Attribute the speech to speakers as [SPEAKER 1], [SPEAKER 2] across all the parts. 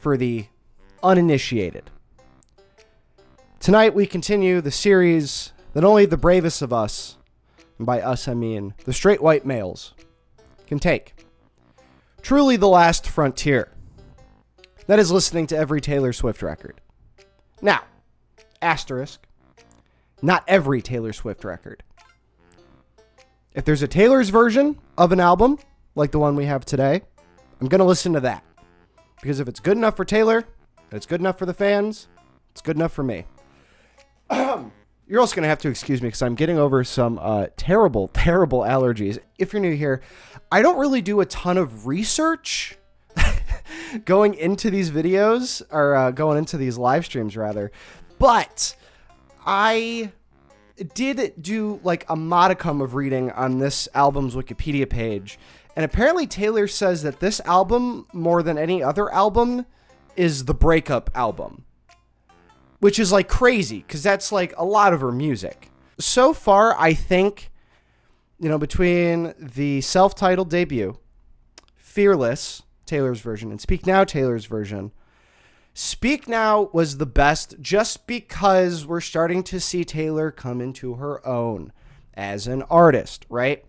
[SPEAKER 1] for the uninitiated. Tonight we continue the series that only the bravest of us, and by us I mean the straight white males, can take. Truly the last frontier. That is listening to every Taylor Swift record. Now, asterisk, not every Taylor Swift record. If there's a Taylor's version of an album, like the one we have today, I'm going to listen to that. Because if it's good enough for Taylor, and it's good enough for the fans, it's good enough for me. You're also going to have to excuse me because I'm getting over some terrible allergies. If you're new here, I don't really do a ton of research going into these videos, or going into these live streams, rather. But I did do like a modicum of reading on this album's Wikipedia page. And apparently Taylor says that this album, more than any other album, is the breakup album. Which is like crazy, because that's like a lot of her music. So far, I think, between the self-titled debut, Fearless, Taylor's version, and Speak Now, Taylor's version, Speak Now was the best just because we're starting to see Taylor come into her own as an artist, right?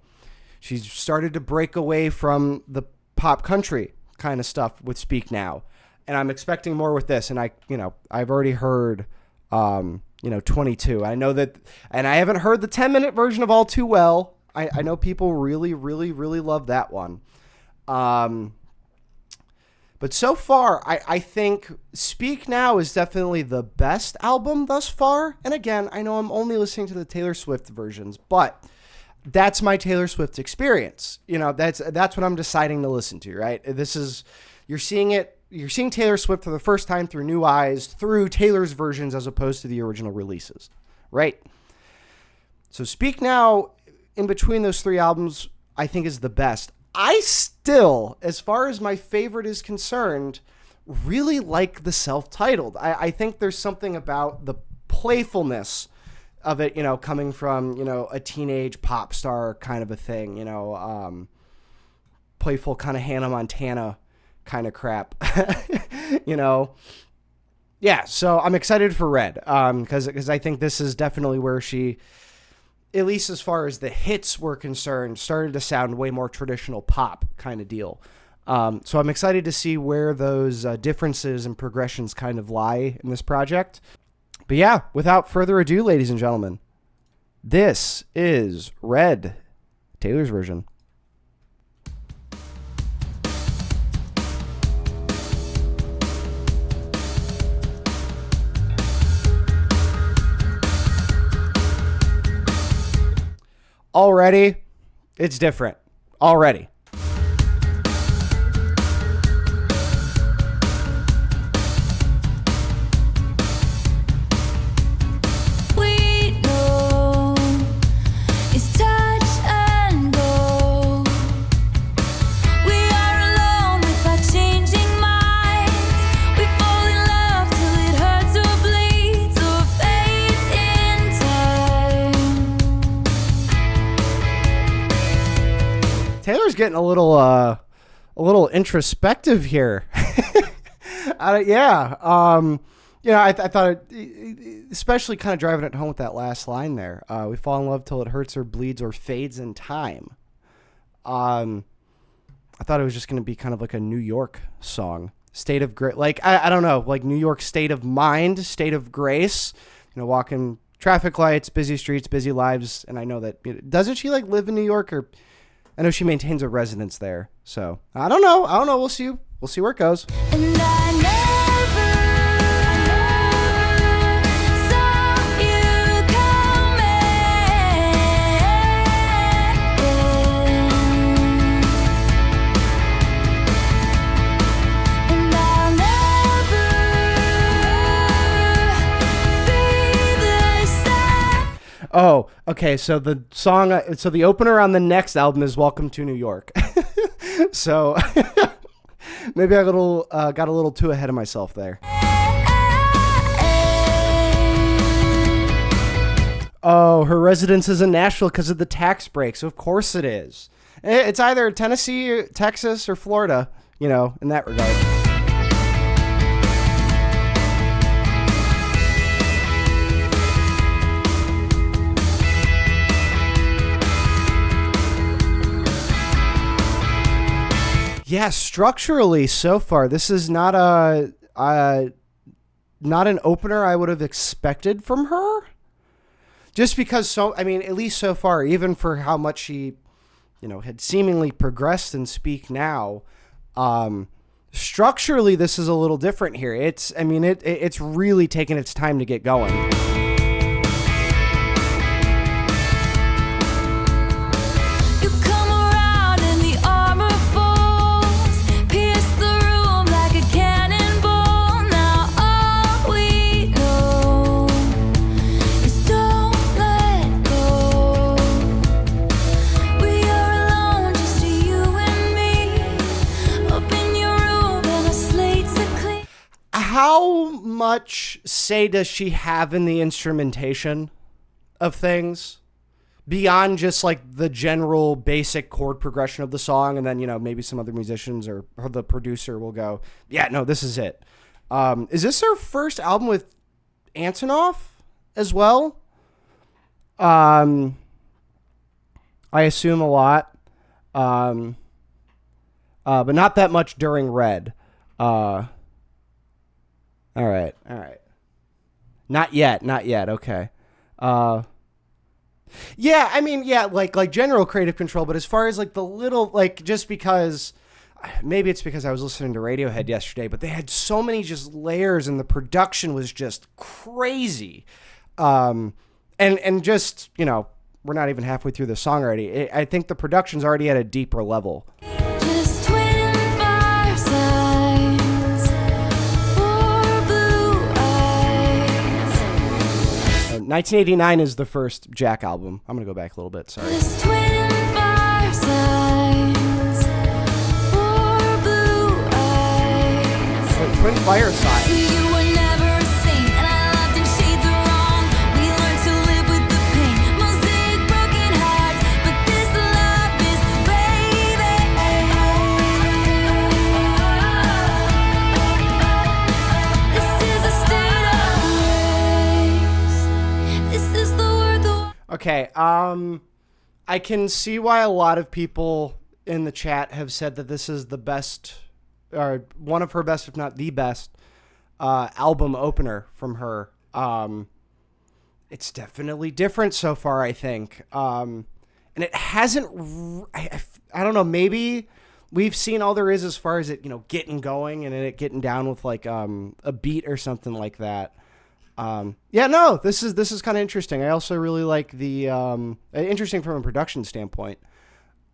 [SPEAKER 1] She's started to break away from the pop country kind of stuff with Speak Now. And I'm expecting more with this. And I've already heard, 22. I know that, and I haven't heard the 10-minute version of All Too Well. I know people really, really, really love that one. But so far, I think Speak Now is definitely the best album thus far. And again, I know I'm only listening to the Taylor Swift versions, but that's my Taylor Swift experience. That's what I'm deciding to listen to, right? You're seeing Taylor Swift for the first time through new eyes, through Taylor's versions as opposed to the original releases, right? So Speak Now, in between those three albums, I think is the best. I still, as far as my favorite is concerned, really like the self-titled. I think there's something about the playfulness of it, coming from, a teenage pop star kind of a thing, playful kind of Hannah Montana kind of crap, Yeah, so I'm excited for Red, because I think this is definitely where she, at least as far as the hits were concerned, started to sound way more traditional pop kind of deal. So I'm excited to see where those differences and progressions kind of lie in this project. But yeah, without further ado, ladies and gentlemen, this is Red, Taylor's version. Already, it's different. Already. Taylor's getting a little introspective here. I thought, especially kind of driving it home with that last line there. We fall in love till it hurts or bleeds or fades in time. I thought it was just going to be kind of like a New York song. State of grace, like I don't know, like New York state of mind, state of grace. Walking traffic lights, busy streets, busy lives, and I know that doesn't she like live in New York, or I know she maintains a residence there. So I don't know. We'll see where it goes.
[SPEAKER 2] And I never saw you coming. And I'll never be the same.
[SPEAKER 1] Oh, okay. So the opener on the next album is "Welcome to New York." So maybe I got a little too ahead of myself there. Oh, her residence is in Nashville because of the tax breaks. Of course it is. It's either Tennessee, Texas, or Florida, in that regard. Yeah, structurally so far, this is not not an opener I would have expected from her. Just because at least so far, even for how much she, had seemingly progressed in Speak Now, structurally this is a little different here. It's really taken its time to get going. How much say does she have in the instrumentation of things beyond just like the general basic chord progression of the song? And then, maybe some other musicians or the producer will go, yeah, no, this is it. Is this her first album with Antonov as well? I assume a lot. But not that much during Red. All right. Not yet. Okay. Like general creative control, but as far as like the little, like, just because maybe it's because I was listening to Radiohead yesterday, but they had so many just layers and the production was just crazy. And just, we're not even halfway through the song already. I think the production's already at a deeper level. 1989 is the first Jack album. I'm going to go back a little bit. Sorry. Twin Firesides. Okay, I can see why a lot of people in the chat have said that this is the best, or one of her best, if not the best, album opener from her. It's definitely different so far, I think. And it hasn't, I don't know, maybe we've seen all there is as far as it, getting going and it getting down with like a beat or something like that. This is kind of interesting. I also really like the, interesting from a production standpoint.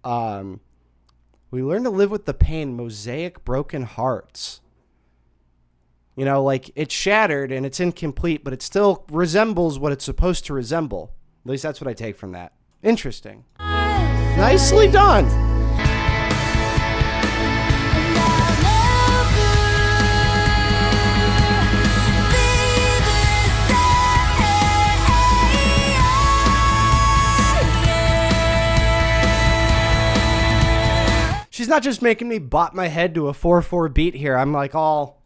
[SPEAKER 1] We learn to live with the pain, mosaic broken hearts. Like it's shattered and it's incomplete, but it still resembles what it's supposed to resemble. At least that's what I take from that. Interesting. Nicely done. She's not just making me bop my head to a 4/4 beat here. I'm like all...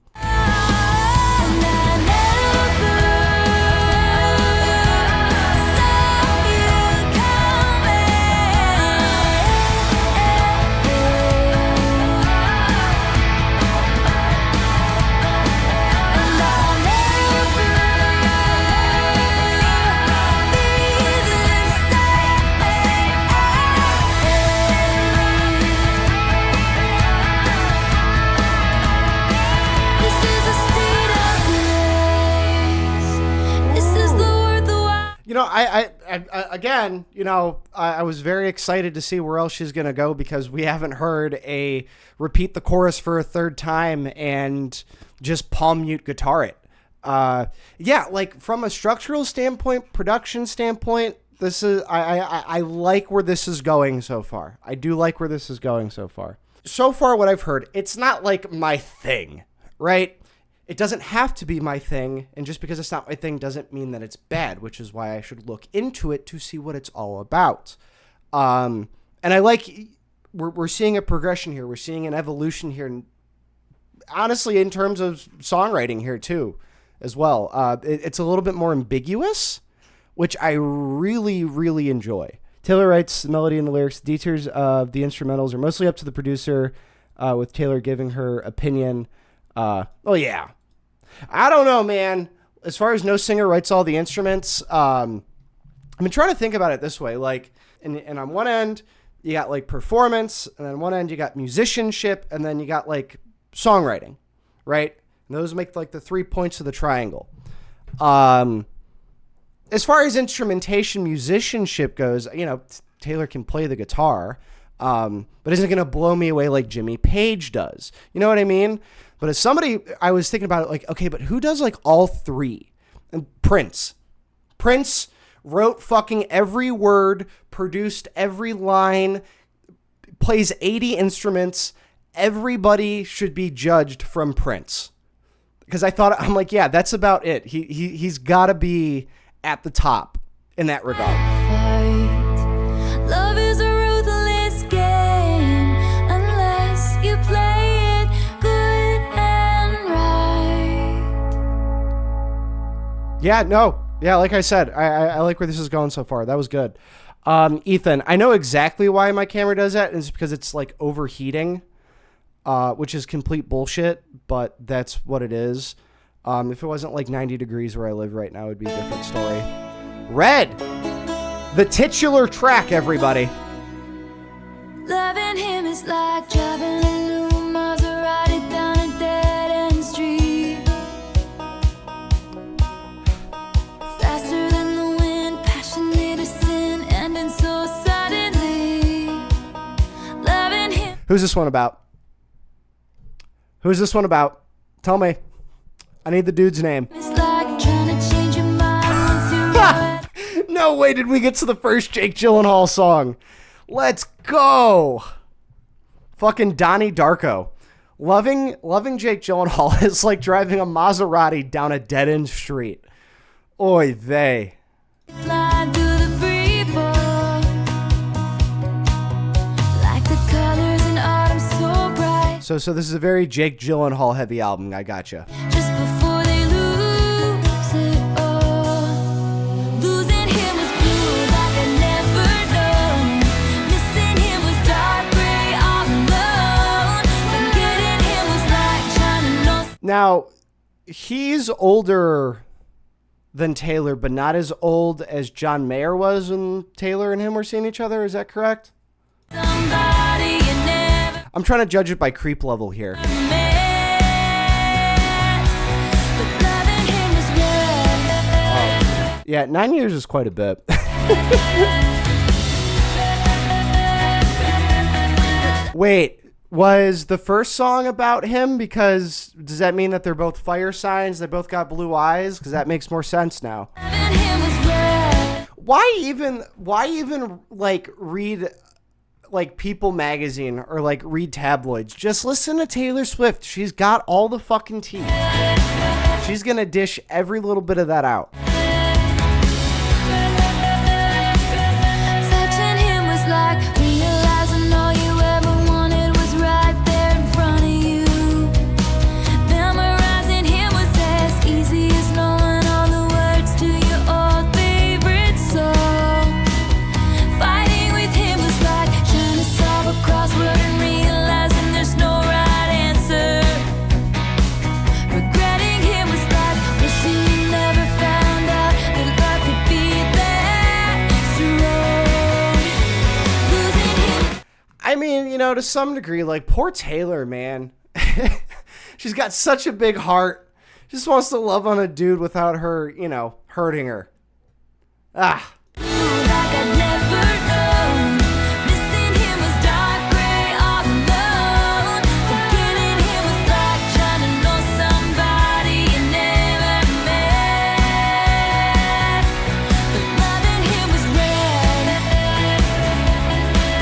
[SPEAKER 1] I was very excited to see where else she's going to go because we haven't heard a repeat the chorus for a third time and just palm mute guitar it. Like from a structural standpoint, production standpoint, this is, I like where this is going so far. I do like where this is going so far. So far, what I've heard, it's not like my thing, right? It doesn't have to be my thing, and just because it's not my thing doesn't mean that it's bad, which is why I should look into it to see what it's all about. And I like, we're seeing a progression here. We're seeing an evolution here, and honestly, in terms of songwriting here too, as well. It's a little bit more ambiguous, which I really, really enjoy. Taylor writes the melody and the lyrics. The details of the instrumentals are mostly up to the producer. with Taylor giving her opinion. Oh yeah, I don't know, man. As far as no singer writes all the instruments, I've been trying to think about it this way. Like, and on one end you got like performance, and then on one end you got musicianship, and then you got like songwriting, right? And those make like the 3 points of the triangle. As far as instrumentation, musicianship goes, you know, Taylor can play the guitar, but isn't going to blow me away like Jimmy Page does. You know what I mean? But as somebody, I was thinking about it like, okay, but who does like all three? And Prince. Prince wrote fucking every word, produced every line, plays 80 instruments. Everybody should be judged from Prince. Because I'm like, yeah, that's about it. He's got to be at the top in that regard.
[SPEAKER 2] Fight. Love is a ruthless game unless you play it good and right.
[SPEAKER 1] Yeah, no. Yeah, like I said, I like where this is going so far. That was good. Ethan, I know exactly why my camera does that. It's because it's like overheating, which is complete bullshit, but that's what it is. If it wasn't like 90 degrees where I live right now, it would be a different story. Red, the titular track, everybody.
[SPEAKER 2] Loving him is like driving a new Maserati down a dead-end street. Faster than the wind, passionate as sin, ending so suddenly. Loving him.
[SPEAKER 1] Who's this one about? Who's this one about? Tell me. I need the dude's name.
[SPEAKER 2] It's like trying to change your mind once you run.
[SPEAKER 1] No way did we get to the first Jake Gyllenhaal song. Let's go. Fucking Donnie Darko. Loving Jake Gyllenhaal is like driving a Maserati down a dead-end street. Oy vey.
[SPEAKER 2] Fly through the free fall. Like the colors in autumn so bright.
[SPEAKER 1] So this is a very Jake Gyllenhaal heavy album. I gotcha.
[SPEAKER 2] Just before they lose it all. Losing him was blue like I never known. Missing him was dark gray all alone. Forgetting him was like trying to know.
[SPEAKER 1] Now, he's older than Taylor, but not as old as John Mayer was when Taylor and him were seeing each other. Is that correct?
[SPEAKER 2] Somebody you never
[SPEAKER 1] I'm trying to judge it by creep level here.
[SPEAKER 2] met. But loving him was red.
[SPEAKER 1] Yeah, 9 years is quite a bit. Wait, was the first song about him? Because does that mean that they're both fire signs? They both got blue eyes? Because that makes more sense now.
[SPEAKER 2] Loving him was red.
[SPEAKER 1] Why even like read like People magazine or like read tabloids? Just listen to Taylor Swift. She's got all the fucking tea. She's gonna dish every little bit of that out.
[SPEAKER 2] Touching him was like realizing all you ever wanted was right there in front of you. Memorizing him was as easy as knowing all the words to your old favorite song. Fighting with him was like trying to solve a crossword and realizing there's no right answer. Regretting him was like wishing you never found out that love could be that strong. Losing him.
[SPEAKER 1] I mean, you know, to some degree, like poor Taylor, man. She's got such a big heart. She just wants to love on a dude without her, you know, hurting her. Ah.
[SPEAKER 2] Like I'd never known. Missing him was dark gray all alone. Forgetting him was like trying to know somebody you never met. But loving him was red.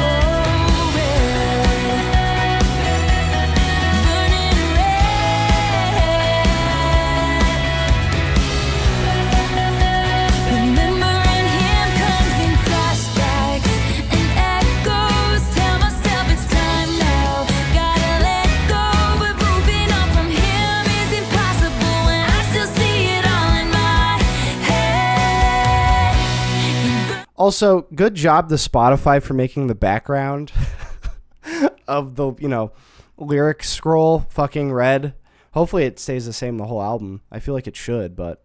[SPEAKER 2] Oh, red. Burning red. Remembering him comes in flashbacks and echoes. Tell myself it's time now. Gotta let go, but moving on from him is impossible. And I still see it all in my head.
[SPEAKER 1] Also, good job to Spotify for making the background of the, you know, lyric scroll fucking read. Hopefully it stays the same the whole album. I feel like it should, but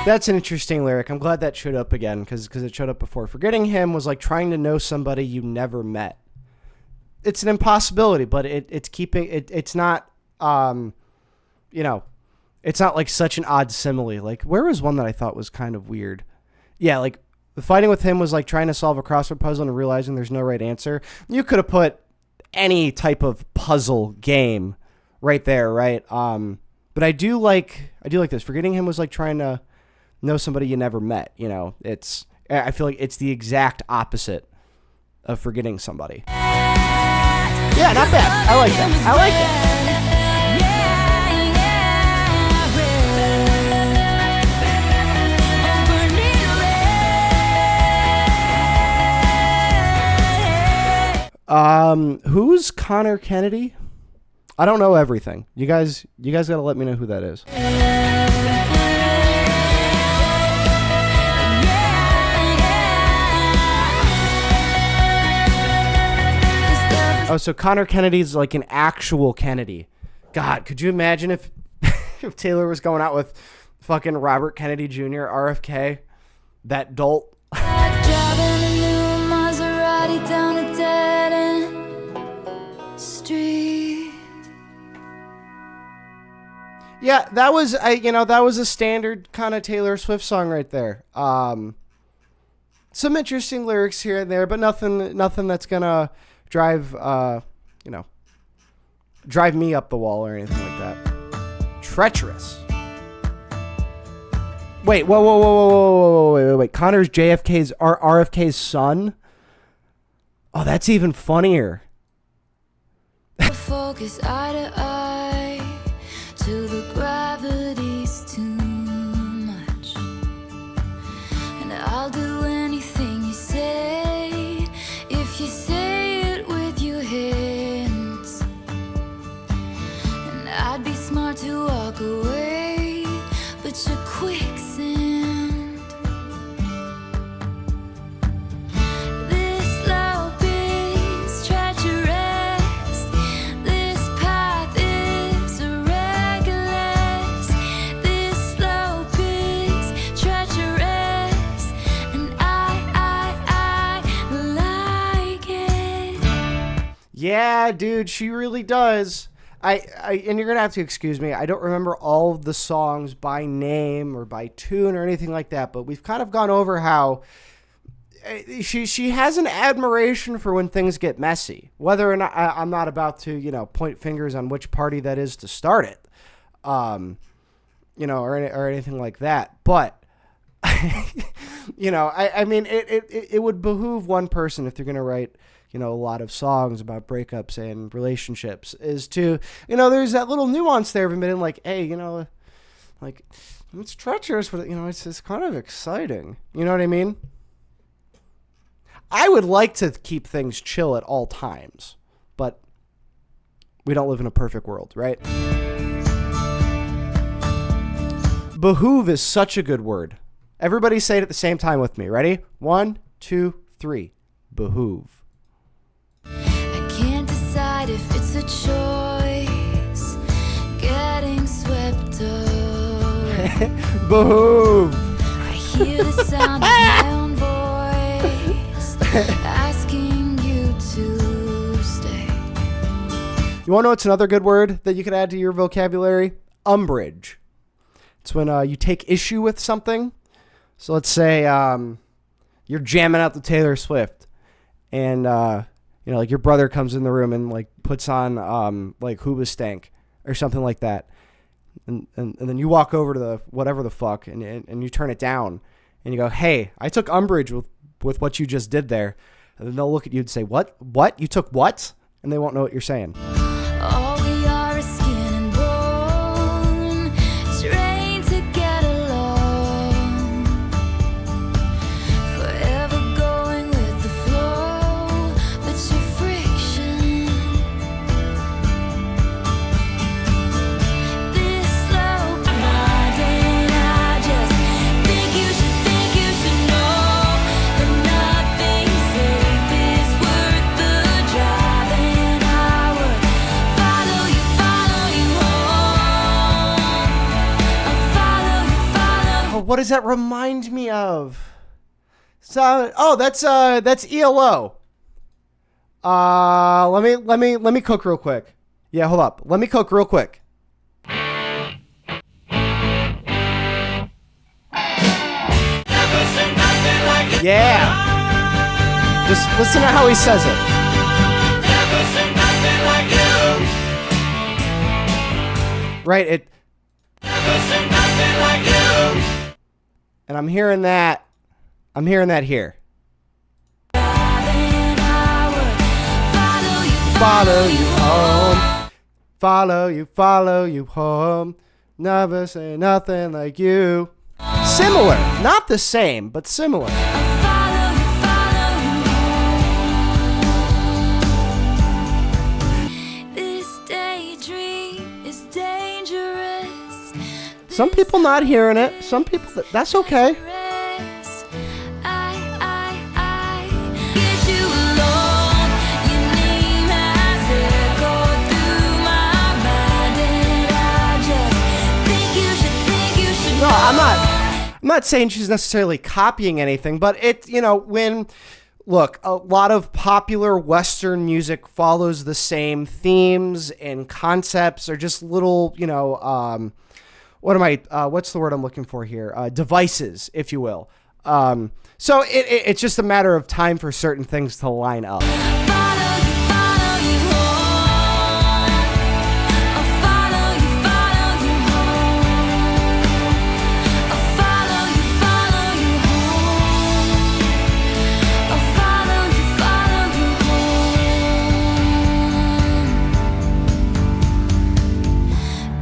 [SPEAKER 1] that's an interesting lyric. I'm glad that showed up again because it showed up before. Forgetting him was like trying to know somebody you never met. It's an impossibility, but it's keeping it. It's not, it's not like such an odd simile. Like, where was one that I thought was kind of weird? Yeah, like fighting with him was like trying to solve a crossword puzzle and realizing there's no right answer. You could have put any type of puzzle game right there, right? But I do like this. Forgetting him was like trying to know somebody you never met. I feel like it's the exact opposite of forgetting somebody. Yeah, not bad. I like that. Who's Connor Kennedy? I don't know everything. You guys gotta let me know who that is. Oh, so Connor Kennedy's like an actual Kennedy. God, could you imagine if if Taylor was going out with fucking Robert Kennedy Jr., RFK, that dolt?
[SPEAKER 2] Driving a new Maserati down a dead-end street.
[SPEAKER 1] Yeah, that was a standard kind of Taylor Swift song right there. Some interesting lyrics here and there, but nothing that's gonna drive me up the wall or anything like that. Treacherous. Wait, wait. Connor's RFK's son? Oh, that's even funnier.
[SPEAKER 2] Focus eye to eye till the gravity's too much, and I'll do anything you say if you say it with your hands, and I'd be smart to walk away, but you're quicksand. This slope is treacherous, this path is irregular, this slope is treacherous, and I like it.
[SPEAKER 1] Yeah, dude, she really does. And you're gonna have to excuse me. I don't remember all of the songs by name or by tune or anything like that, but we've kind of gone over how she has an admiration for when things get messy. Whether or not I'm not about to point fingers on which party that is to start it, or anything like that. But I mean, it would behoove one person if they're gonna write a lot of songs about breakups and relationships is to, there's that little nuance there of admitting like, hey, like it's treacherous, but it's kind of exciting. You know what I mean? I would like to keep things chill at all times, but we don't live in a perfect world, right? Behoove is such a good word. Everybody say it at the same time with me. Ready? 1, 2, 3. Behoove.
[SPEAKER 2] If it's a choice, getting swept away.
[SPEAKER 1] Behoove.
[SPEAKER 2] I hear the sound of my own voice asking you to stay.
[SPEAKER 1] You want to know what's another good word that you could add to your vocabulary? Umbrage. It's when you take issue with something. So let's say you're jamming out to Taylor Swift, and like your brother comes in the room and like puts on like Hoobastank or something like that, and then you walk over to the whatever the fuck and you turn it down and you go, hey, I took umbrage with what you just did there, and then they'll look at you and say, what you took what, and they won't know what you're saying.
[SPEAKER 2] All we are is
[SPEAKER 1] what does that remind me of? So, that's ELO. Let me cook real quick. Yeah, hold up. Let me cook real quick. Yeah. Just listen to how he says it. Right, and I'm hearing that here. Follow you home. Never say nothing like you. Similar, not the same, but similar.
[SPEAKER 2] This daydream is dangerous.
[SPEAKER 1] Some people not hearing it. Some people, that's okay.
[SPEAKER 2] I get you alone. Your name has echoed through my mind, and I just think you should
[SPEAKER 1] No,
[SPEAKER 2] know.
[SPEAKER 1] I'm not saying she's necessarily copying anything, but look, a lot of popular Western music follows the same themes and concepts, or just little, what's the word I'm looking for here? Devices, if you will. So it's just a matter of time for certain things to line up.
[SPEAKER 2] Follow you home. I'll follow you home. I'll follow you home. I'll follow you home.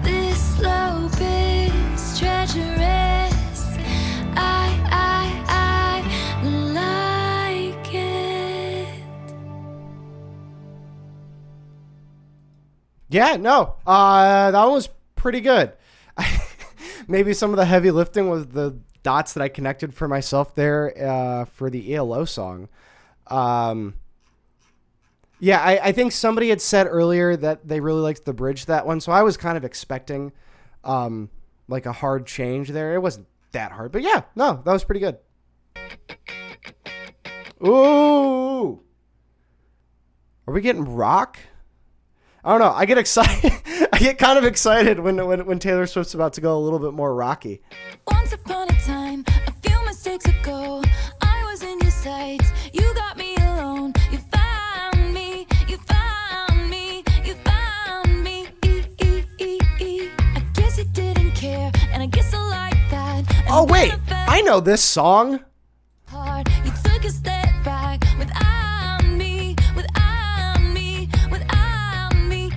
[SPEAKER 2] This slope is treacherous. I like it.
[SPEAKER 1] Yeah, no, that one was pretty good. Maybe some of the heavy lifting was the dots that I connected for myself there for the ELO song. Yeah, I think somebody had said earlier that they really liked the bridge to that one, so I was kind of expecting like a hard change there. It wasn't that hard, but yeah, no, that was pretty good. Ooh, are we getting rock? I don't know. I get excited. I get kind of excited when Taylor Swift's about to go a little bit more rocky.
[SPEAKER 2] Once upon a time, a few mistakes ago, I was in your sights. You got me alone. You found me. You found me. You found me. I guess you didn't care, and I guess I like that. And
[SPEAKER 1] Oh
[SPEAKER 2] then
[SPEAKER 1] wait,
[SPEAKER 2] I felt
[SPEAKER 1] I know this song.
[SPEAKER 2] hard. You took a step back without me. Without me. Without me.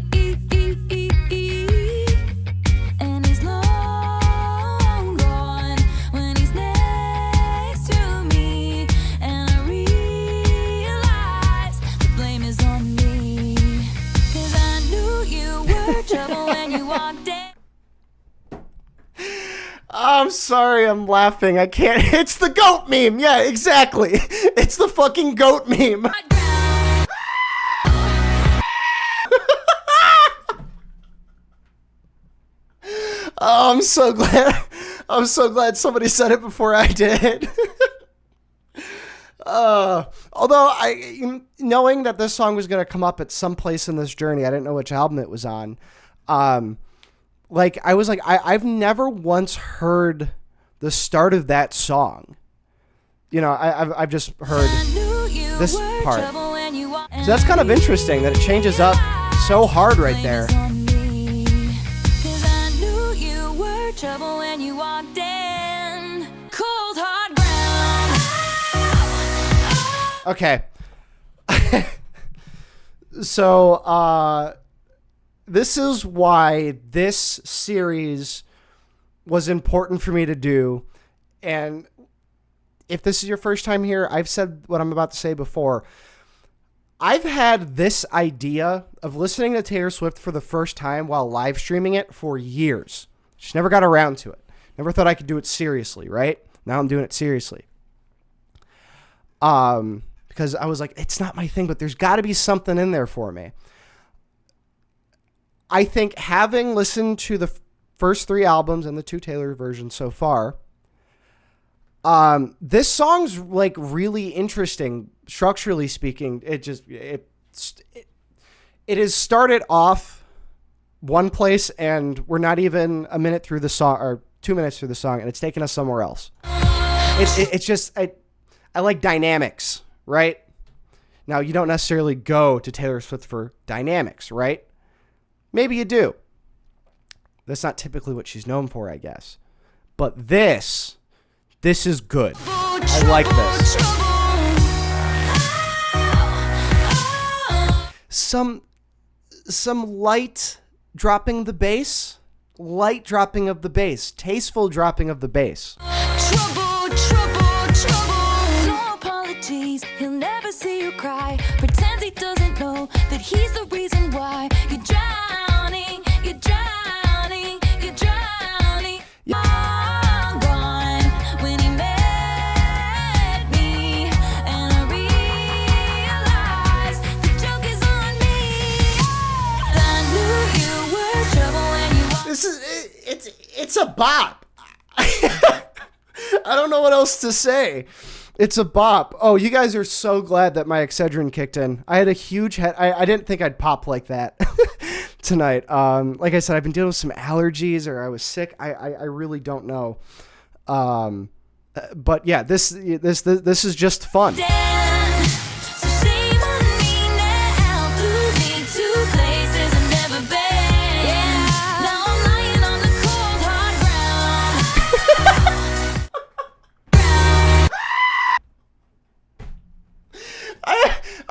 [SPEAKER 2] And he's long gone when he's next to me. And I realize the blame is on me. 'Cause I knew you were trouble when you walked in.
[SPEAKER 1] I'm sorry, I'm laughing. I can't. It's the goat meme. Yeah, exactly. It's the fucking goat meme. Oh, I'm so glad. I'm so glad somebody said it before I did. Although knowing that this song was going to come up at some place in this journey, I didn't know which album it was on. I was like, I've never once heard the start of that song. I've just heard this part. So that's kind of interesting that it changes up so hard right there.
[SPEAKER 2] Trouble when you walked in. Cold hard ground.
[SPEAKER 1] Okay. So, this is why this series was important for me to do. And if this is your first time here, I've said what I'm about to say before. I've had this idea of listening to Taylor Swift for the first time while live streaming it for years. Just never got around to it. Never thought I could do it seriously, right? Now I'm doing it seriously. Because I was like, it's not my thing, but there's got to be something in there for me. I think having listened to the first 3 albums and the 2 Taylor versions so far, This song's like really interesting, structurally speaking. It has started off one place, and we're not even a minute through the song, or 2 minutes through the song, and it's taken us somewhere else. It's just, I like dynamics, right? Now, you don't necessarily go to Taylor Swift for dynamics, right? Maybe you do. That's not typically what she's known for, I guess. But this is good. I like this. Some light dropping the bass. Light dropping of the bass. Tasteful dropping of the bass.
[SPEAKER 2] Trouble, trouble, trouble. No apologies, he'll never see you cry. Pretends he doesn't know that he's the reason why you're drowning, you're drowning, you're drowning. Long gone when he met me, and I realized the joke is on me. I knew you were trouble when you walked.
[SPEAKER 1] It's a bop. I don't know what else to say. It's a bop. Oh, you guys are so glad that my Excedrin kicked in. I had a huge head. I didn't think I'd pop like that tonight. Like I said, I've been dealing with some allergies, or I was sick. I really don't know. But yeah, this is just fun.
[SPEAKER 2] So shame on me now. Flew me to places I've never been. Yeah. Now I'm lying on the cold hard ground.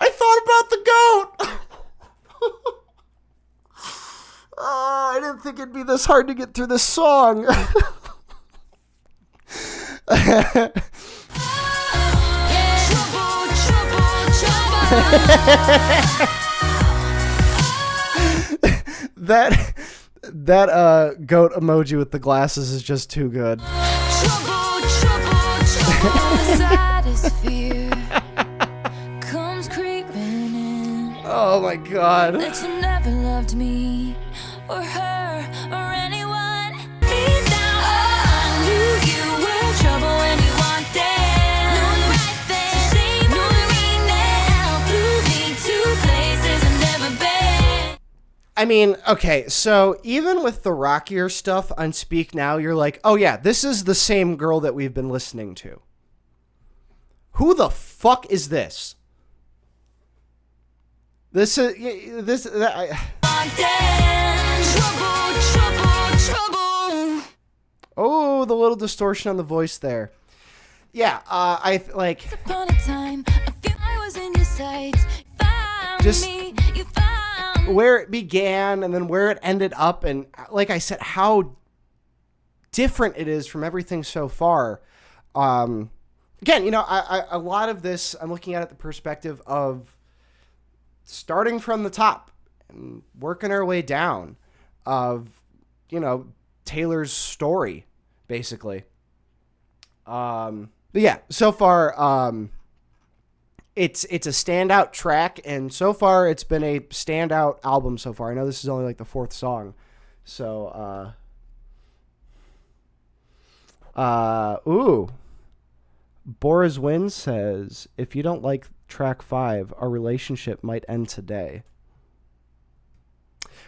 [SPEAKER 1] I thought about the goat. I didn't think it'd be this hard to get through this song.
[SPEAKER 2] Trouble, trouble, trouble.
[SPEAKER 1] that goat emoji with the glasses is just too good.
[SPEAKER 2] Trouble, trouble, trouble. The saddest fear comes creeping in.
[SPEAKER 1] Oh my god.
[SPEAKER 2] That you never loved me, or her, or anyone. Deep down, I knew you were trouble when you walked in. Knew right then, shame on me now. Flew me to places I've never been.
[SPEAKER 1] I mean, okay, so even with the rockier stuff on Speak Now, you're like, oh yeah, this is the same girl that we've been listening to. Who the fuck is this? Walked in. Trouble, trouble, trouble. Oh, the little distortion on the voice there. Yeah, I like.
[SPEAKER 2] Upon a time, I feel I was in your sights. You found
[SPEAKER 1] Just-
[SPEAKER 2] me, you found.
[SPEAKER 1] Where it began and then where it ended up, and like I said, how different it is from everything so far. Again, you know, I a lot of this I'm looking at it the perspective of starting from the top and working our way down, of, you know, Taylor's story, basically. But yeah, so far, it's a standout track, and so far it's been a standout album so far. I know this is only like the 4th song, so Boris Wynn says, if you don't like track 5, our relationship might end today.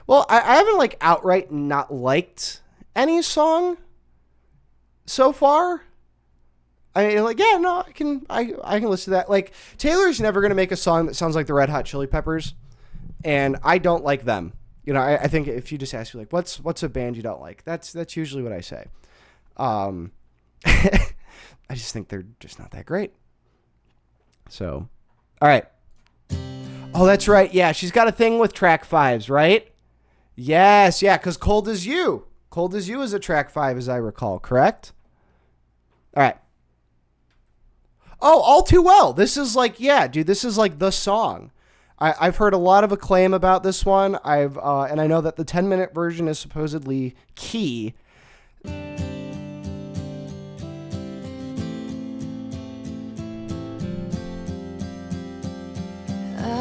[SPEAKER 1] Well, I haven't like outright not liked any song so far. I mean, like, yeah, no, I can listen to that. Like, Taylor's never going to make a song that sounds like the Red Hot Chili Peppers, and I don't like them. You know, I think if you just ask me, like, what's a band you don't like? That's usually what I say. I just think they're just not that great. So, all right. Oh, that's right. Yeah, she's got a thing with track 5s, right? Yes, yeah, because Cold As You. Cold As You is a track 5, as I recall, correct? All right. Oh, All Too Well. This is like, yeah, dude, this is like the song. I've heard a lot of acclaim about this one. And I know that the 10-minute version is supposedly key.
[SPEAKER 2] I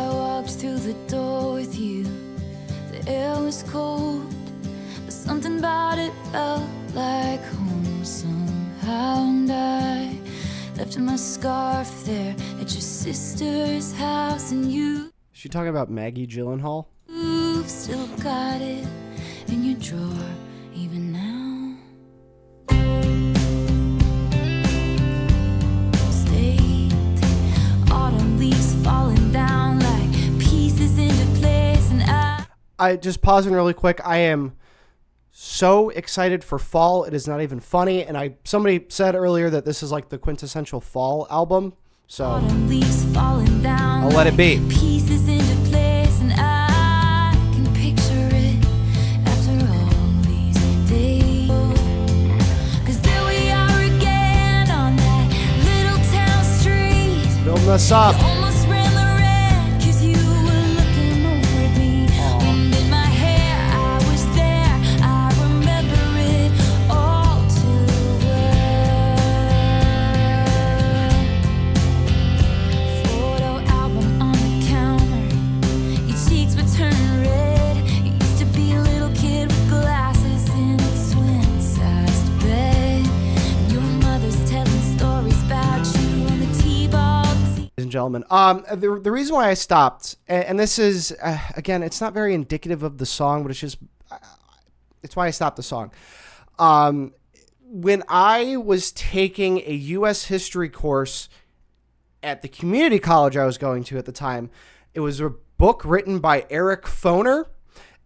[SPEAKER 2] walked through the door with you. The air was cold, but something about it felt like home somehow. And I Left my scarf there at your sister's house, and
[SPEAKER 1] Is she talking about Maggie Gyllenhaal?
[SPEAKER 2] you've still got it in your drawer even now. State, autumn leaves falling down like pieces into place, and
[SPEAKER 1] I just pausing really quick. I am so excited for fall. It is not even funny. And somebody said earlier that this is like the quintessential fall album. So
[SPEAKER 2] autumn leaves falling down
[SPEAKER 1] I'll let it be.
[SPEAKER 2] like pieces into place, and I can picture it after all these days. 'Cause there we are again on that little town street.
[SPEAKER 1] Building us up.
[SPEAKER 2] Almost ran the red 'cause you were looking over at me. Wind in my hair, I was there. I remember it all too well. Photo album on the counter. Your cheeks were turning red. You used to be a little kid with glasses in a twin-sized bed. And your mother's telling stories about you on the T-ball team.
[SPEAKER 1] Ladies and gentlemen, the reason why I stopped, and this is again, it's not very indicative of the song, but it's why I stopped the song. When I was taking a U.S. history course at the community college I was going to at the time, it was a book written by Eric Foner,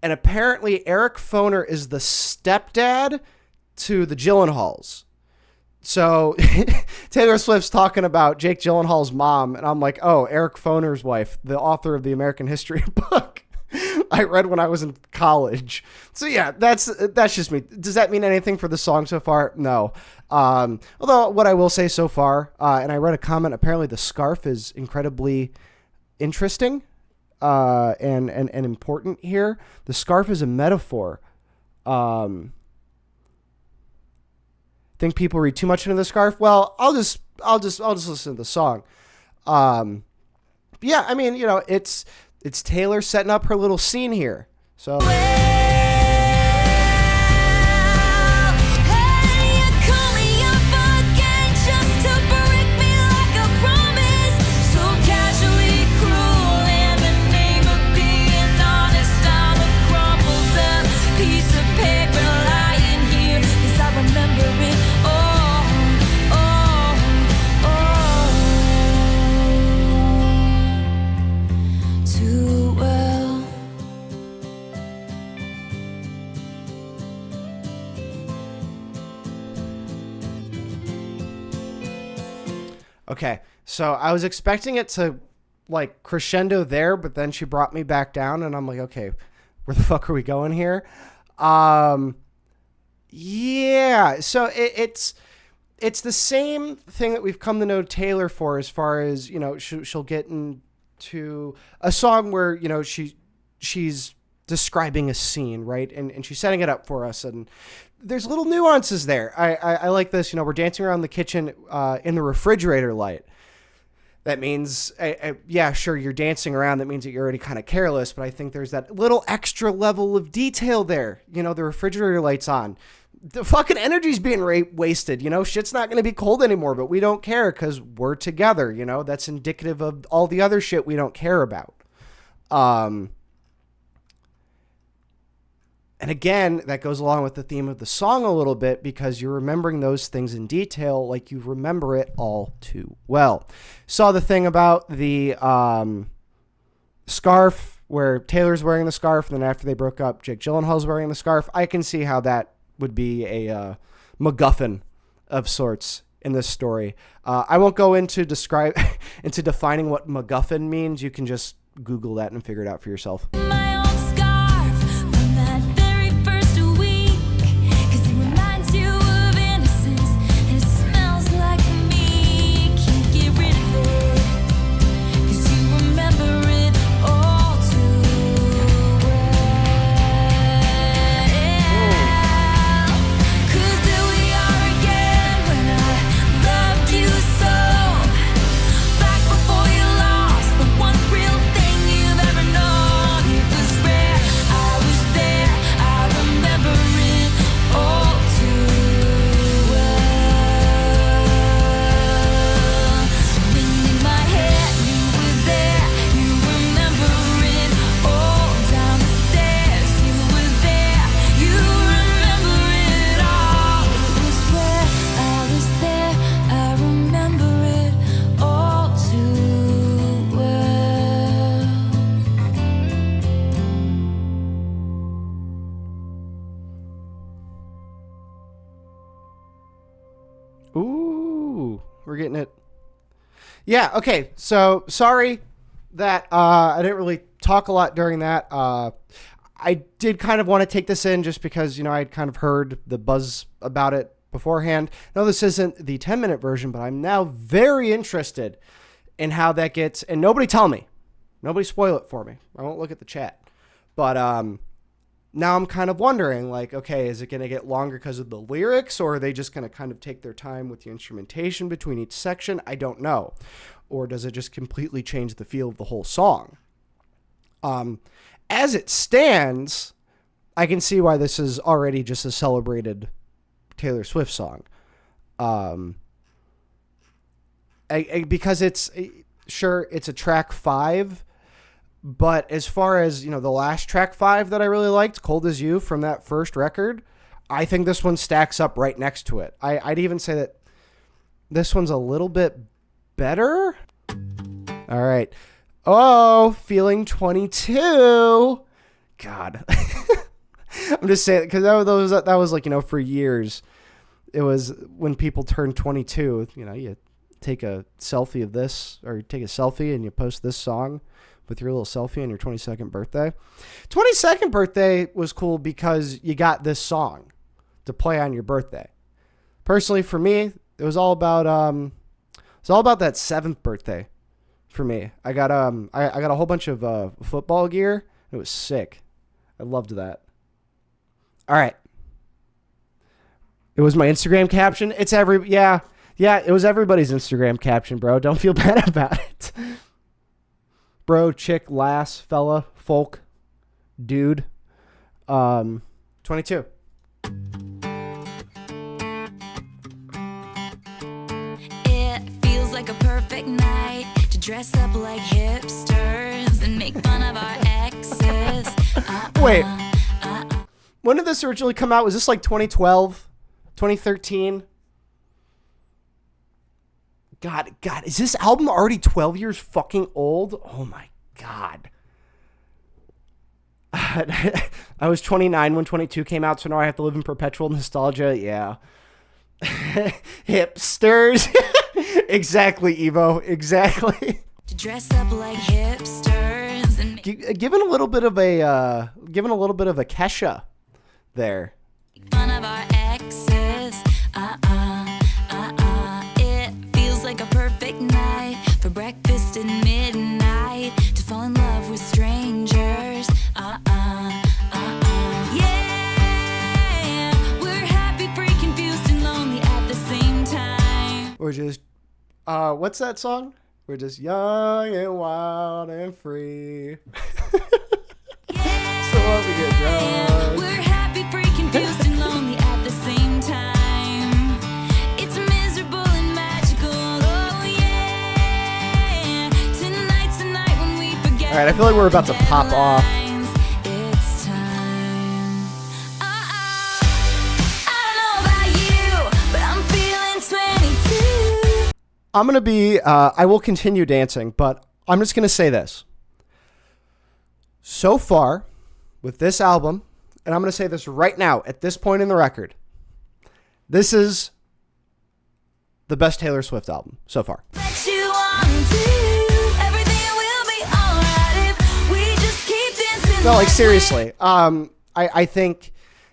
[SPEAKER 1] and apparently Eric Foner is the stepdad to the Gyllenhaals. So Taylor Swift's talking about Jake Gyllenhaal's mom, and I'm like, oh, Eric Foner's wife, the author of the American History book I read when I was in college. So yeah, that's just me. Does that mean anything for the song so far? No. Although what I will say so far, and I read a comment, apparently the scarf is incredibly interesting and important here. The scarf is a metaphor. Think people read too much into the scarf? Well, I'll just listen to the song. Yeah, I mean, you know, it's Taylor setting up her little scene here. So okay, so I was expecting it to like crescendo there, but then she brought me back down, and I'm like, okay, where the fuck are we going here? Yeah, so it's the same thing that we've come to know Taylor for, as far as, you know, she'll get into a song where, you know, she's describing a scene, right? And she's setting it up for us, and there's little nuances there. I like this. You know, we're dancing around the kitchen in the refrigerator light. That means, yeah, sure, you're dancing around. That means that you're already kind of careless, but I think there's that little extra level of detail there. You know, the refrigerator light's on. The fucking energy's being wasted. You know, shit's not going to be cold anymore, but we don't care because we're together. You know, that's indicative of all the other shit we don't care about. And again, that goes along with the theme of the song a little bit, because you're remembering those things in detail like you remember it all too well. Saw the thing about the scarf, where Taylor's wearing the scarf, and then after they broke up, Jake Gyllenhaal's wearing the scarf. I can see how that would be a MacGuffin of sorts in this story. I won't go into defining what MacGuffin means. You can just Google that and figure it out for yourself.
[SPEAKER 2] My old scarf from that very first week, 'cause it reminds you of innocence and it smells like me. Can't get rid of it, 'cause you remember it all too well. 'Cause there we are again when I loved you so. Back before you lost the one real thing you've ever known. It was
[SPEAKER 1] We're getting it. Yeah, okay. So, sorry that I didn't really talk a lot during that. I did kind of want to take this in just because, I'd kind of heard the buzz about it beforehand. No, this isn't the 10-minute version, but I'm now very interested in how that gets. And nobody tell me. Nobody spoil it for me. I won't look at the chat. But now I'm kind of wondering, like, okay, is it going to get longer because of the lyrics, or are they just going to kind of take their time with the instrumentation between each section? I don't know. Or does it just completely change the feel of the whole song? As it stands, I can see why this is already just a celebrated Taylor Swift song. Because it's a track 5, but as far as, the last track 5 that I really liked, Cold As You, from that first record, I think this one stacks up right next to it. I'd even say that this one's a little bit better. All right. Oh, Feeling 22. God. I'm just saying, because that was like, for years, it was when people turned 22, you take a selfie of this, or take a selfie and you post this song with your little selfie on your 22nd birthday. 22nd birthday was cool because you got this song to play on your birthday. Personally, for me, it was all about that 7th birthday. For me, I got a whole bunch of football gear. It was sick. I loved that. All right. It was my Instagram caption. It was everybody's Instagram caption, bro. Don't feel bad about it. Bro, chick, lass, fella, folk, dude. 22.
[SPEAKER 2] It feels like a perfect night to dress up like hipsters and make fun of our exes.
[SPEAKER 1] Wait. When did this originally come out? Was this like 2012? 2013? God, is this album already 12 years fucking old? Oh my God. I was 29 when 22 came out, so now I have to live in perpetual nostalgia. Yeah. Hipsters. Exactly, Evo. Exactly.
[SPEAKER 2] To dress up like hipsters and
[SPEAKER 1] Given a little bit of a Kesha there.
[SPEAKER 2] make fun of our exes. It feels like a perfect night for breakfast at midnight to fall in love with strangers. Yeah, we're happy, free, confused, and lonely at the same time.
[SPEAKER 1] We're just, what's that song? We're just young and wild and free. So what we get drunk.
[SPEAKER 2] We're happy, free, confused, and lonely at the same time. It's miserable and magical. Oh yeah. Tonight's the night when we forget.
[SPEAKER 1] All right, I feel like we're about to pop off.
[SPEAKER 2] It's time. I don't know about you, but I'm feeling 22.
[SPEAKER 1] I'm going to be, I will continue dancing, but I'm just going to say this. So far, with this album, and I'm going to say this right now, at this point in the record, this is the best Taylor Swift album so far.
[SPEAKER 2] Bet you want to. Everything will be alright if we just keep dancing.
[SPEAKER 1] No, like seriously. I think,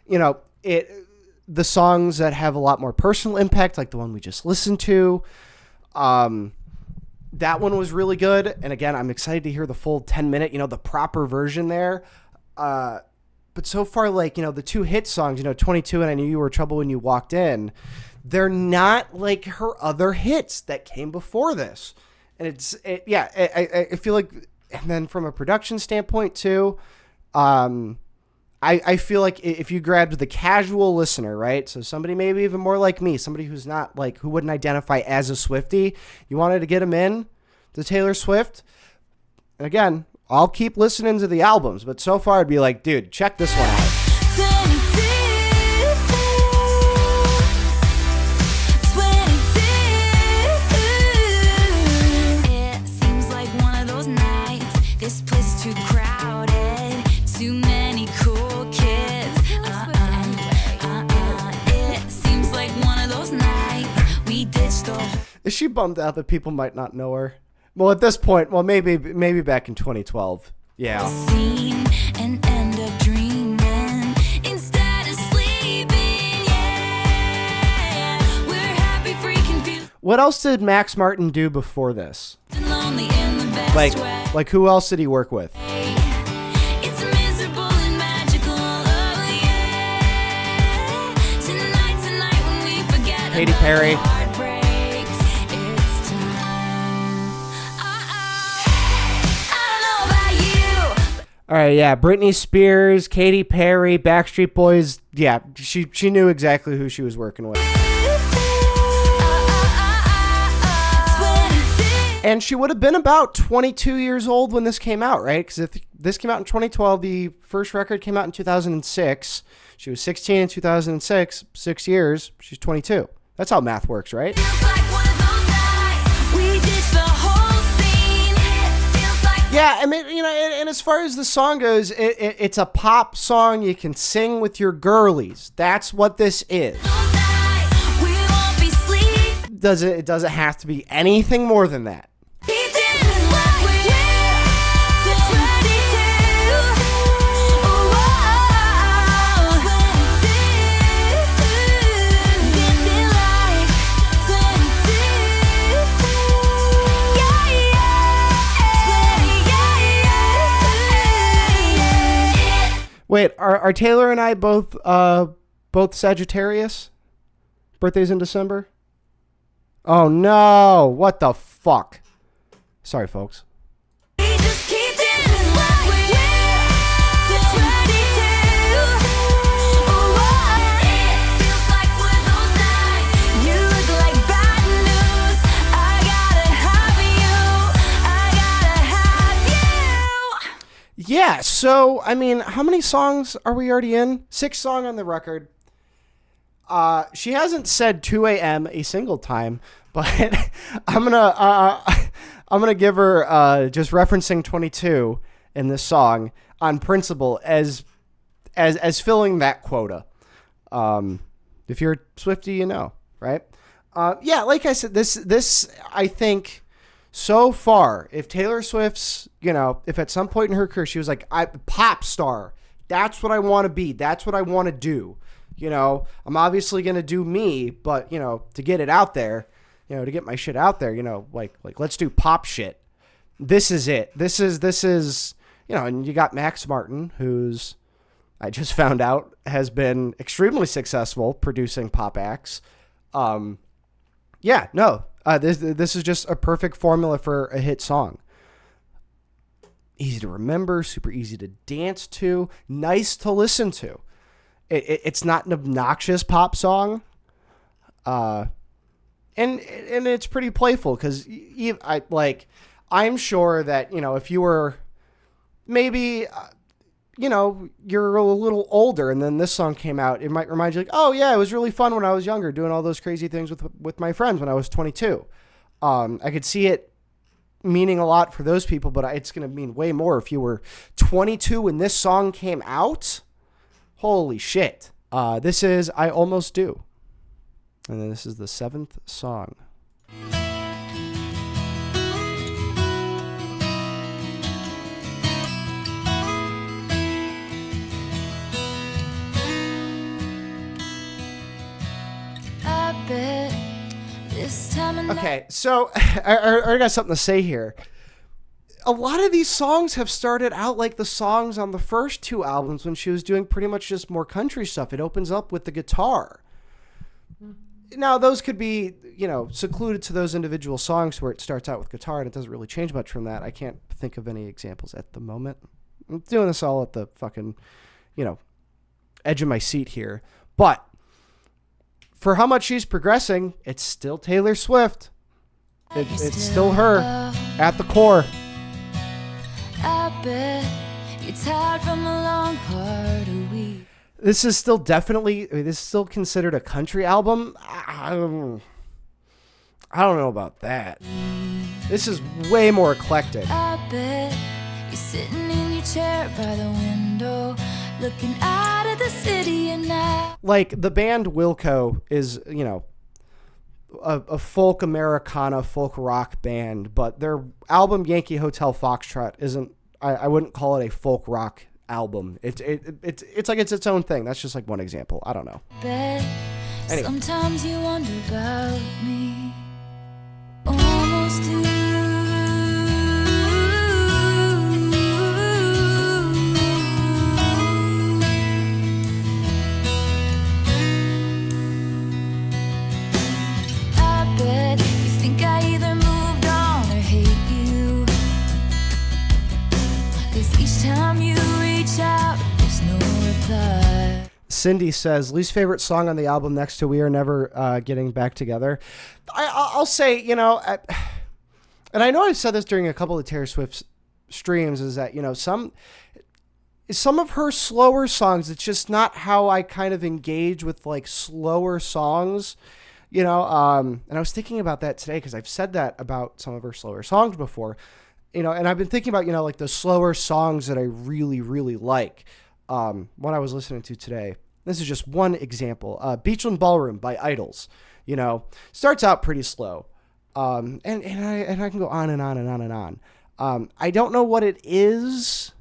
[SPEAKER 1] the songs that have a lot more personal impact, like the one we just listened to, that one was really good. And again, I'm excited to hear the full 10-minute, the proper version there. But so far, like, the 2 hit songs, 22 and I Knew You Were Trouble When You Walked In, they're not like her other hits that came before this. And I feel like, and then from a production standpoint too, I feel like if you grabbed the casual listener, right? So somebody maybe even more like me, somebody who's not like, who wouldn't identify as a Swiftie, you wanted to get them in to Taylor Swift. And again, I'll keep listening to the albums, but so far I'd be like, dude, check this one out.
[SPEAKER 2] 22. It seems like one of those nights. This place too crowded. Too many cool kids. It seems like one of those nights. We ditched the.
[SPEAKER 1] Is she bummed out that people might not know her? Well, at this point, well, maybe back in 2012. Yeah.
[SPEAKER 2] Scene and end up dreaming instead of sleeping. Yeah, we're happy, free, confused,
[SPEAKER 1] What else did Max Martin do before this?
[SPEAKER 2] and lonely in the best way.
[SPEAKER 1] Like who else did he work with?
[SPEAKER 2] It's miserable and magical. Oh yeah. Tonight when we forget
[SPEAKER 1] Katy
[SPEAKER 2] about
[SPEAKER 1] Perry.
[SPEAKER 2] the heartbreaks, it's time. I don't know about you.
[SPEAKER 1] All right, yeah, Britney Spears, Katy Perry, Backstreet Boys. Yeah, she knew exactly who she was working with. And she would have been about 22 years old when this came out, right? Because if this came out in 2012, the first record came out in 2006. She was 16 in 2006, 6 years. She's 22. That's how math works, right?
[SPEAKER 2] Feels like one of those nights we ditched the whole scene. It feels like
[SPEAKER 1] Yeah, I mean, you know, and as far as the song goes, it's a pop song you can sing with your girlies. That's what this is.
[SPEAKER 2] those nights we won't be sleep.
[SPEAKER 1] It doesn't have to be anything more than that.
[SPEAKER 2] He did what we did to 22. Whoa, 22. Dancing like 22. Yeah.
[SPEAKER 1] Wait, are Taylor and I both Sagittarius? Birthdays in December? Oh no! What the fuck? Sorry, folks.
[SPEAKER 2] We just keep dancing like we did to 22. Whoa, it feels like one of those nights. You look like bad news. I gotta have you.
[SPEAKER 1] Yeah, so, I mean, how many songs are we already in? 6 songs on the record. She hasn't said 2 a.m. a single time, but I'm gonna give her just referencing 22 in this song on principle as filling that quota. If you're a Swiftie, you know, right? Yeah, like I said, this I think so far, if Taylor Swift's, you know, if at some point in her career she was like, pop star, that's what I want to be, that's what I want to do. You know, I'm obviously going to do me, but, you know, to get it out there, you know, to get my shit out there, you know, like let's do pop shit. This is it. This is, you know, and you got Max Martin, who's, I just found out, has been extremely successful producing pop acts. Yeah, no, this is just a perfect formula for a hit song. Easy to remember, super easy to dance to, nice to listen to. It's not an obnoxious pop song, and it's pretty playful because I'm sure that, you know, if you were maybe you know, you're a little older and then this song came out, it might remind you like, oh yeah, it was really fun when I was younger doing all those crazy things with my friends when I was 22. I could see it meaning a lot for those people, but it's going to mean way more if you were 22 when this song came out. Holy shit. This is I Almost Do. And then this is the 7th song.
[SPEAKER 2] I bet this time of night.
[SPEAKER 1] Okay, so I got something to say here. A lot of these songs have started out like the songs on the first 2 albums when she was doing pretty much just more country stuff. It opens up with the guitar. Now, those could be, you know, secluded to those individual songs where it starts out with guitar and it doesn't really change much from that. I can't think of any examples at the moment. I'm doing this all at the fucking, you know, edge of my seat here. But for how much she's progressing, it's still Taylor Swift. It's still her at the core.
[SPEAKER 2] I bet you're tired from a long, hard week.
[SPEAKER 1] This is still definitely, this is still considered a country album. I don't know about that. This is way more eclectic.
[SPEAKER 2] I bet you're sitting in your chair by the window, looking out at the city and now.
[SPEAKER 1] Like, the band Wilco is, you know, a folk Americana, folk rock band, but their album Yankee Hotel Foxtrot isn't. I wouldn't call it a folk rock album. It's like it's its own thing. That's just like one example. I don't know. Anyway.
[SPEAKER 2] Sometimes you wonder about me. Almost do. I bet you think I either moved on or hate you. 'Cause each time you reach out, there's no reply.
[SPEAKER 1] Cindy says, least favorite song on the album next to We Are Never Getting Back Together. I'll say, you know, and I know I've said this during a couple of Taylor Swift streams, is that, you know, some of her slower songs, it's just not how I kind of engage with like slower songs, you know, and I was thinking about that today because I've said that about some of her slower songs before, you know, and I've been thinking about, you know, like the slower songs that I really, really like. What I was listening to today. This is just one example. Beachland Ballroom by Idols, you know, starts out pretty slow. And I can go on and on and on and on. I don't know what it is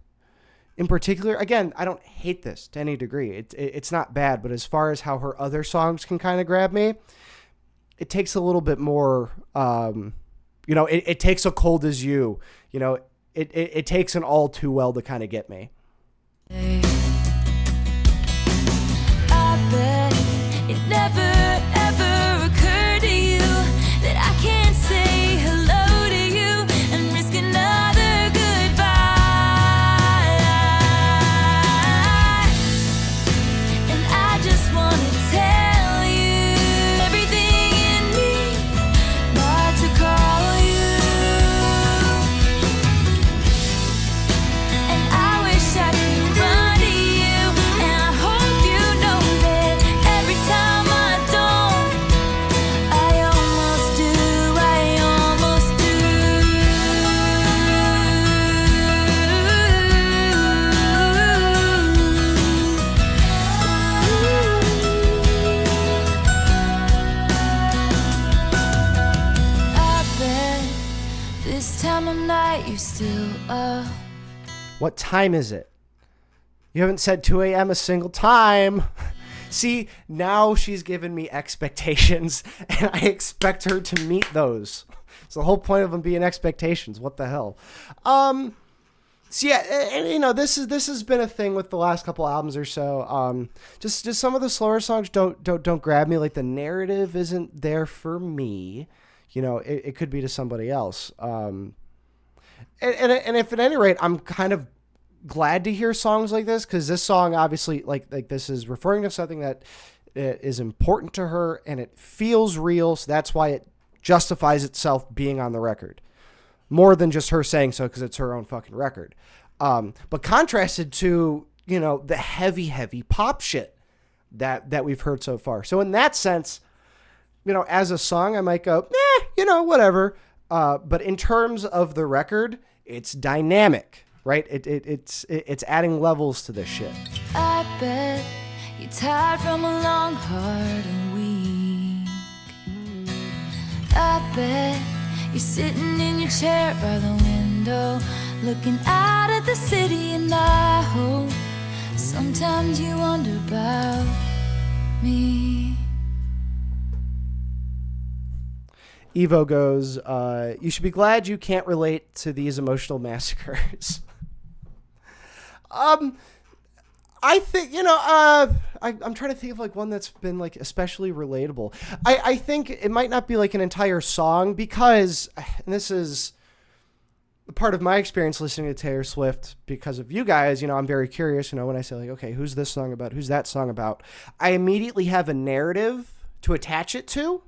[SPEAKER 1] in particular. Again, I don't hate this to any degree. It's not bad, but as far as how her other songs can kind of grab me, it takes a little bit more, you know, it takes a Cold As You, you know, it takes an All Too Well to kind of get me.
[SPEAKER 2] I bet it never ever occurred to you that I can't say hello to you and risk another goodbye. And I just want to tell you everything in me not to call you. And I wish I could run to you, and I hope you know that every time I don't, I almost do, I almost do. I bet this time of night you're still up.
[SPEAKER 1] What time is it? You haven't said 2 a.m. a single time. See, now she's given me expectations, and I expect her to meet those. It's the whole point of them being expectations. What the hell? So yeah, and, you know, this has been a thing with the last couple albums or so. Just some of the slower songs don't grab me. Like the narrative isn't there for me. You know, it could be to somebody else. And if at any rate, I'm kind of glad to hear songs like this, because this song obviously like this is referring to something that is important to her and it feels real. So that's why it justifies itself being on the record more than just her saying so, because it's her own fucking record. But contrasted to, you know, the heavy pop shit that we've heard so far. So in that sense, you know, as a song, I might go, you know, whatever. But in terms of the record, it's dynamic, right? It's adding levels to this shit.
[SPEAKER 2] I bet you're tired from a long, hard week. I bet you're sitting in your chair by the window, looking out at the city, and I hope sometimes you wonder about me.
[SPEAKER 1] Evo goes, you should be glad you can't relate to these emotional massacres. I think, you know, I'm trying to think of like one that's been like especially relatable. I think it might not be like an entire song because, and this is part of my experience listening to Taylor Swift because of you guys, you know, I'm very curious, you know, when I say like, okay, who's this song about? Who's that song about? I immediately have a narrative to attach it to,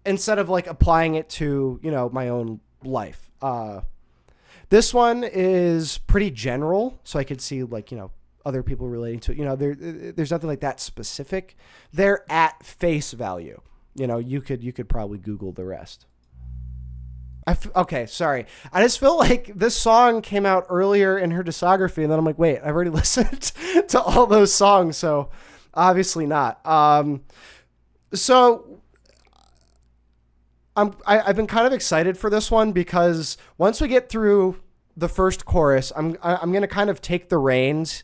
[SPEAKER 1] instead of like applying it to, you know, my own life. This one is pretty general, so I could see like, you know, other people relating to it. You know, there's nothing like that specific. They're at face value. You know, you could probably Google the rest. Okay, sorry. I just feel like this song came out earlier in her discography, and then I'm like, wait, I've already listened to all those songs, so obviously not. So I've been kind of excited for this one because once we get through the first chorus, I'm going to kind of take the reins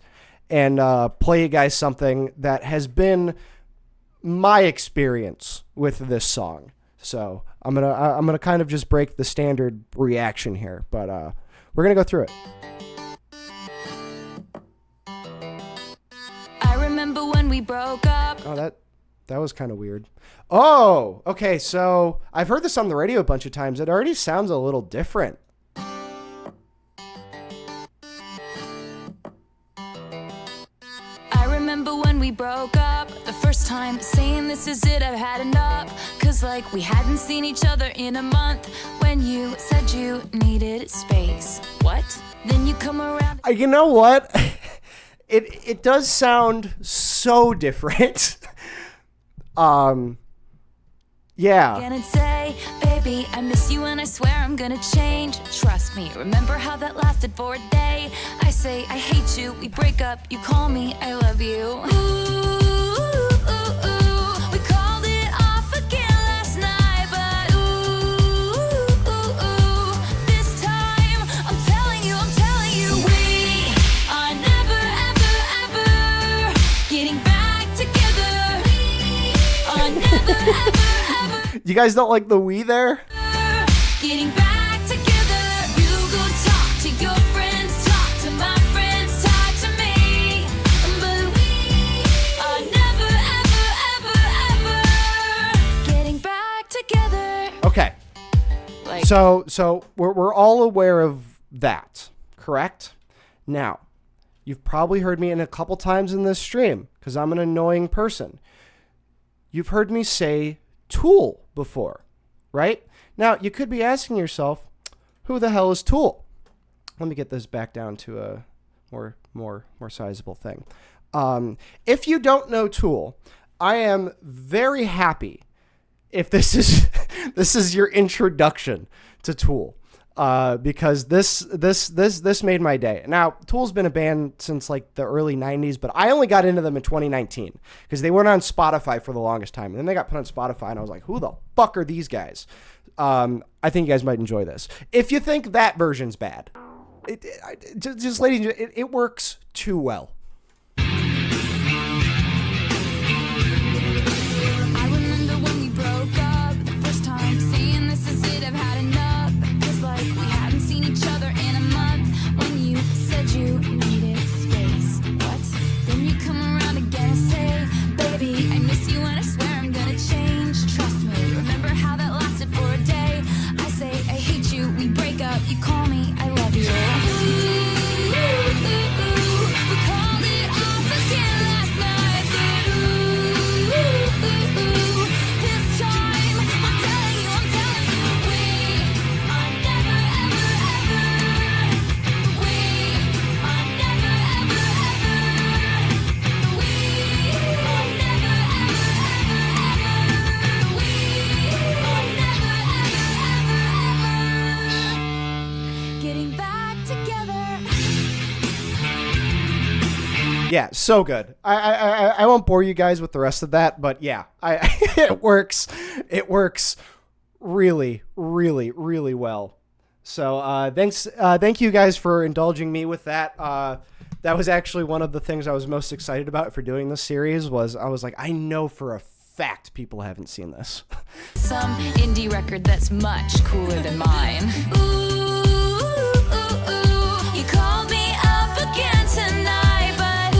[SPEAKER 1] and play you guys something that has been my experience with this song. So I'm gonna kind of just break the standard reaction here, but we're gonna go through it.
[SPEAKER 2] I remember when we broke up.
[SPEAKER 1] Oh, that was kind of weird. Oh, okay. So I've heard this on the radio a bunch of times. It already sounds a little different.
[SPEAKER 2] I remember when we broke up the first time, saying this is it, I've had enough. Cause like we hadn't seen each other in a month. When you said you needed space. What? Then you come around.
[SPEAKER 1] You know what? It does sound so different. Yeah.
[SPEAKER 2] And say, baby, I miss you and I swear I'm gonna change. Trust me, remember how that lasted for a day? I say, I hate you, we break up, you call me, I love you. We called it off again last night, but this time, I'm telling you, we are never, ever, ever getting back together. We are never, ever.
[SPEAKER 1] You guys don't like the "we" there?
[SPEAKER 2] Getting back together. You go talk to your friends, talk to my friends, talk to me. But we are never, ever, ever getting back together.
[SPEAKER 1] Okay.
[SPEAKER 2] Like,
[SPEAKER 1] So we're all aware of that, correct? Now, you've probably heard me in a couple times in this stream because I'm an annoying person. You've heard me say Tool before, right? Now, you could be asking yourself, who the hell is Tool? Let me get this back down to a more sizable thing. If you don't know Tool, I am very happy if this is your introduction to Tool, because this made my day. Now, Tool's been a band since like the early 90s, but I only got into them in 2019 because they weren't on Spotify for the longest time. And then they got put on Spotify and I was like, who the fuck are these guys? I think you guys might enjoy this. If you think that version's bad, just ladies and gentlemen, it works too well.
[SPEAKER 2] I remember when we broke up the first time, saying this is it, I've had enough. Cause like we hadn't seen each other in a month. When you said you needed space. What? Then you come around again and say, baby, I miss you and I swear I'm gonna change. Trust me, remember how that lasted for a day? I say, I hate you, we break up, you call me, I love you. We called it off again last night, but this time, I'm telling you, we are never, ever, ever. We are never, ever, ever. We are never, ever, ever. We are never, ever, ever. Getting back together.
[SPEAKER 1] Yeah, so good. I won't bore you guys with the rest of that, but yeah, it works. It works really, really, really well. So thank you guys for indulging me with that. That was actually one of the things I was most excited about for doing this series. I was like, I know for a fact people haven't seen this.
[SPEAKER 2] Some indie record that's much cooler than mine. You called me up again tonight, but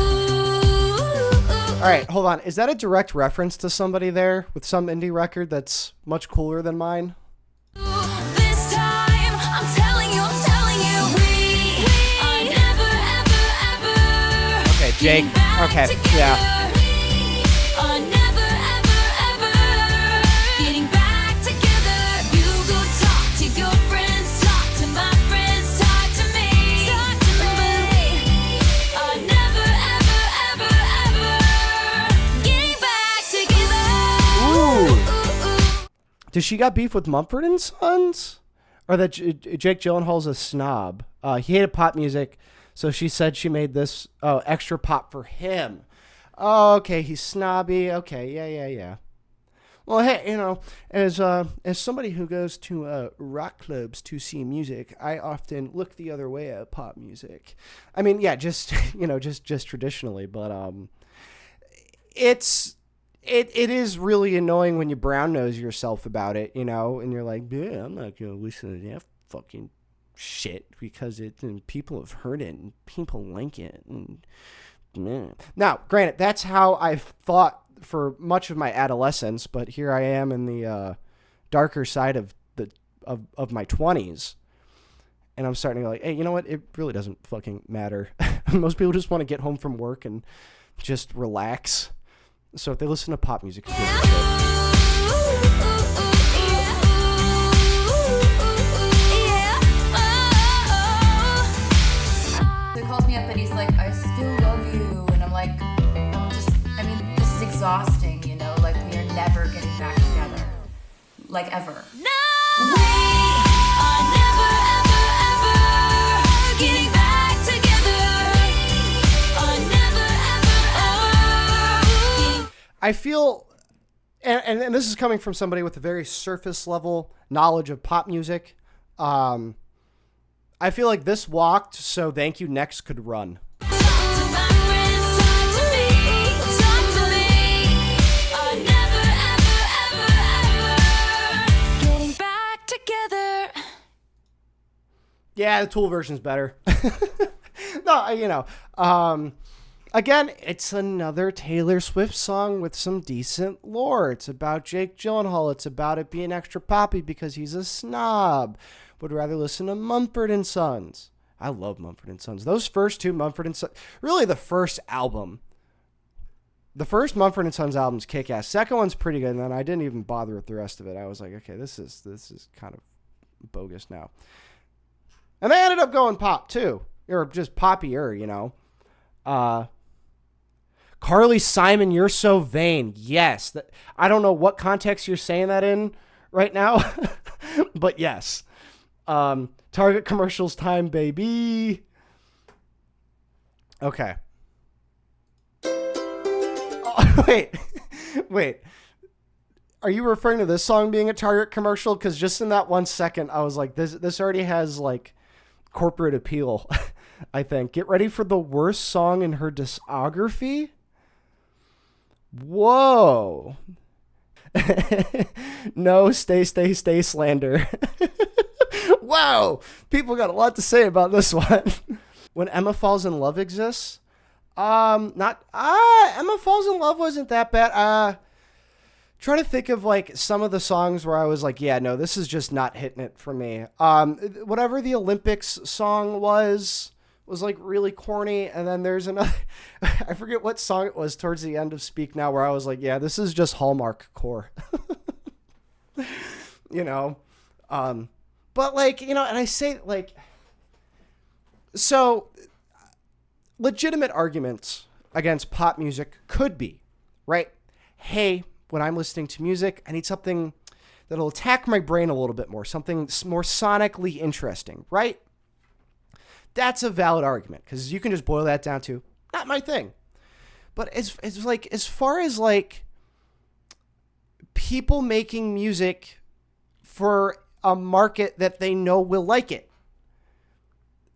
[SPEAKER 1] All right, hold on. Is that a direct reference to somebody there with some indie record that's much cooler than mine?
[SPEAKER 2] this time, I'm telling you, we are never, ever, ever.
[SPEAKER 1] Okay, Jake.
[SPEAKER 2] getting back
[SPEAKER 1] Okay,
[SPEAKER 2] together.
[SPEAKER 1] yeah.
[SPEAKER 2] We are never, ever, ever getting back together. You go talk to your friends, talk to my friends, talk to me. Talk to me. We are never, ever, ever, ever getting back together.
[SPEAKER 1] Ooh. Does she got beef with Mumford and Sons? Or that Jake Gyllenhaal's a snob? He hated pop music, so she said she made this extra pop for him. Oh, okay, he's snobby. Okay, yeah. Well, hey, as somebody who goes to rock clubs to see music, I often look the other way at pop music. I mean, yeah, just just traditionally, but it is really annoying when you brown nose yourself about it, and you're like, yeah, I'm not gonna listen to that fucking shit because people have heard it and people like it. And now, granted, that's how I've thought for much of my adolescence, but here I am in the darker side of my 20s, and I'm starting to go like, hey, you know what? It really doesn't fucking matter. Most people just want to get home from work and just relax. So if they listen to pop music, it's
[SPEAKER 3] He called me up and he's like, I still love you. And I'm like, this is exhausting, like we are never getting back together. Like ever.
[SPEAKER 2] No! We are never, ever, ever getting back together. Are never, ever, ever.
[SPEAKER 1] I feel, and this is coming from somebody with a very surface level knowledge of pop music. I feel like this walked so Thank You Next could run.
[SPEAKER 2] Talk to my friends, talk to me, talk to me. Are never, ever, ever, ever getting back together.
[SPEAKER 1] Yeah, the Tool version's better. No, again, it's another Taylor Swift song with some decent lore. It's about Jake Gyllenhaal. It's about it being extra poppy because he's a snob. Would rather listen to Mumford & Sons. I love Mumford & Sons. Those first two Mumford & Sons, really the first album. The first Mumford & Sons album's kick-ass. Second one's pretty good, and then I didn't even bother with the rest of it. I was like, okay, this is kind of bogus now. And they ended up going pop, too. Or just poppier, Carly Simon, You're So Vain. Yes. I don't know what context you're saying that in right now, but yes. Target commercials time, baby. Okay. Oh, wait. Are you referring to this song being a Target commercial? Because just in that 1 second, I was like, this already has like corporate appeal. I think. Get ready for the worst song in her discography. Whoa. No, stay slander. Wow, people got a lot to say about this one. When Emma Falls in Love exists, Emma Falls in Love wasn't that bad. Trying to think of like some of the songs where I was like, yeah, no, this is just not hitting it for me. Whatever the Olympics song was like really corny, and then there's another, I forget what song it was towards the end of Speak Now, where I was like, yeah, this is just Hallmark core. But like, and I say like, so legitimate arguments against pop music could be, right? Hey, when I'm listening to music, I need something that'll attack my brain a little bit more, something more sonically interesting, right? That's a valid argument, because you can just boil that down to not my thing. But as far as like people making music for a market that they know will like it,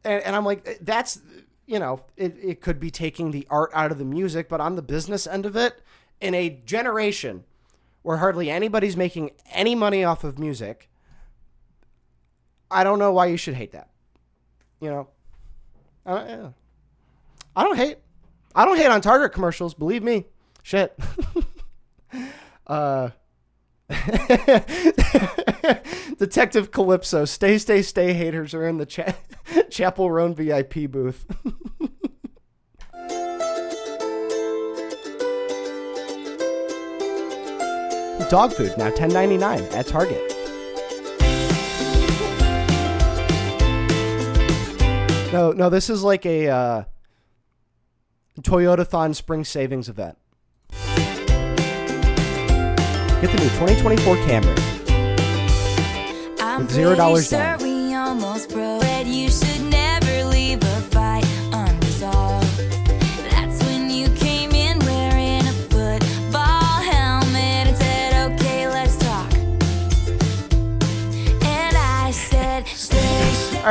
[SPEAKER 1] and I'm like, that's, it could be taking the art out of the music, but on the business end of it, in a generation where hardly anybody's making any money off of music, I don't know why you should hate that. I don't hate on Target commercials, believe me. Shit. Detective Calypso, stay haters are in the Chapel Roan VIP booth. Dog food now $10.99 at Target. No, this is like a Toyotathon spring savings event. Get the new 2024 Camry with $0 down.
[SPEAKER 2] We almost broke. You should never leave a fight unresolved. That's when you came in wearing a football helmet and said, okay,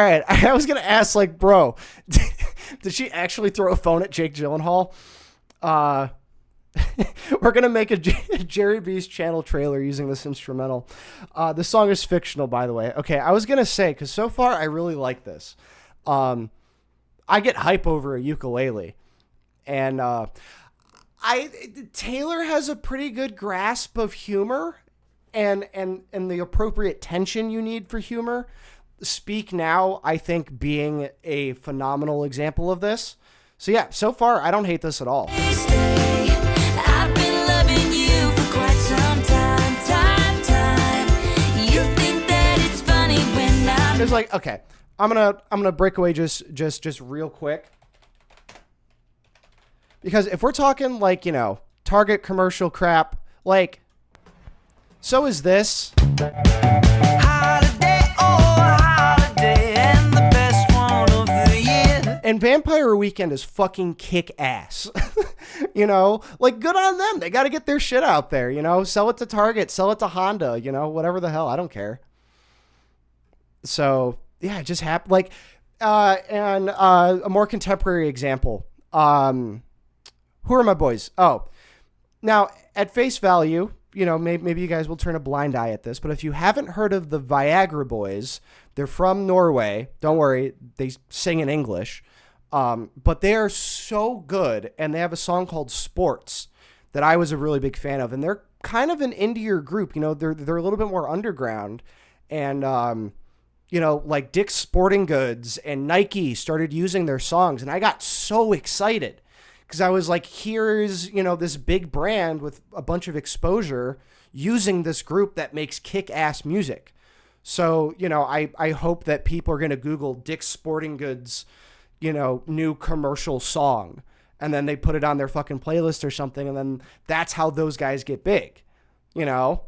[SPEAKER 1] right. I was gonna ask, like, bro, did she actually throw a phone at Jake Gyllenhaal? We're gonna make a Jerry B's channel trailer using this instrumental. The song is fictional, by the way. Okay, I was gonna say, because so far I really like this. I get hype over a ukulele, and Taylor has a pretty good grasp of humor, and the appropriate tension you need for humor. Speak Now, I think, being a phenomenal example of this. So yeah, so far I don't hate this at all.
[SPEAKER 2] I've been loving you for quite some time. You think that it's funny when I'm
[SPEAKER 1] It's like, okay, I'm gonna break away just real quick, because if we're talking like, you know, Target commercial crap, like, so is this.
[SPEAKER 4] Holiday, oh holiday, and the best one of the year.
[SPEAKER 1] And Vampire Weekend is fucking kick ass. You know, like, good on them. They got to get their shit out there, you know, sell it to Target, sell it to Honda, you know, whatever the hell. I don't care. So yeah, it just happened. Like, and a more contemporary example. Who are my boys? Oh, now at face value, you know, maybe you guys will turn a blind eye at this, but if you haven't heard of the Viagra Boys, they're from Norway. Don't worry, they sing in English. But they are so good, and they have a song called Sports that I was a really big fan of, and they're kind of an indie group. You know, they're a little bit more underground, and you know, like Dick's Sporting Goods and Nike started using their songs, and I got so excited because I was like, here's, you know, this big brand with a bunch of exposure using this group that makes kick-ass music. So, you know, I hope that people are going to Google Dick's Sporting Goods, you know, new commercial song, and then they put it on their fucking playlist or something, and then that's how those guys get big, you know?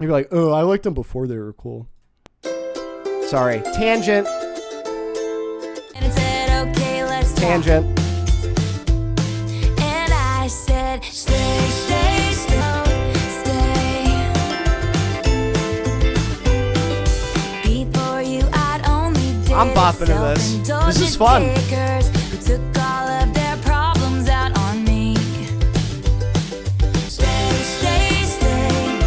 [SPEAKER 1] You're like, oh, I liked them before they were cool. Sorry. Tangent.
[SPEAKER 2] and it said, okay, let's talk.
[SPEAKER 1] Tangent.
[SPEAKER 2] And I said, stay, stay, stay. Before you, I'd only date
[SPEAKER 1] I'm bopping to this. This is fun.
[SPEAKER 2] takers who took all of their problems out on me. Stay, stay, stay.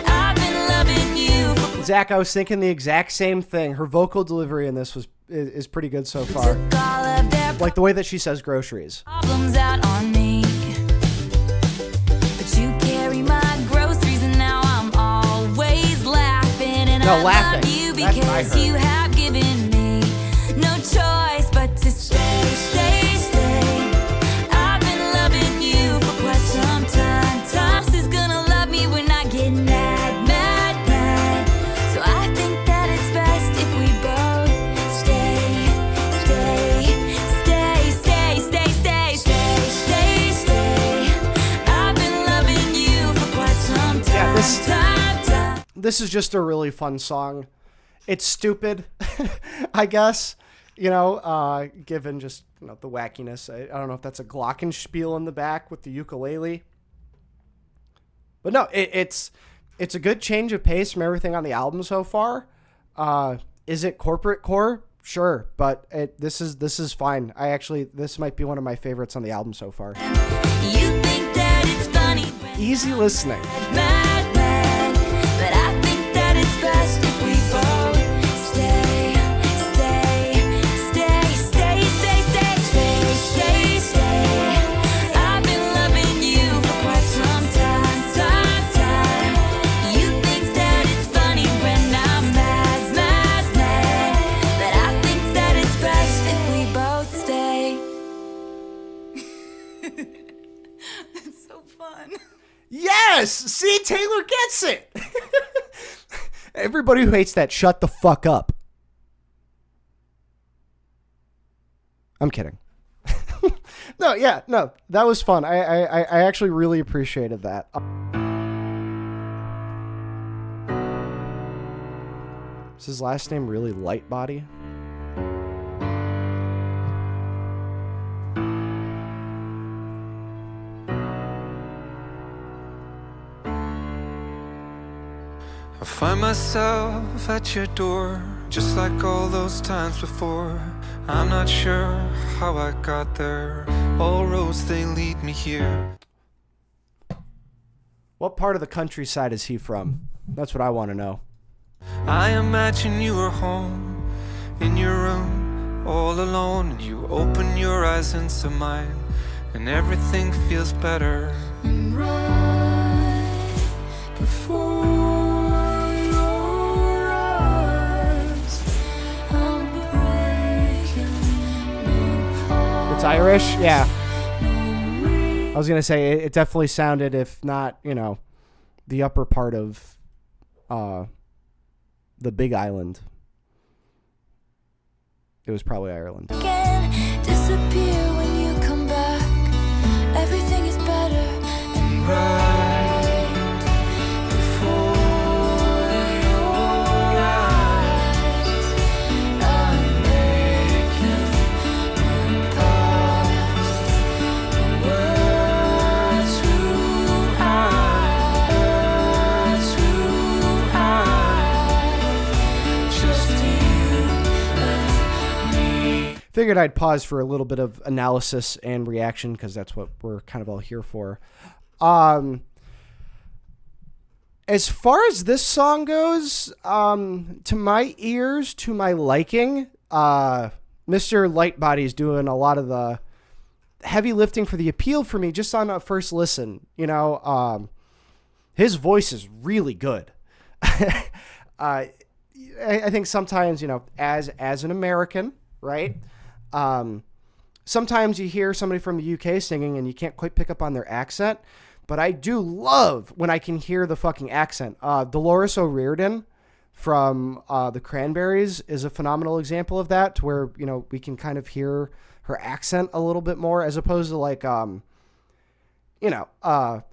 [SPEAKER 2] I've been loving you for
[SPEAKER 1] Zach, I was thinking the exact same thing. Her vocal delivery in this is pretty good so far.
[SPEAKER 2] took all of their
[SPEAKER 1] Like the way that she says groceries.
[SPEAKER 2] problems out on me. But you carry my groceries and now I'm always laughing. And
[SPEAKER 1] No,
[SPEAKER 2] I
[SPEAKER 1] laughing.
[SPEAKER 2] love you
[SPEAKER 1] That's what I
[SPEAKER 2] because
[SPEAKER 1] heard.
[SPEAKER 2] you have given me no choice but to stay, stay, stay. I've been loving you for quite some time. Tops is gonna love me when I get mad, mad, mad. So I think that it's best if we both stay, stay, stay, stay, stay, stay, stay, stay, stay. I've been loving you for quite some time.
[SPEAKER 1] Yeah, this-
[SPEAKER 2] time.
[SPEAKER 1] This is just a really fun song. It's stupid, I guess, you know, given just, you know, the wackiness. I don't know if that's a glockenspiel in the back with the ukulele. But no, it's a good change of pace from everything on the album so far. Is it corporate core? Sure, but this is fine. This might be one of my favorites on the album so far.
[SPEAKER 2] You think that it's funny when
[SPEAKER 1] Easy listening.
[SPEAKER 2] mad, mad, but I think that it's best if we both stay, stay, stay, stay, stay, stay, stay, stay, stay. I've been loving you for quite some time. You think that it's funny when I'm mad, mad, mad, but I think that it's best if we both stay. It's so fun.
[SPEAKER 1] Yes! See, Taylor gets it! Everybody who hates that, shut the fuck up. I'm kidding. No, that was fun. I actually really appreciated that. Is his last name really Lightbody?
[SPEAKER 4] I find myself at your door,
[SPEAKER 5] just like all those times before. I'm not sure how I got there. All roads, they lead me here.
[SPEAKER 1] What part of the countryside is he from? That's what I want to know.
[SPEAKER 5] I imagine you were home in your room all alone, and you open your eyes into mine, and everything feels better.
[SPEAKER 2] And right before your eyes, I'm breaking apart.
[SPEAKER 1] It's Irish? Yeah. I was going to say, it definitely sounded, if not, you know, the upper part of the Big Island. It was probably Ireland.
[SPEAKER 2] Again, disappear when you come back. Everything is better and right before your eyes. I'm making new paths. The words through eyes, just you and me.
[SPEAKER 1] Figured I'd pause for a little bit of analysis and reaction because that's what we're kind of all here for. As far as this song goes, to my ears, to my liking, Mr. Lightbody's doing a lot of the heavy lifting for the appeal for me just on a first listen. You know, his voice is really good. I think sometimes, you know, as an American, right? Sometimes you hear somebody from the UK singing and you can't quite pick up on their accent, but I do love when I can hear the fucking accent. Dolores O'Riordan from the Cranberries is a phenomenal example of that, to where, you know, we can kind of hear her accent a little bit more, as opposed to like, I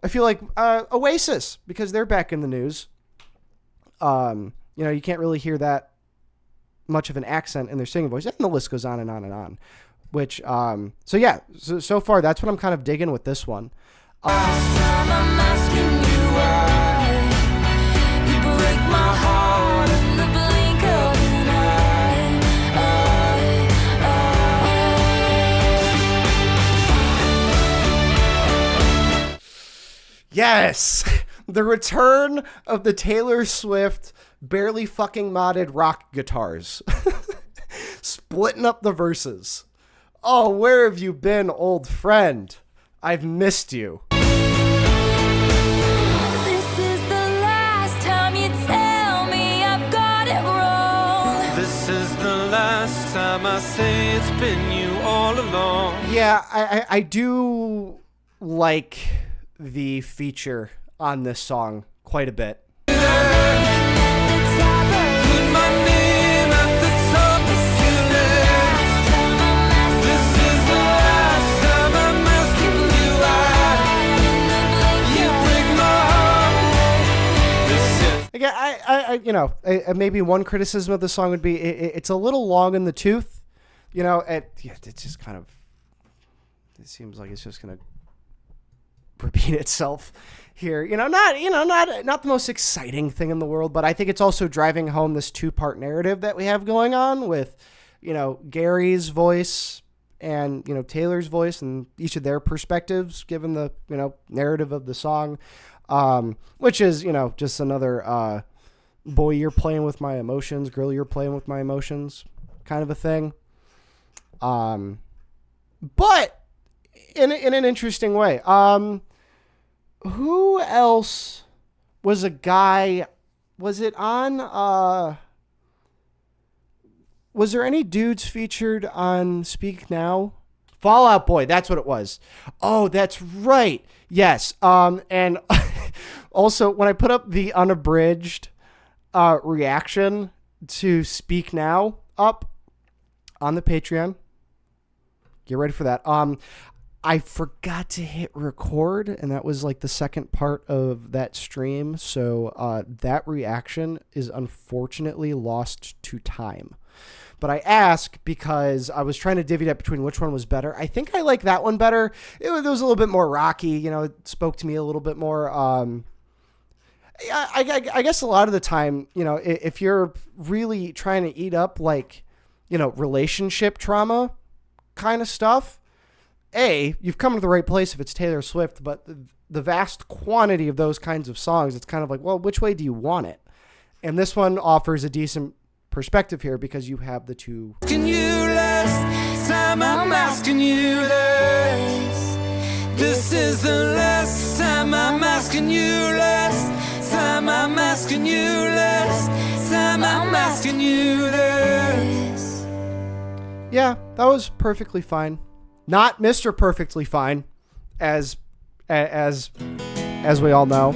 [SPEAKER 1] feel like Oasis, because they're back in the news. You know, you can't really hear that much of an accent in their singing voice, and the list goes on and on and on. Which, so far that's what I'm kind of digging with this one.
[SPEAKER 2] Last time I'm asking you why you break my heart in the blink of an eye.
[SPEAKER 1] Yes! The return of the Taylor Swift barely fucking modded rock guitars. Splitting up the verses. Oh, where have you been, old friend? I've missed you.
[SPEAKER 2] This is the last time you tell me I've got it wrong.
[SPEAKER 5] This is the last time I say it's been you all along.
[SPEAKER 1] Yeah, I do like the feature on this song quite a bit.
[SPEAKER 5] Put my name at the top of your list. This is the last time I'm asking you why you break my heart. This is
[SPEAKER 1] Again, maybe one criticism of the song would be it's a little long in the tooth. You know, it's just kind of, it seems like it's just gonna repeat itself here. Not the most exciting thing in the world, but I think it's also driving home this two-part narrative that we have going on with, Gary's voice and, Taylor's voice, and each of their perspectives given the, narrative of the song, which is, just another, boy, you're playing with my emotions, girl, you're playing with my emotions kind of a thing. But in an interesting way. Who else was a guy? Was it on? Was there any dudes featured on Speak Now? Fall Out Boy, that's what it was. Oh, that's right. Yes. And also when I put up the unabridged reaction to Speak Now up on the Patreon, get ready for that. I forgot to hit record, and that was like the second part of that stream. So that reaction is unfortunately lost to time. But I ask because I was trying to divvy up between which one was better. I think I like that one better. It was a little bit more rocky. It spoke to me a little bit more. I guess a lot of the time, you know, if you're really trying to eat up like, you know, relationship trauma kind of stuff, you've come to the right place if it's Taylor Swift, but the vast quantity of those kinds of songs, it's kind of like, well, which way do you want it? And this one offers a decent perspective here because you have the two.
[SPEAKER 5] Asking you last time, I'm asking you this. This is the last time I'm asking you last time I'm asking you last time I'm asking you this.
[SPEAKER 1] Yeah, that was perfectly fine. Not Mr. Perfectly Fine, as we all know.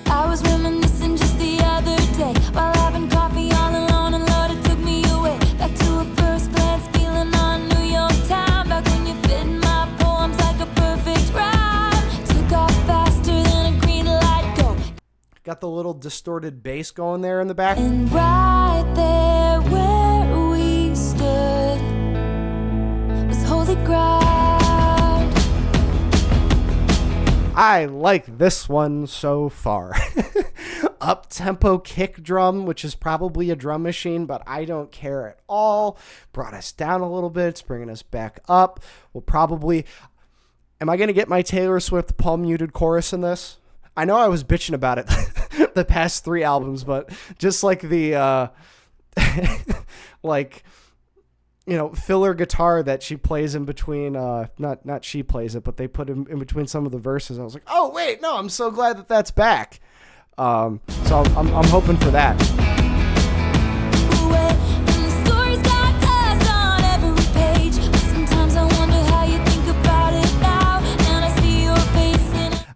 [SPEAKER 2] I was reminiscing just the other day while having coffee all alone, and Lord, it took me away back to a first glance feeling on New York time. Back when you fit in my poems like a perfect rhyme. Took off faster than a green light go.
[SPEAKER 1] Got the little distorted bass going there in the back.
[SPEAKER 2] And right there where we stood was holy ground.
[SPEAKER 1] I like this one so far. Up-tempo kick drum, which is probably a drum machine, but I don't care at all. Brought us down a little bit. It's bringing us back up. We'll probably... Am I going to get my Taylor Swift palm-muted chorus in this? I know I was bitching about it the past 3 albums, but just like the... like... you know, filler guitar that she plays in between, not she plays it, but they put in between some of the verses. I was like, oh, wait, no, I'm so glad that that's back. So I'm hoping for that.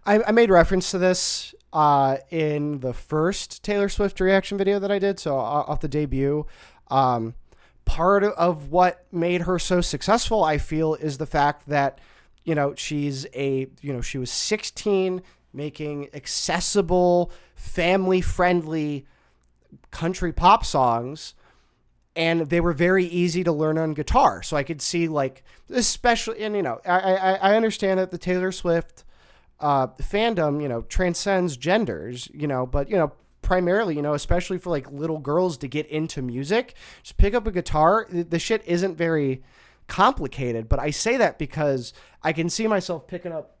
[SPEAKER 1] I made reference to this in the first Taylor Swift reaction video that I did, so off the debut. Part of what made her so successful, I feel, is the fact that, you know, she was 16, making accessible, family-friendly country pop songs, and they were very easy to learn on guitar. So I could see, like, especially, and, you know, I understand that the Taylor Swift fandom, you know, transcends genders, you know, but, you know, primarily, you know, especially for like little girls to get into music, just pick up a guitar. The shit isn't very complicated, but I say that because I can see myself picking up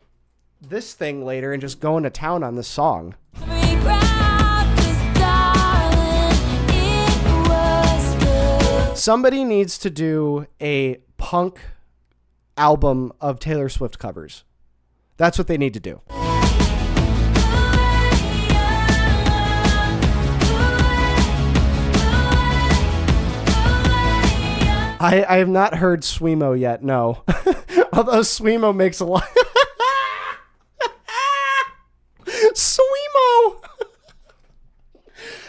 [SPEAKER 1] this thing later and just going to town on this song. Somebody needs to do a punk album of Taylor Swift covers. That's what they need to do. I have not heard Swemo yet, no. Although Swemo makes a lot... Swemo!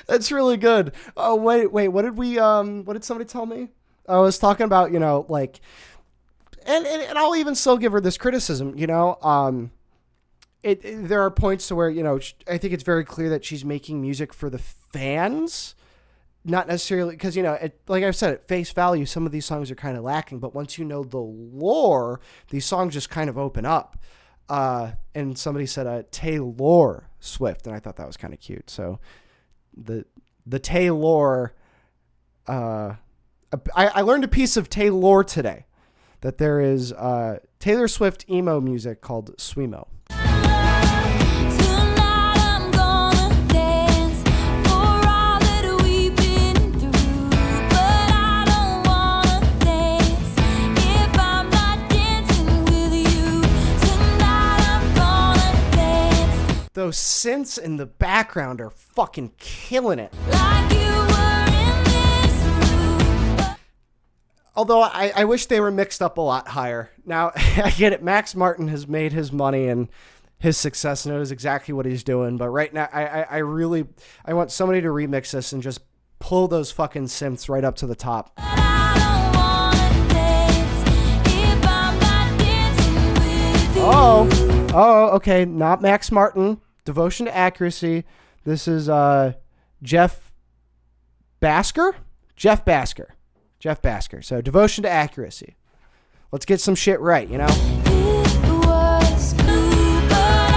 [SPEAKER 1] That's really good. Oh, wait, what did somebody tell me? I was talking about, you know, like... And I'll even still give her this criticism, you know? There are points to where, you know, I think it's very clear that she's making music for the fans. Not necessarily because, you know, like I've said, at face value, some of these songs are kind of lacking. But once you know the lore, these songs just kind of open up. And somebody said Taylor Swift, and I thought that was kind of cute. So the Taylor, I learned a piece of Taylor today, that there is Taylor Swift emo music called Swemo. Those synths in the background are fucking killing it.
[SPEAKER 2] Like you were in this room.
[SPEAKER 1] Although I wish they were mixed up a lot higher. Now, I get it. Max Martin has made his money and his success knows exactly what he's doing. But right now, I want somebody to remix this and just pull those fucking synths right up to the top.
[SPEAKER 2] But I don't wanna dance if I'm not dancing with you.
[SPEAKER 1] Oh, okay. Not Max Martin. Devotion to Accuracy. This is Jeff Basker. So Devotion to Accuracy. Let's get some shit right, you know?
[SPEAKER 2] It was cool, but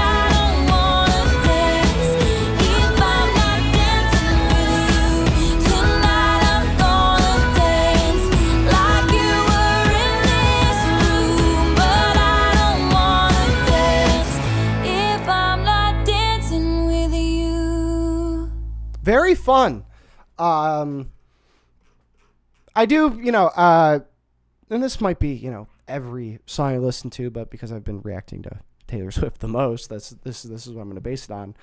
[SPEAKER 1] very fun. I do, and this might be, every song I listen to, but because I've been reacting to Taylor Swift the most, this is what I'm going to base it on.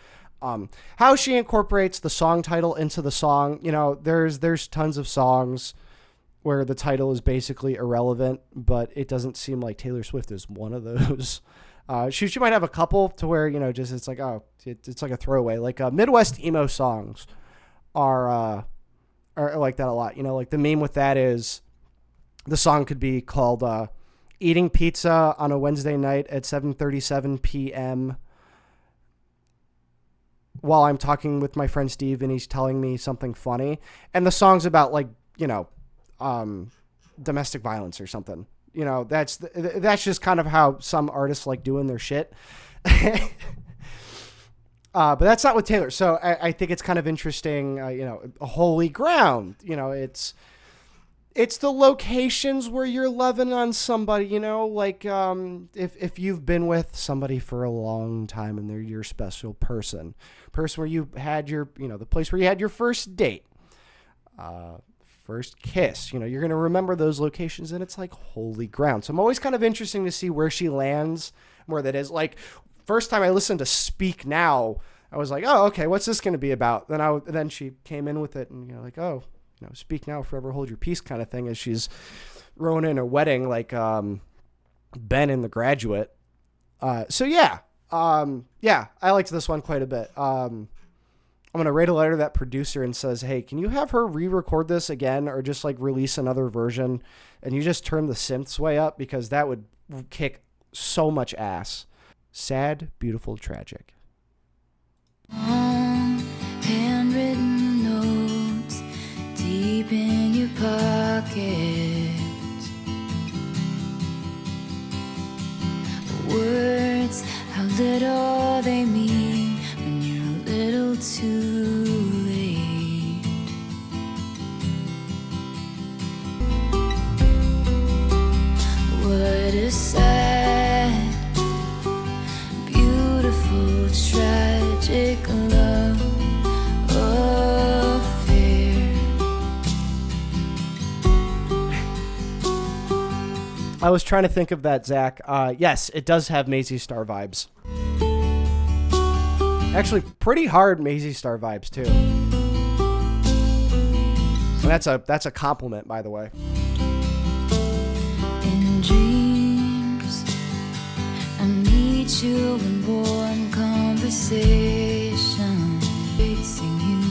[SPEAKER 1] How she incorporates the song title into the song. There's tons of songs where the title is basically irrelevant, but it doesn't seem like Taylor Swift is one of those. She might have a couple to where, just it's like, it's like a throwaway. Like Midwest emo songs are like that a lot. Like the meme with that is the song could be called Eating Pizza on a Wednesday night at 7:37 p.m. while I'm talking with my friend Steve and he's telling me something funny. And the song's about like, domestic violence or something. That's just kind of how some artists like doing their shit. But that's not with Taylor. So I think it's kind of interesting, a holy ground. It's the locations where you're loving on somebody, like if you've been with somebody for a long time and they're your special person where you had your, the place where you had your first date, first kiss, you're going to remember those locations and it's like holy ground. So I'm always kind of interesting to see where she lands, where that is. Like first time I listened to Speak Now, I was like, oh, okay, what's this going to be about? Then she came in with it and speak now, forever hold your peace kind of thing as she's Ronan in a wedding like Ben in The Graduate. So yeah, I liked this one quite a bit. I'm going to write a letter to that producer and says, hey, can you have her re-record this again or just like release another version and you just turn the synths way up because that would kick so much ass. Sad, beautiful, tragic.
[SPEAKER 2] Handwritten notes deep in your pocket. Words, how little they mean when you're a little too late. What a sad, beautiful, tragic love affair.
[SPEAKER 1] I was trying to think of that, Zach. Yes, it does have Maisie Star vibes. Actually, pretty hard Maisie Star vibes too. And that's a compliment, by the way.
[SPEAKER 2] In dreams, I meet you in warm conversation, facing you,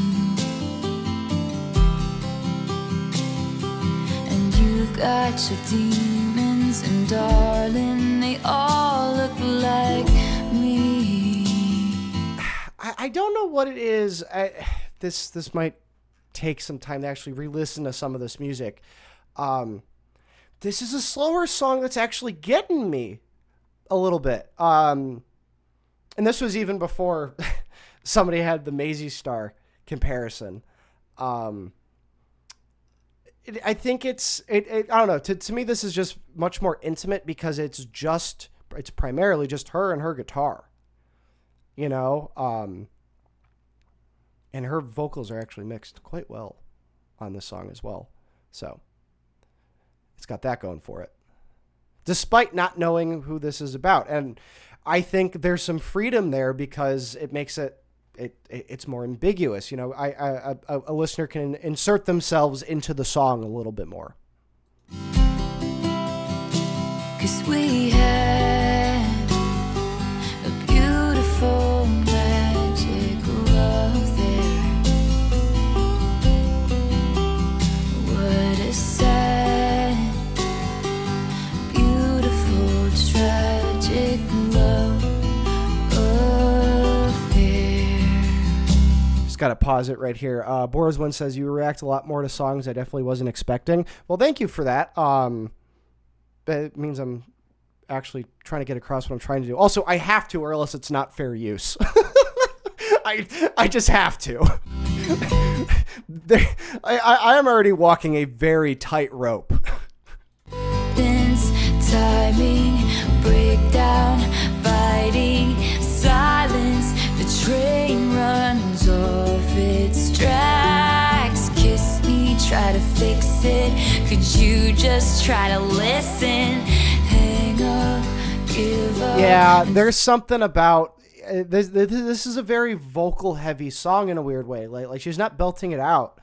[SPEAKER 2] and you've got your demons, and darling, they all look like me.
[SPEAKER 1] I don't know what it is. This might take some time to actually re-listen to some of this music. This is a slower song that's actually getting me a little bit. And this was even before somebody had the Maisie Star comparison. I think I don't know. To me, this is just much more intimate because it's primarily just her and her guitar, and her vocals are actually mixed quite well on this song as well. So it's got that going for it, despite not knowing who this is about. And I think there's some freedom there because it makes it's more ambiguous. A listener can insert themselves into the song a little bit more.
[SPEAKER 2] 'Cause we had a beautiful magic love there. What a sad, beautiful, tragic love affair.
[SPEAKER 1] Just got to pause it right here. Boris one says you react a lot more to songs I definitely wasn't expecting. Well, thank you for that. It means I'm actually trying to get across what I'm trying to do. Also, I have to, or else it's not fair use. I just have to. I am already walking a very tight rope.
[SPEAKER 2] Dance, timing, breakdown, fighting, silence. The train runs off its track. you just try to listen? Hang up, give up.
[SPEAKER 1] Yeah, there's something about this is a very vocal heavy song in a weird way. Like she's not belting it out,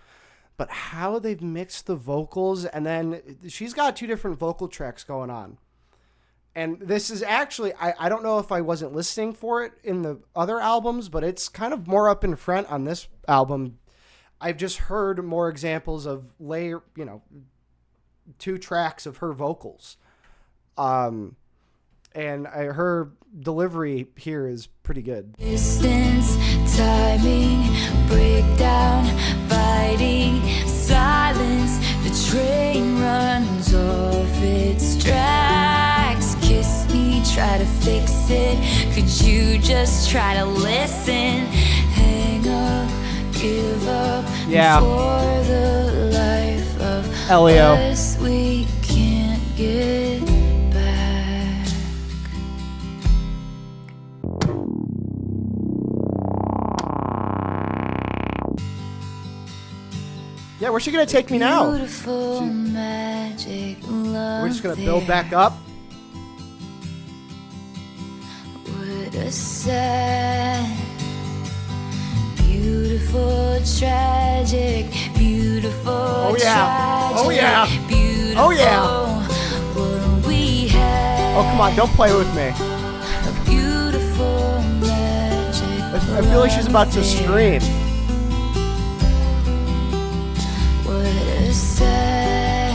[SPEAKER 1] but how they've mixed the vocals, and then she's got 2 different vocal tracks going on. And this is actually, I don't know if I wasn't listening for it in the other albums, but it's kind of more up in front on this album. I've just heard more examples of 2 tracks of her vocals. And her delivery here is pretty good.
[SPEAKER 2] Distance, timing, breakdown, fighting, silence. The train runs off its tracks. Kiss me, try to fix it. Could you just try to listen? Hang up, give up.
[SPEAKER 1] Yeah.
[SPEAKER 2] For the life of
[SPEAKER 1] Elio.
[SPEAKER 2] us, we can't get back.
[SPEAKER 1] Yeah, where's she gonna take me now?
[SPEAKER 2] Beautiful magic love.
[SPEAKER 1] We're just gonna build back up.
[SPEAKER 2] What a sad, beautiful, tragic, beautiful,
[SPEAKER 1] Oh, yeah.
[SPEAKER 2] tragic,
[SPEAKER 1] Oh, yeah.
[SPEAKER 2] beautiful.
[SPEAKER 1] Oh, yeah.
[SPEAKER 2] What we had.
[SPEAKER 1] Oh, come on, don't play with me.
[SPEAKER 2] A beautiful magic.
[SPEAKER 1] I feel like she's about to scream.
[SPEAKER 2] What a sad,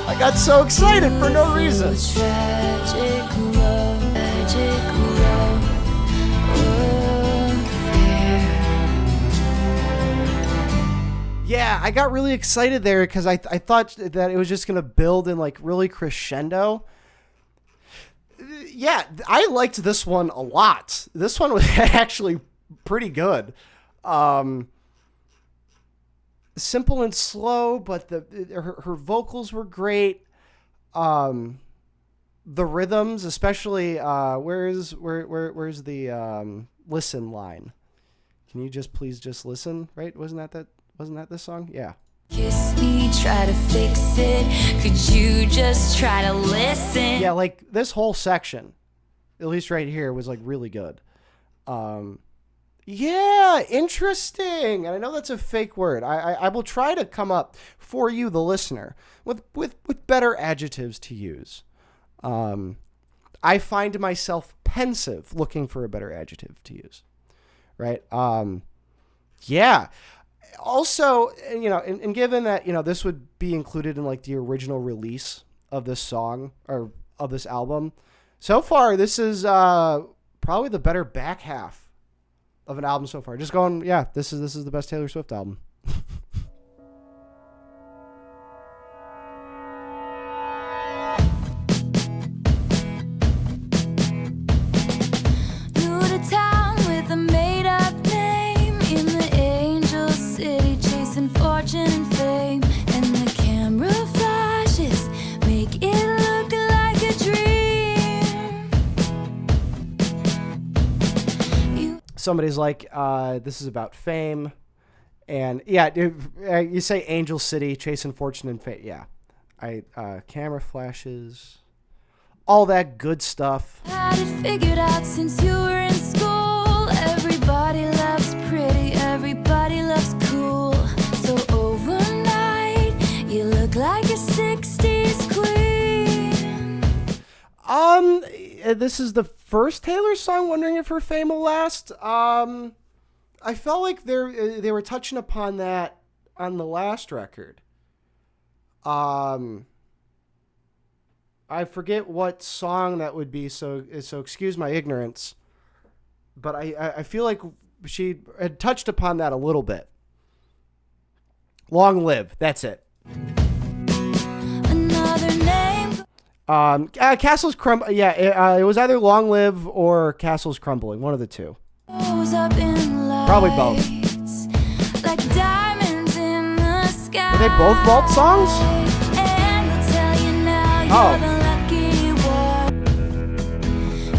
[SPEAKER 1] I got so excited for no reason.
[SPEAKER 2] tragic love, magic love affair.
[SPEAKER 1] Yeah, I got really excited there because I thought that it was just gonna build and like really crescendo. Yeah, I liked this one a lot. This one was actually pretty good. Simple and slow, but her vocals were great. The rhythms, especially where's the listen line? Can you just please just listen? Right? Wasn't that this song? Yeah.
[SPEAKER 2] Kiss me, try to fix it. Could you just try to listen?
[SPEAKER 1] Yeah, like this whole section, at least right here, was like really good. Yeah, interesting. And I know that's a fake word. I will try to come up for you, the listener, with better adjectives to use. I find myself pensive looking for a better adjective to use. Right? Yeah. Also, and given that, this would be included in like the original release of this song or of this album, so far, this is probably the better back half of an album so far. Just going, yeah, this is the best Taylor Swift album.
[SPEAKER 2] New to town with a made-up name in the angel city, chasing fortune and fame, and the camera flashes make it look like a dream.
[SPEAKER 1] Somebody's like, this is about fame. And yeah, you say Angel City, chasing fortune and fame. Yeah. Camera flashes, all that good stuff.
[SPEAKER 2] Had it figured out since you were in school. Everybody loves pretty, everybody loves cool. So overnight, you look like a 60s queen.
[SPEAKER 1] This is the first Taylor song. Wondering if her fame will last. I felt like they were touching upon that on the last record. I forget what song that would be, so excuse my ignorance. But I feel like she had touched upon that a little bit. Long Live, that's it.
[SPEAKER 2] Another name.
[SPEAKER 1] Castles Crumble. Yeah, it was either Long Live or Castles Crumbling, one of the two.
[SPEAKER 2] Goes up in
[SPEAKER 1] Probably both.
[SPEAKER 2] lights, like diamonds in the sky.
[SPEAKER 1] Are they both vault songs?
[SPEAKER 2] And they'll tell you now you're
[SPEAKER 1] Oh.
[SPEAKER 2] the lucky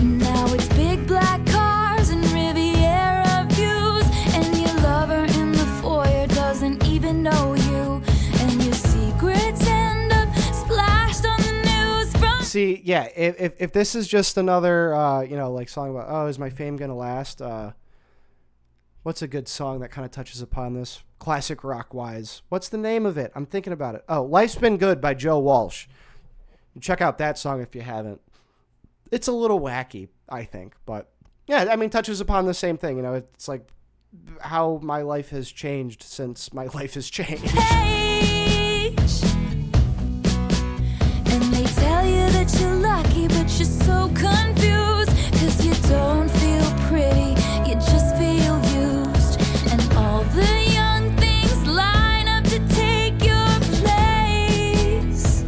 [SPEAKER 2] one. Now it's big black cars and Riviera views, and your lover in the foyer doesn't even know you, and your secrets end
[SPEAKER 1] See, yeah, if this is just another, like song about, oh, is my fame gonna last? What's a good song that kind of touches upon this? Classic rock wise. What's the name of it? I'm thinking about it. Oh, Life's Been Good by Joe Walsh. Check out that song if you haven't. It's a little wacky, I think, but yeah, I mean, touches upon the same thing. It's like how my life has changed since my life has changed.
[SPEAKER 2] Page. And they tell you that you're lucky, but you're so confused. 'Cause you don't feel pretty, you just feel used. And all the young things line up to take your place.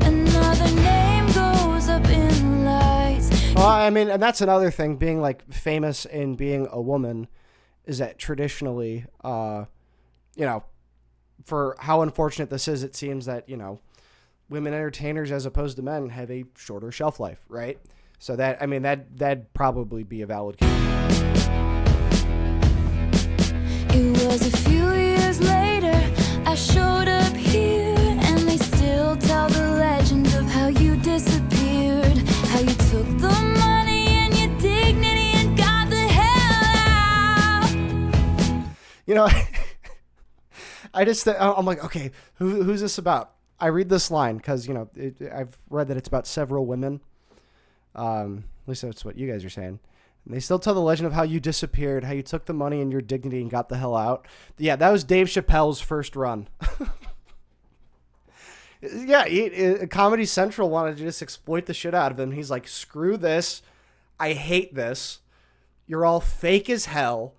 [SPEAKER 2] Another name goes up in lights.
[SPEAKER 1] Well, I mean, and that's another thing, being like famous and being a woman, is that traditionally, for how unfortunate this is, it seems that, women entertainers as opposed to men have a shorter shelf life, right? So that'd probably be a valid case.
[SPEAKER 2] It was a few years later, I showed up here, and they still tell the legend of how you disappeared, how you took the money and your dignity and got the hell out.
[SPEAKER 1] I'm like, okay, who's this about? I read this line because, I've read that it's about several women. At least that's what you guys are saying. And they still tell the legend of how you disappeared, how you took the money and your dignity and got the hell out. Yeah, that was Dave Chappelle's first run. Yeah, Comedy Central wanted to just exploit the shit out of him. He's like, screw this. I hate this. You're all fake as hell.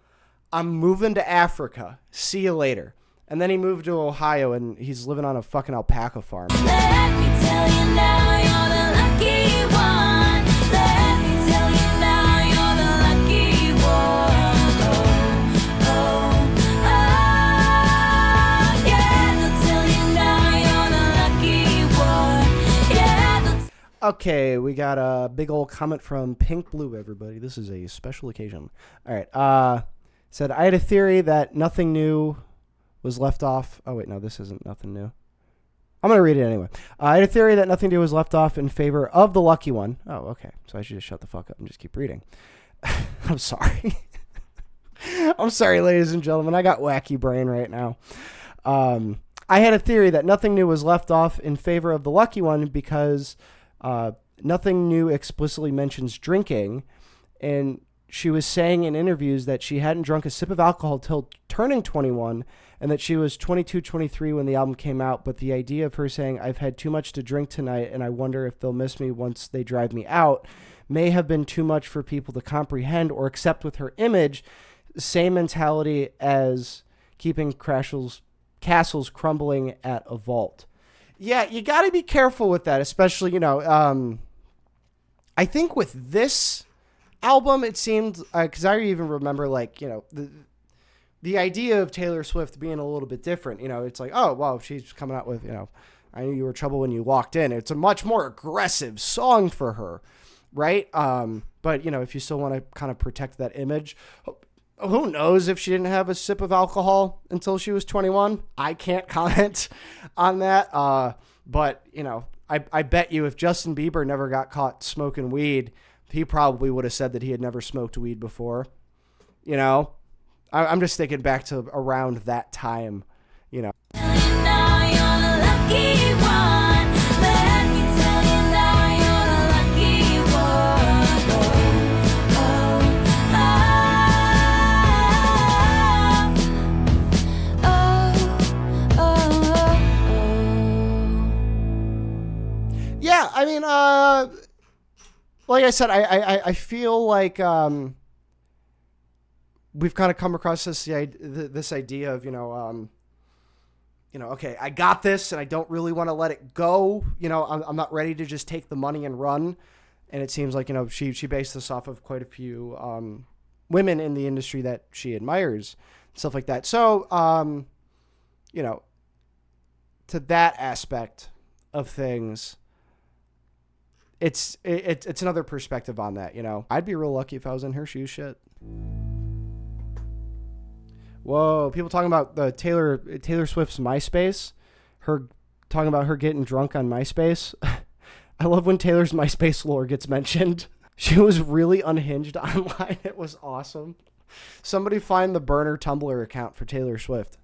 [SPEAKER 1] I'm moving to Africa. See you later. And then he moved to Ohio, and he's living on a fucking alpaca farm.
[SPEAKER 2] Let me tell you now, you're the lucky one. Let me tell you now, you're the lucky one. Yeah, they'll tell you now, you're the lucky one. Yeah,
[SPEAKER 1] Okay, we got a big old comment from Pink Blue, everybody. This is a special occasion. All right. Said, I had a theory that nothing new was left off. Oh, wait, no, this isn't nothing new. I'm going to read it anyway. I had a theory that nothing new was left off in favor of the lucky one. Oh, okay. So I should just shut the fuck up and just keep reading. I'm sorry. I'm sorry, ladies and gentlemen. I got wacky brain right now. I had a theory that nothing new was left off in favor of the lucky one because nothing new explicitly mentions drinking. And she was saying in interviews that she hadn't drunk a sip of alcohol till turning 21 and that she was 22, 23 when the album came out. But the idea of her saying, I've had too much to drink tonight and I wonder if they'll miss me once they drive me out may have been too much for people to comprehend or accept with her image. Same mentality as keeping castles crumbling at a vault. Yeah, you got to be careful with that, especially, I think with this album, it seemed, because I even remember, the idea of Taylor Swift being a little bit different. It's like, oh, well, she's coming out with, I knew you were trouble when you walked in. It's a much more aggressive song for her, right? But, if you still want to kind of protect that image, who knows if she didn't have a sip of alcohol until she was 21? I can't comment on that. But, I bet you if Justin Bieber never got caught smoking weed, he probably would have said that he had never smoked weed before. I'm just thinking back to around that time,
[SPEAKER 2] now you're the lucky one. Let me tell you now, you're the lucky one.
[SPEAKER 1] Yeah, I mean, like I said, I feel like we've kind of come across this idea of, okay, I got this and I don't really want to let it go. I'm not ready to just take the money and run. And it seems like, she based this off of quite a few women in the industry that she admires, stuff like that. So, to that aspect of things, it's another perspective on that, I'd be real lucky if I was in her shoes. Shit. Whoa, people talking about the Taylor Swift's MySpace, her talking about her getting drunk on MySpace. I love when Taylor's MySpace lore gets mentioned. She was really unhinged online. It was awesome. Somebody find the burner Tumblr account for Taylor Swift.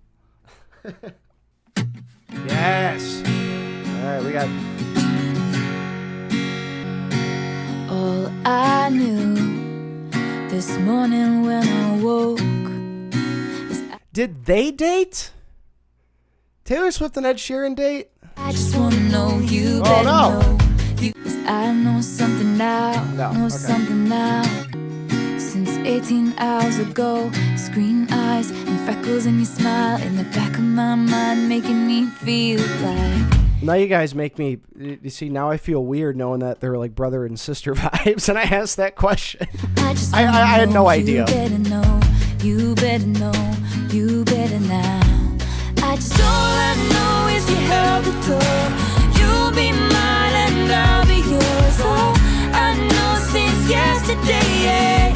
[SPEAKER 1] Yes. All right, we got...
[SPEAKER 2] All I knew this morning when I woke is
[SPEAKER 1] Did they date? Taylor Swift and Ed Sheeran date?
[SPEAKER 2] I just wanna know you
[SPEAKER 1] Oh,
[SPEAKER 2] better
[SPEAKER 1] no.
[SPEAKER 2] know you. 'Cause I know something now,
[SPEAKER 1] No,
[SPEAKER 2] know
[SPEAKER 1] okay.
[SPEAKER 2] something now. Since 18 hours ago, screen eyes and freckles in your smile in the back of my mind, making me feel like
[SPEAKER 1] Now you guys make me... You see, now I feel weird knowing that they're like brother and sister vibes, and I asked that question. I had no idea.
[SPEAKER 2] You better know, you better know, you better now. I just all I know is you held the door. You'll be mine and I'll be yours. All I know since yesterday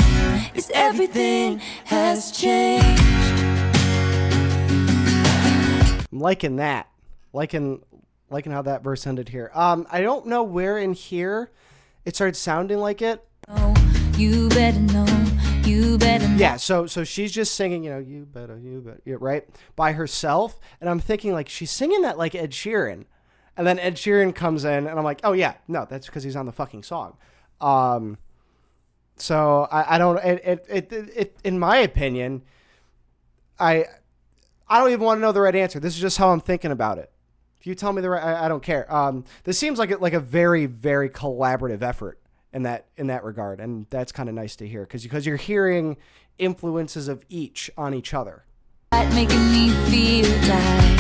[SPEAKER 2] is everything has changed.
[SPEAKER 1] I'm liking that. Liking how that verse ended here. I don't know where in here it started sounding like it.
[SPEAKER 2] Oh, you better know, you better know.
[SPEAKER 1] Yeah, so she's just singing, you better, yeah, right? By herself. And I'm thinking, like, she's singing that like Ed Sheeran. And then Ed Sheeran comes in, and I'm like, oh, yeah, no, that's because he's on the fucking song. So I don't, it in my opinion, I don't even want to know the right answer. This is just how I'm thinking about it. If you tell me the right, I don't care. This seems like a very, very collaborative effort in that regard, and that's kind of nice to hear because you're hearing influences of each on each other.
[SPEAKER 2] Making me feel like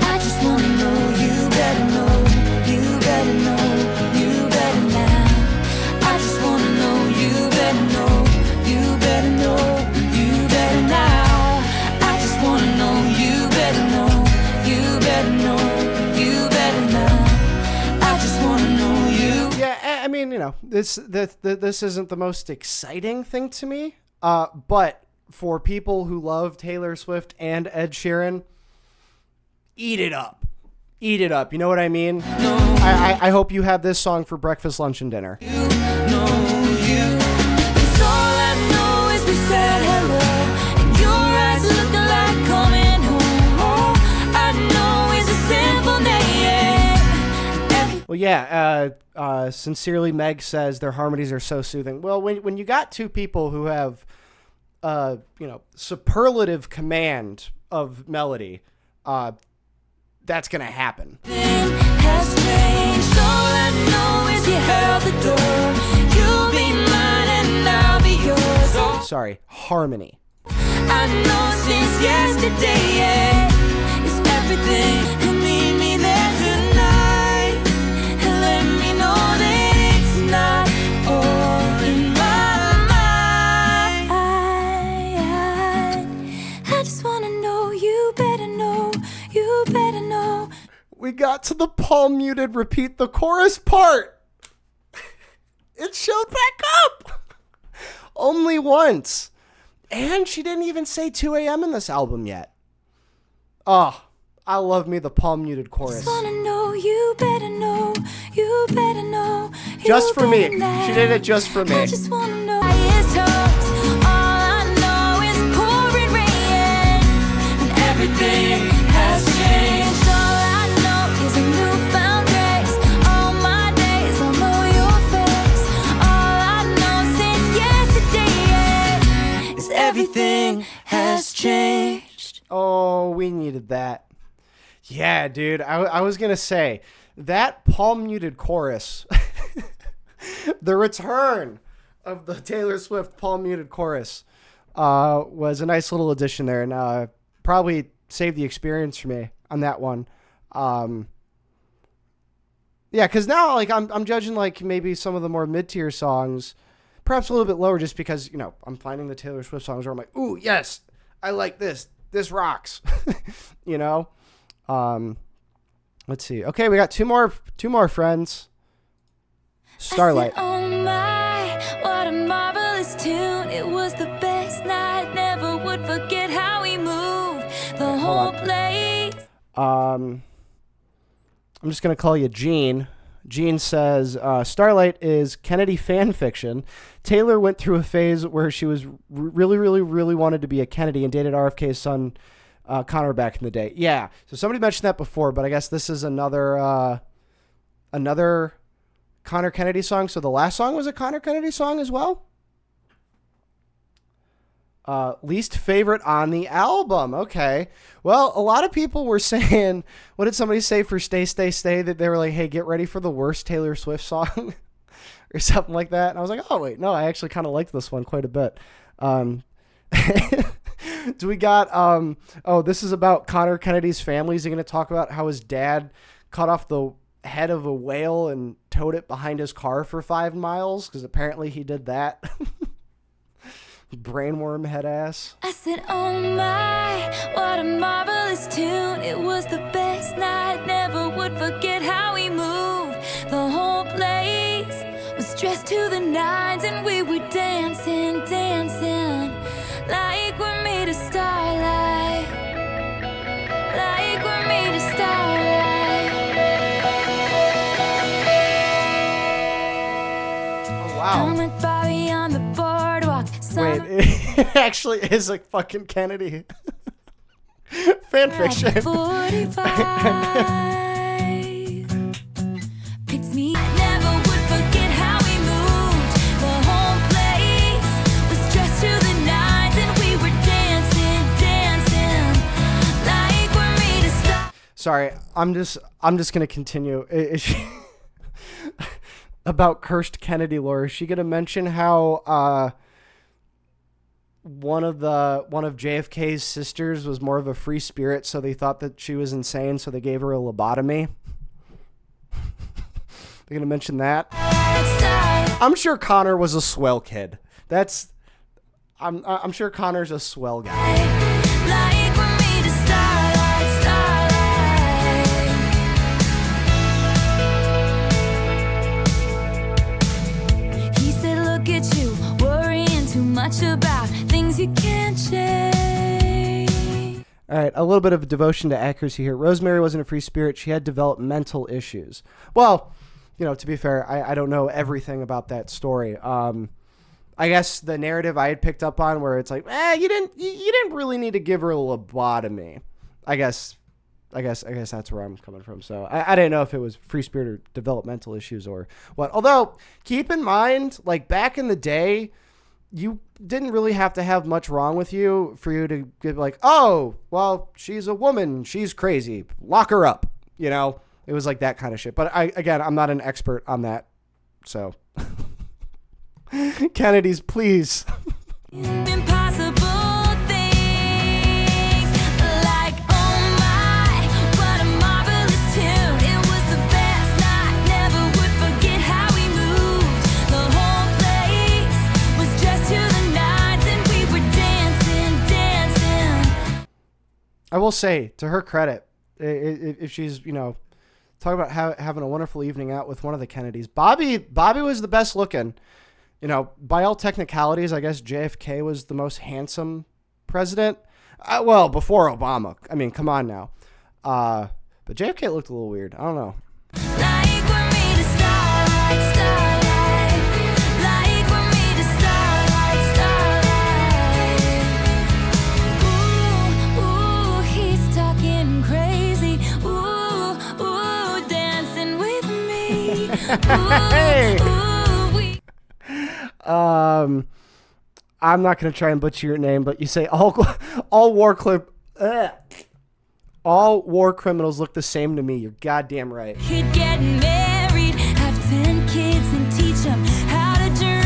[SPEAKER 2] I just wanna know you better know, you better know, you better now. I just wanna know you better know, you better know, you better now. I just wanna know you better know, you better know, you better now. I just wanna know you.
[SPEAKER 1] Yeah, I mean, this isn't the most exciting thing to me, but for people who love Taylor Swift and Ed Sheeran, eat it up. Eat it up. You know what I mean?
[SPEAKER 2] No,
[SPEAKER 1] I hope you have this song for breakfast, lunch, and dinner.
[SPEAKER 2] you know you. 'Cause all I know is we said hello, and your eyes look like coming home. All I know is a simple name.
[SPEAKER 1] Well, yeah, sincerely, Meg says their harmonies are so soothing. Well, when you got two people who have, superlative command of melody, that's going to happen.
[SPEAKER 2] Everything has changed. All I know is you held the door. You'll be mine and I'll be yours. All
[SPEAKER 1] Sorry, harmony.
[SPEAKER 2] I know since yesterday is everything. And meet me there tonight and let me know that it's not all in my mind. I just wanna know you better know, you better know.
[SPEAKER 1] We got to the palm muted repeat the chorus part. It showed back up. Only once. And she didn't even say 2 a.m. in this album yet. Oh, I love me the palm muted chorus.
[SPEAKER 2] Just wanna know you better know, you better know. You
[SPEAKER 1] Just for me.
[SPEAKER 2] better know.
[SPEAKER 1] She did it just for me.
[SPEAKER 2] I just wanna know it's hot. All I know is pouring rain, and everything has changed. All I know is a newfound grace. All my days I'll know your face. All I know since yesterday is everything has changed.
[SPEAKER 1] Oh, we needed that. Yeah, dude. I was going to say, that palm muted chorus, the return of the Taylor Swift palm muted chorus, was a nice little addition there, and probably saved the experience for me on that one. Yeah, because now I'm judging maybe some of the more mid-tier songs, perhaps a little bit lower, just because I'm finding the Taylor Swift songs where I'm like, ooh, yes, I like this. This rocks. Let's see. Okay, we got two more friends. Starlight.
[SPEAKER 2] I said, oh my, what a marvelous tune. It was the best night. Never would forget how we moved the whole
[SPEAKER 1] on.
[SPEAKER 2] place.
[SPEAKER 1] I'm just gonna call you Gene. Gene says, Starlight is Kennedy fan fiction. Taylor went through a phase where she was really wanted to be a Kennedy and dated RFK's son, Connor, back in the day. Yeah. So somebody mentioned that before, but I guess this is another Connor Kennedy song. So the last song was a Connor Kennedy song as well. Least favorite on the album. Okay. Well, a lot of people were saying, what did somebody say for Stay, Stay, Stay? That they were like, hey, get ready for the worst Taylor Swift song or something like that. And I was like, oh, wait, no, I actually kind of liked this one quite a bit. Do we got, this is about Connor Kennedy's family. Is he going to talk about how his dad cut off the head of a whale and towed it behind his car for 5 miles? Because apparently he did that. Brainworm head ass.
[SPEAKER 2] I said, oh my, what a marvelous tune. It was the best night, never would forget how we moved. The whole place was dressed to the nines and we were dancing, like we're made of starlight. Like we're made of starlight.
[SPEAKER 1] Oh, wow.
[SPEAKER 2] I'm with Bobby on the boardwalk.
[SPEAKER 1] Wait, it actually is a fucking Kennedy fan fiction.
[SPEAKER 2] 45 picks me. Never would forget how we moved. The whole place was dressed to the nines and we were dancing, like we're made of stars.
[SPEAKER 1] Sorry, I'm just gonna continue. Is she about cursed Kennedy lore? Is she gonna mention how one of JFK's sisters was more of a free spirit, so they thought that she was insane, so they gave her a lobotomy? They're gonna mention that. I'm sure Connor was a swell kid. I'm sure Connor's a swell guy.
[SPEAKER 2] Like we're made of starlight, starlight. He said, look at you, worrying too much about things you can't change.
[SPEAKER 1] All right, a little bit of devotion to accuracy here. Rosemary wasn't a free spirit. She had developmental issues. Well, to be fair, I don't know everything about that story. I guess the narrative I had picked up on where it's like, you didn't really need to give her a lobotomy. I guess that's where I'm coming from. So I didn't know if it was free spirit or developmental issues or what. Although, keep in mind, like back in the day, you didn't really have to have much wrong with you for you to get like, oh, well, she's a woman. She's crazy. Lock her up. It was like that kind of shit. But I'm not an expert on that. So Kennedy's, please.
[SPEAKER 2] Impossible things, like oh my, what a marvelous tune. It was the best night, never would forget how we moved. The whole place was dressed to the nines and we were dancing.
[SPEAKER 1] I will say, to her credit, if she's, talking about having a wonderful evening out with one of the Kennedys, Bobby was the best looking. By all technicalities, I guess JFK was the most handsome president. Well, before Obama. I mean, come on now. But JFK looked a little weird. I don't know.
[SPEAKER 2] Like we're made of starlight, starlight. Like we're made of starlight, starlight. Ooh, he's talking crazy. Ooh, dancing with me.
[SPEAKER 1] Hey.
[SPEAKER 2] Ooh.
[SPEAKER 1] I'm not gonna try and butcher your name, but you say all war criminals look the same to me. You're goddamn right.
[SPEAKER 2] Kid getting married, have 10 kids and teach them how to dream.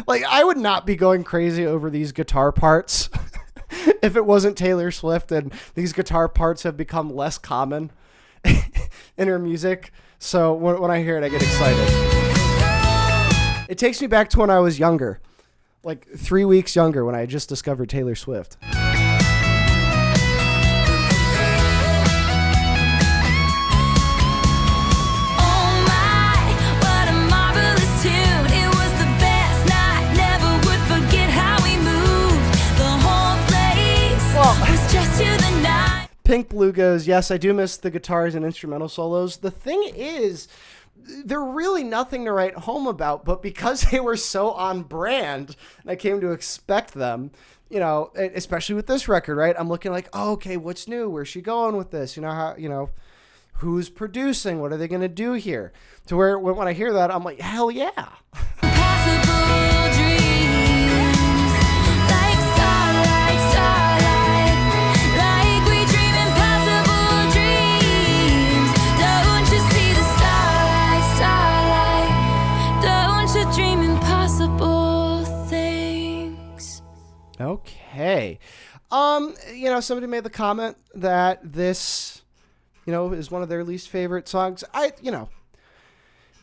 [SPEAKER 1] Like, I would not be going crazy over these guitar parts if it wasn't Taylor Swift, and these guitar parts have become less common in her music. So when I hear it, I get excited. It takes me back to when I was younger, like 3 weeks younger, when I had just discovered Taylor Swift.
[SPEAKER 2] The
[SPEAKER 1] Pink Blue goes, yes, I do miss the guitars and instrumental solos. The thing is, they're really nothing to write home about, but because they were so on brand, and I came to expect them, you know, especially with this record, right? I'm looking like, oh, okay, what's new? Where's she going with this? You know, how, you know, who's producing? What are they going to do here? To where when I hear that, I'm like, hell yeah.
[SPEAKER 2] Impossible dreams, like starlight, starlight, like we dream impossible dreams. Don't you see the starlight, starlight? Don't you dream impossible things?
[SPEAKER 1] Okay. You know, somebody made the comment that this, you know, is one of their least favorite songs. You know,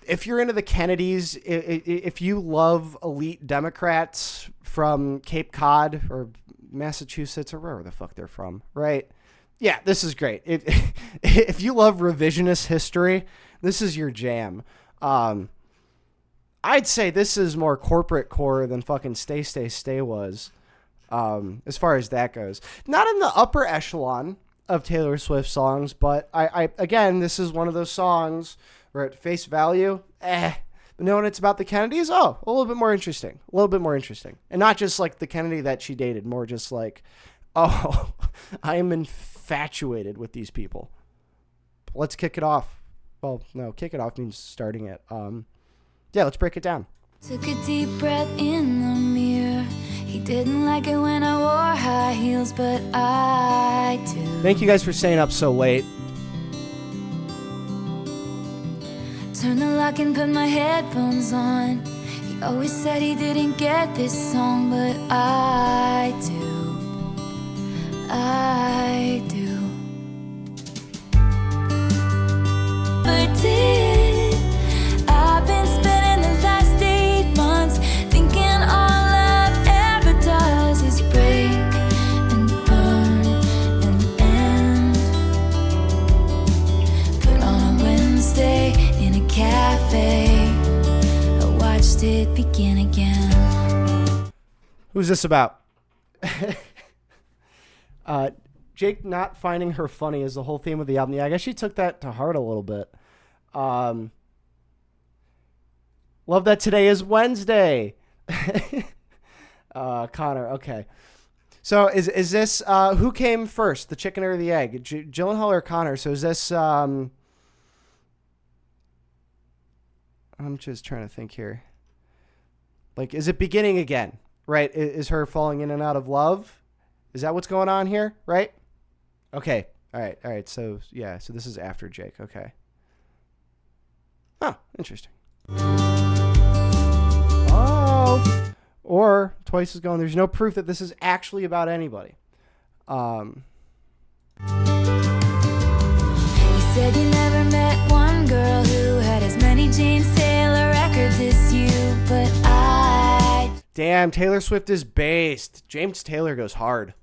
[SPEAKER 1] if you're into the Kennedys, if you love elite Democrats from Cape Cod or Massachusetts or wherever the fuck they're from, right? Yeah, this is great. If you love revisionist history, this is your jam. I'd say this is more corporate core than fucking Stay, Stay, Stay was, as far as that goes. Not in the upper echelon of Taylor Swift songs, but I again, this is one of those songs where at face value, but knowing it's about the Kennedys, a little bit more interesting. A little bit more interesting. And not just like the Kennedy that she dated, more just like, oh, I am infatuated with these people. Let's kick it off. Well, no, kick it off means starting it. Yeah, let's break it down.
[SPEAKER 2] Took a deep breath in the mirror. He didn't like it when I wore high heels, but I do.
[SPEAKER 1] Thank you guys for staying up so late.
[SPEAKER 2] Turn the lock and put my headphones on. He always said he didn't get this song, but I do. I do. But did I've been spending the last 8 months thinking all love ever does is break and burn and end. But on a Wednesday in a cafe, I watched it begin again.
[SPEAKER 1] Who's this about? Jake not finding her funny is the whole theme of the album. Yeah, I guess she took that to heart a little bit. Love that today is Wednesday. Connor, okay. So is this, who came first, the chicken or the egg? Gyllenhaal or Connor? So is this, I'm just trying to think here. Like, is it beginning again, right? Is her falling in and out of love? Is that what's going on here, right? Okay. All right. So, yeah. So this is after Jake. Okay. Oh, interesting. Oh. Or Twice is going, there's no proof that this is actually about anybody.
[SPEAKER 2] He said you never met one girl who had as many James Taylor records as you, but I...
[SPEAKER 1] Damn, Taylor Swift is based. James Taylor goes hard.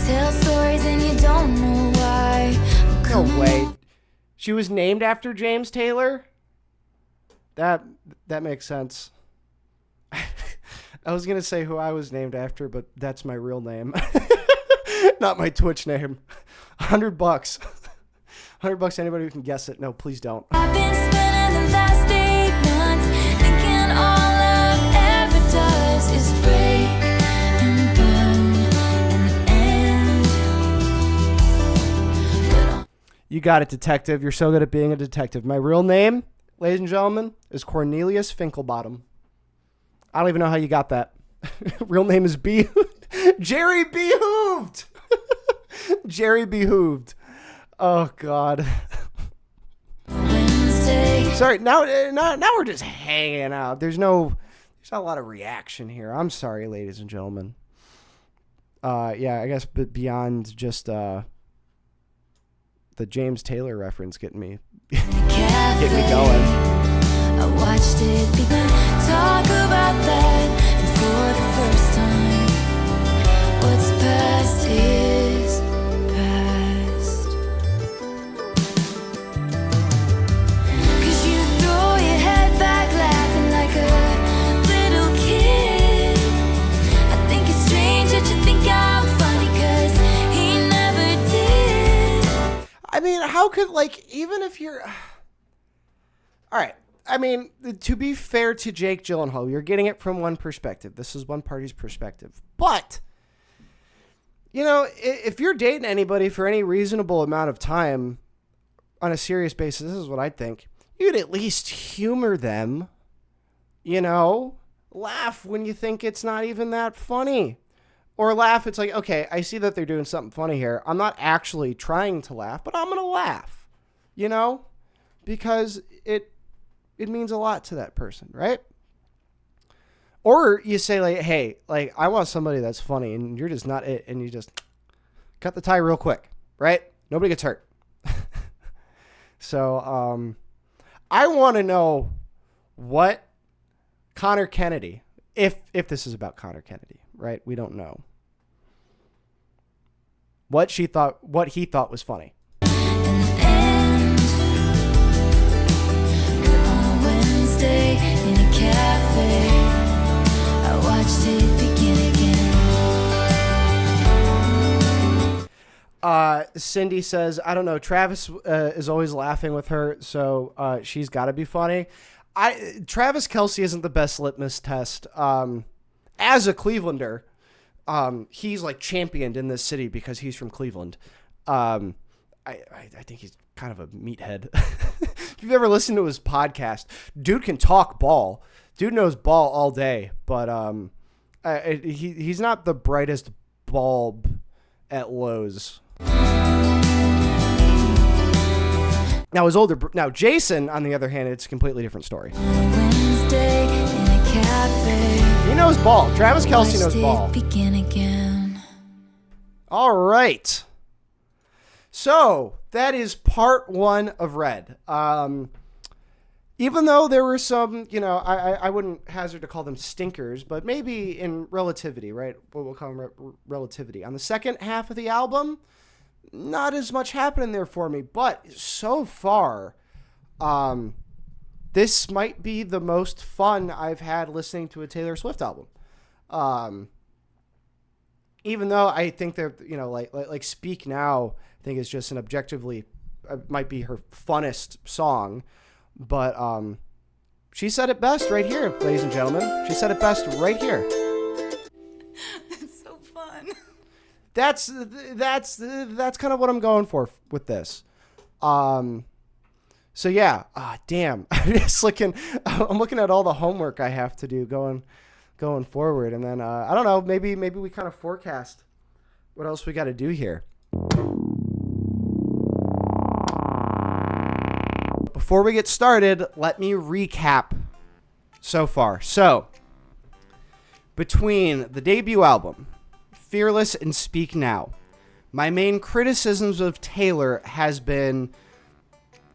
[SPEAKER 2] Tell stories and you don't know why.
[SPEAKER 1] No way. She was named after James Taylor? That makes sense. I was going to say who I was named after, but that's my real name. Not my Twitch name. $100. $100, anybody who can guess it. No, please don't.
[SPEAKER 2] I've been spending the last 8 months thinking all love ever does is break and burn and end.
[SPEAKER 1] You got it, detective. You're so good at being a detective. My real name, ladies and gentlemen, is Cornelius Finkelbottom. I don't even know how you got that. Real name is Jerry Behooved. Jerry Behooved. Oh, God.
[SPEAKER 2] Wednesday.
[SPEAKER 1] Sorry, now we're just hanging out. There's not a lot of reaction here. I'm sorry, ladies and gentlemen. Yeah, I guess beyond just the James Taylor reference getting me going.
[SPEAKER 2] I watched it begin. Talk about that, and for the first time, what's past is past. 'Cause you throw your head back laughing like a little kid. I think you
[SPEAKER 1] how could, like, even if you're... All right. I mean, to be fair to Jake Gyllenhaal, you're getting it from one perspective. This is one party's perspective. But, you know, if you're dating anybody for any reasonable amount of time on a serious basis, this is what I'd think. You'd at least humor them, you know? Laugh when you think it's not even that funny. Or laugh, it's like, okay, I see that they're doing something funny here. I'm not actually trying to laugh, but I'm going to laugh, you know? Because it means a lot to that person, right? Or you say, like, hey, like, I want somebody that's funny, and you're just not it, and you just cut the tie real quick, right? Nobody gets hurt. So, I want to know what Connor Kennedy, if this is about Connor Kennedy, right? We don't know. What he thought was funny.
[SPEAKER 2] And on a Wednesday in a cafe, I watched it begin again.
[SPEAKER 1] Cindy says, I don't know, Travis is always laughing with her, so she's got to be funny. Travis Kelce isn't the best litmus test. As a Clevelander, he's like championed in this city because he's from Cleveland. I think he's kind of a meathead. If you've ever listened to his podcast, dude can talk ball. Dude knows ball all day, but he's not the brightest bulb at Lowe's. Now Jason, on the other hand, it's a completely different story.
[SPEAKER 2] On a Wednesday in a cafe,
[SPEAKER 1] He knows ball. Travis Kelce knows
[SPEAKER 2] watched
[SPEAKER 1] ball.
[SPEAKER 2] it begin again.
[SPEAKER 1] All right. So that is part 1 of Red. Even though there were some, you know, I wouldn't hazard to call them stinkers, but maybe in relativity, right? What we'll call them relativity. On the second half of the album, not as much happening there for me, but so far, this might be the most fun I've had listening to a Taylor Swift album. Even though I think they're, you know, like Speak Now, I think is just an objectively, might be her funnest song, but she said it best right here, ladies and gentlemen. She said it best right here.
[SPEAKER 3] It's so fun.
[SPEAKER 1] That's kind of what I'm going for with this. So yeah, damn. I'm looking at all the homework I have to do going forward, and then I don't know, maybe we kind of forecast what else we got to do here. Before we get started, let me recap so far. So, between the debut album, Fearless and Speak Now, my main criticisms of Taylor has been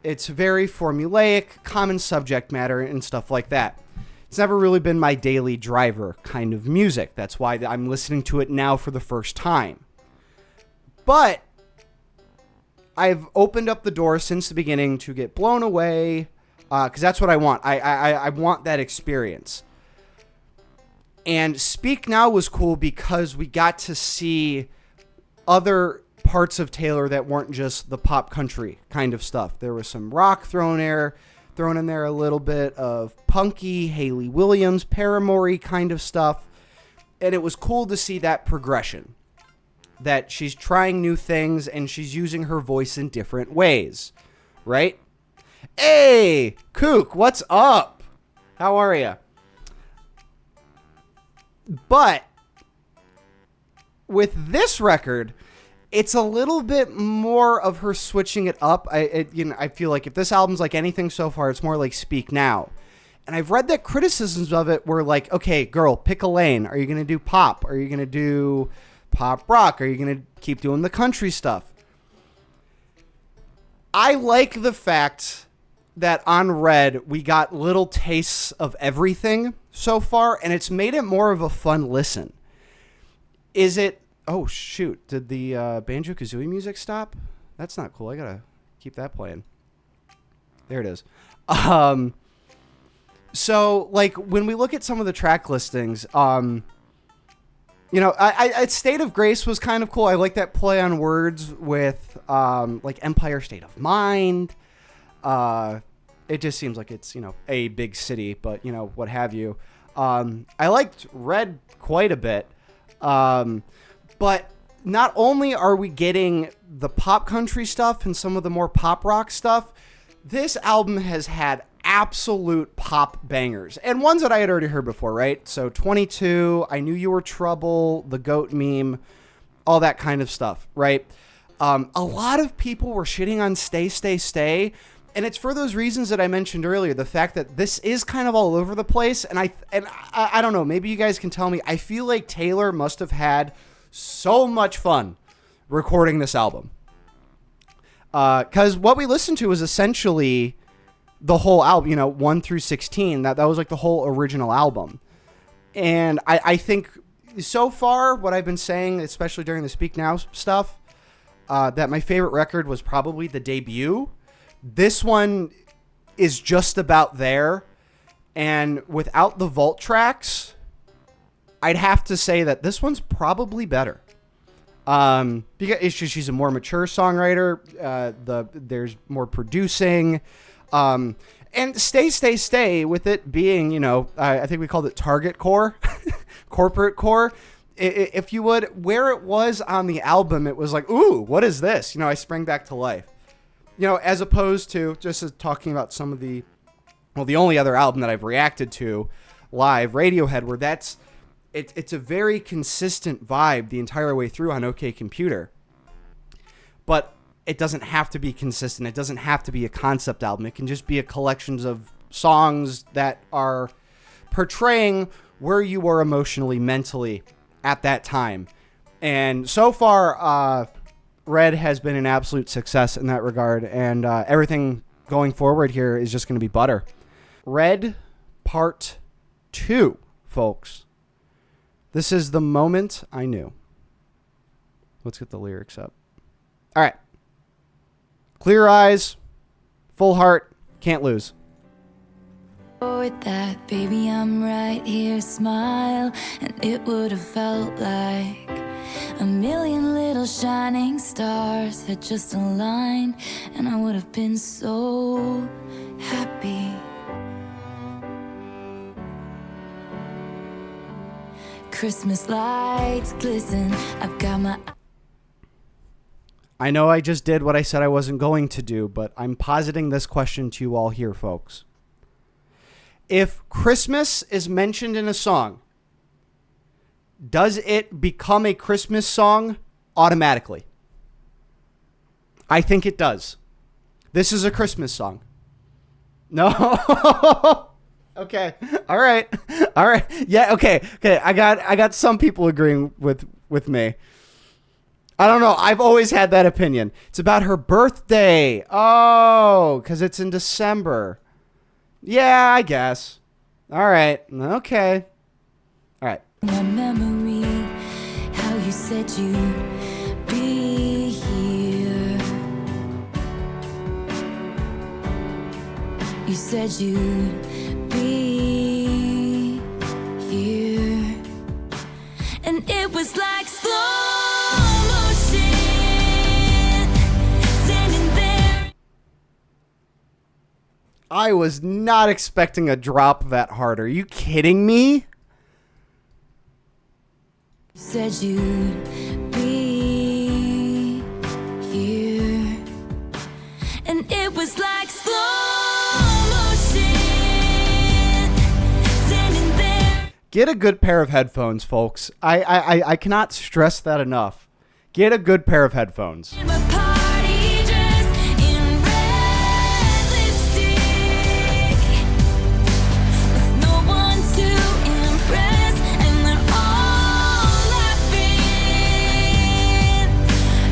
[SPEAKER 1] it's very formulaic, common subject matter, and stuff like that. It's never really been my daily driver kind of music. That's why I'm listening to it now for the first time. But I've opened up the door since the beginning to get blown away, because that's what I want. I want that experience. And Speak Now was cool because we got to see other parts of Taylor that weren't just the pop country kind of stuff. There was some rock thrown in there, a little bit of punky, Hayley Williams, Paramore kind of stuff. And it was cool to see that progression. That she's trying new things and she's using her voice in different ways. Right? Hey, Kook, what's up? How are you? But with this record, it's a little bit more of her switching it up. I feel like if this album's like anything so far, it's more like Speak Now. And I've read that criticisms of it were like, okay, girl, pick a lane. Are you going to do pop? Are you going to do pop rock? Are you going to keep doing the country stuff? I like the fact that on Red, we got little tastes of everything so far, and it's made it more of a fun listen. Is it... Oh, shoot. Did the Banjo-Kazooie music stop? That's not cool. I gotta keep that playing. There it is. So, like, when we look at some of the track listings, You know, I State of Grace was kind of cool. I like that play on words with like Empire State of Mind. It just seems like it's, you know, a big city, but, you know, what have you. I liked Red quite a bit. But not only are we getting the pop country stuff and some of the more pop rock stuff, this album has had absolute pop bangers and ones that I had already heard before, right? So 22, I Knew You Were Trouble, the Goat Meme, all that kind of stuff, right? A lot of people were shitting on Stay, Stay, Stay. And it's for those reasons that I mentioned earlier, the fact that this is kind of all over the place. And I don't know, maybe you guys can tell me. I feel like Taylor must have had so much fun recording this album. Because what we listened to was essentially the whole album, you know, 1 through 16. That was like the whole original album. And I think so far what I've been saying, especially during the Speak Now stuff, that my favorite record was probably the debut. This one is just about there. And without the vault tracks, I'd have to say that this one's probably better. Because it's just, she's a more mature songwriter. There's more producing. And Stay, Stay, Stay, with it being, you know, I think we called it target core, corporate core. If you would, where it was on the album, it was like, ooh, what is this? You know, I sprang back to life. You know, as opposed to just as talking about some of the only other album that I've reacted to live, Radiohead, where it's a very consistent vibe the entire way through on OK Computer. But it doesn't have to be consistent. It doesn't have to be a concept album. It can just be a collection of songs that are portraying where you were emotionally, mentally at that time. And so far, Red has been an absolute success in that regard, and everything going forward here is just going to be butter. Red Part 2, folks. This is the moment I knew. Let's get the lyrics up. All right. Clear eyes, full heart, can't lose.
[SPEAKER 2] With that, baby, I'm right here, smile. And it would have felt like a million little shining stars had just aligned, and I would have been so happy. Christmas lights glisten. I've got my...
[SPEAKER 1] I know I just did what I said I wasn't going to do, but I'm positing this question to you all here, folks. If Christmas is mentioned in a song, does it become a Christmas song automatically? I think it does. This is a Christmas song. No? Okay. All right. Yeah, okay. I got some people agreeing with me. I don't know. I've always had that opinion. It's about her birthday. Oh, because it's in December. Yeah, I guess. All right. Okay. All right.
[SPEAKER 2] My memory, how you said you'd be here. You said you'd be here. And it was like slow motion, standing there.
[SPEAKER 1] I was not expecting a drop that hard. Are you kidding me?
[SPEAKER 2] You said you'd be here. And it was like slow motion, standing there.
[SPEAKER 1] Get a good pair of headphones, folks. I cannot stress that enough. Get a good pair of headphones.
[SPEAKER 2] In my party dress, in red lipstick, with no one to impress, and they're all laughing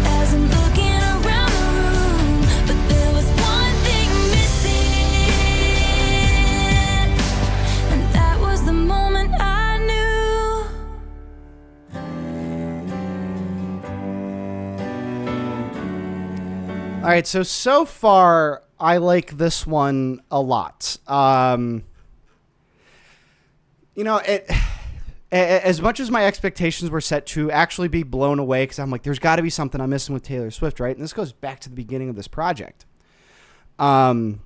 [SPEAKER 2] as I'm looking around the room. But there was one thing missing, and that was the moment I knew.
[SPEAKER 1] All right, so far, I like this one a lot. You know, as much as my expectations were set to actually be blown away, because I'm like, there's got to be something I'm missing with Taylor Swift, right? And this goes back to the beginning of this project. You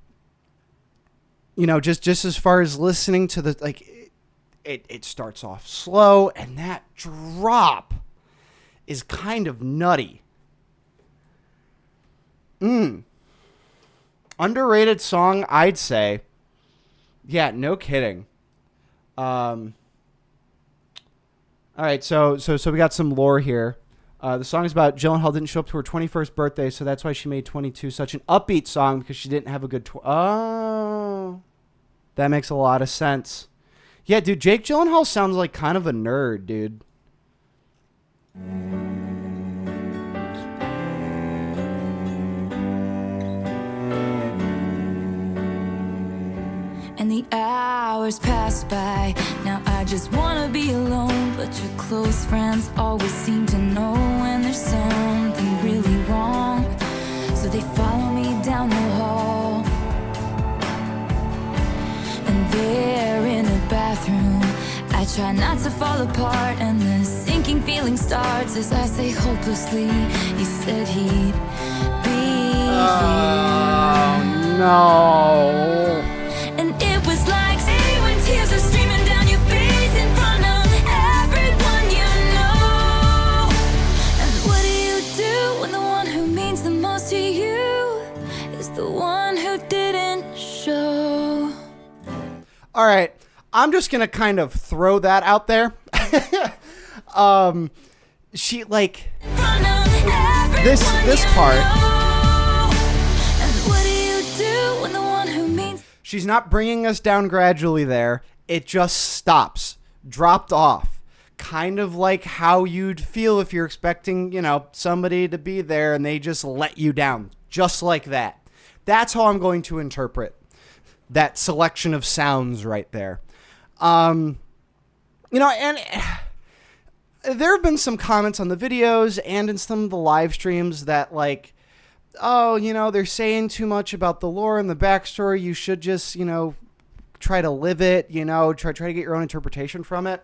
[SPEAKER 1] know, just as far as listening to the, like, it starts off slow, and that drop is kind of nutty. Underrated song, I'd say. Yeah, no kidding. All right, so we got some lore here. The song is about Gyllenhaal didn't show up to her 21st birthday, so that's why she made 22 such an upbeat song, because she didn't have a good... Oh, that makes a lot of sense. Yeah, dude, Jake Gyllenhaal sounds like kind of a nerd, dude.
[SPEAKER 2] And the hours pass by. Now I just wanna be alone, but your close friends always seem to know when there's something really wrong. So they follow me down the hall, and there in a bathroom I try not to fall apart, and the sinking feeling starts as I say hopelessly, he said he'd be here.
[SPEAKER 1] No.
[SPEAKER 2] And it was like, say, when tears are streaming down your face in front of everyone you know. And what do you do when the one who means the most to you is the one who didn't show?
[SPEAKER 1] All right, I'm just gonna kind of throw that out there. She like this part.
[SPEAKER 2] And what do you do when the one who means?
[SPEAKER 1] She's not bringing us down gradually there. It just stops, dropped off. Kind of like how you'd feel if you're expecting, you know, somebody to be there and they just let you down. Just like that. That's how I'm going to interpret that selection of sounds right there. You know, and there have been some comments on the videos and in some of the live streams that like, oh, you know, they're saying too much about the lore and the backstory. You should just, you know, try to live it, you know, try to get your own interpretation from it.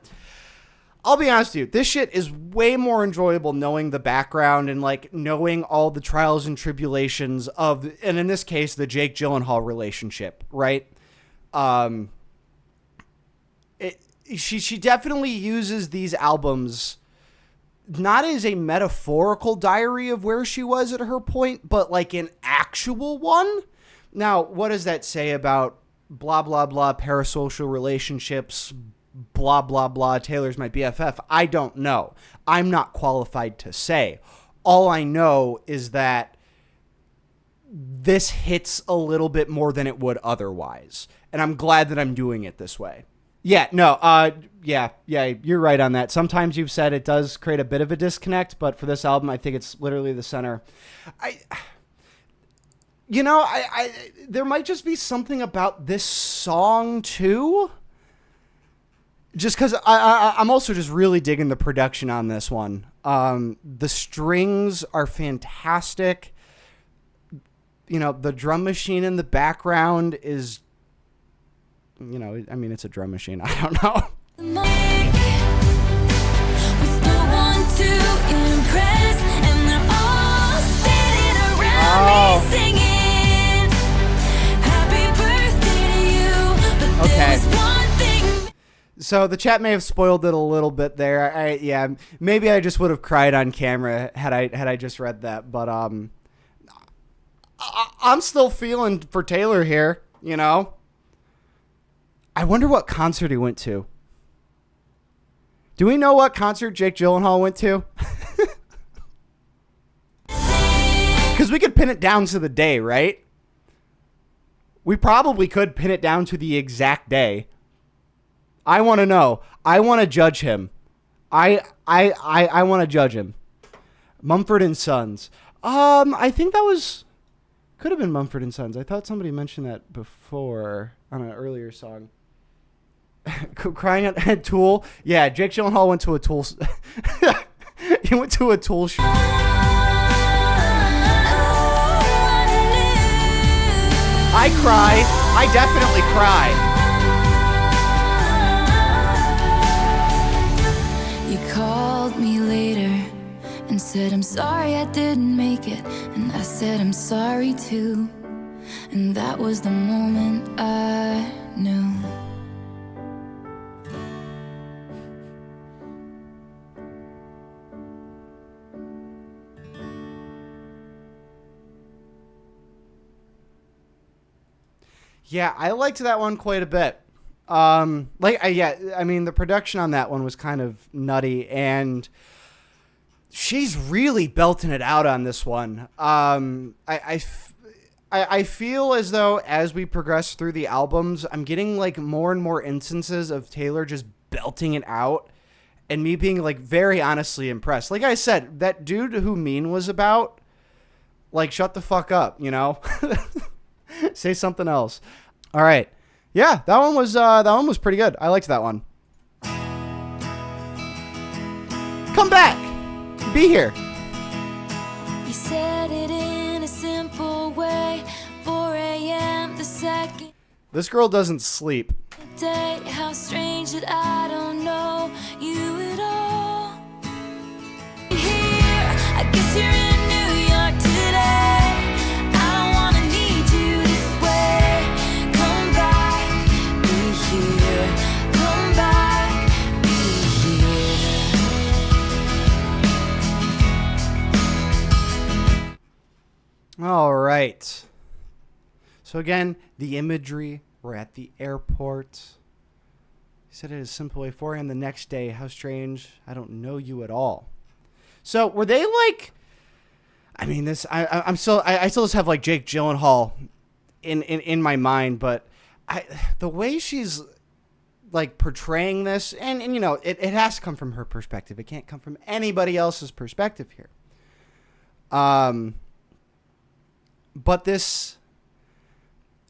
[SPEAKER 1] I'll be honest with you, this shit is way more enjoyable knowing the background and like knowing all the trials and tribulations of, and in this case, the Jake Gyllenhaal relationship, right? She definitely uses these albums not as a metaphorical diary of where she was at her point, but like an actual one. Now, what does that say about blah, blah, blah, parasocial relationships, blah, blah, blah, Taylor's my BFF? I don't know. I'm not qualified to say. All I know is that this hits a little bit more than it would otherwise. And I'm glad that I'm doing it this way. Yeah, no, yeah, you're right on that. Sometimes you've said it does create a bit of a disconnect, but for this album, I think it's literally the center. There might just be something about this song too. Just because I'm also just really digging the production on this one. The strings are fantastic. You know, the drum machine in the background is, you know, I mean, it's a drum machine. I don't know.
[SPEAKER 2] With no one to impress, and they're all standing around me singing happy birthday to you. But there was one thing.
[SPEAKER 1] So the chat may have spoiled it a little bit there. Maybe I just would have cried on camera had I just read that. But I'm still feeling for Taylor here, you know. I wonder what concert he went to. Do we know what concert Jake Gyllenhaal went to? Because we could pin it down to the day, right? We probably could pin it down to the exact day. I want to know. I want to judge him. I want to judge him. Mumford & Sons. I think that could have been Mumford & Sons. I thought somebody mentioned that before on an earlier song. Crying at Tool. Yeah, Jake Gyllenhaal went to a Tool. He went to a Tool show. I cry. I definitely cry.
[SPEAKER 2] said, I'm sorry I didn't make it. And I said, I'm sorry too. And that was the moment I knew.
[SPEAKER 1] Yeah, I liked that one quite a bit. I mean, the production on that one was kind of nutty, and she's really belting it out on this one. I feel as though as we progress through the albums, I'm getting like more and more instances of Taylor just belting it out, and me being like very honestly impressed. Like I said, that dude who Mean was about, like, shut the fuck up, you know? Say something else. All right. Yeah, that one was pretty good. I liked that one. Come back. Be here.
[SPEAKER 2] You said it in a simple way. 4 a.m. the second
[SPEAKER 1] This girl doesn't sleep.
[SPEAKER 2] day. How strange that I don't know you at all. Here, I guess you're in New York today. I don't wanna need you this way. Come back, be here. Come back, be here.
[SPEAKER 1] All right. So again, the imagery. We're at the airport. He said it is simple way 4 a.m. the next day. How strange. I don't know you at all. So were they like? I mean, this. I still just have like Jake Gyllenhaal in my mind, but the way she's like portraying this, and you know, it has to come from her perspective. It can't come from anybody else's perspective here. But this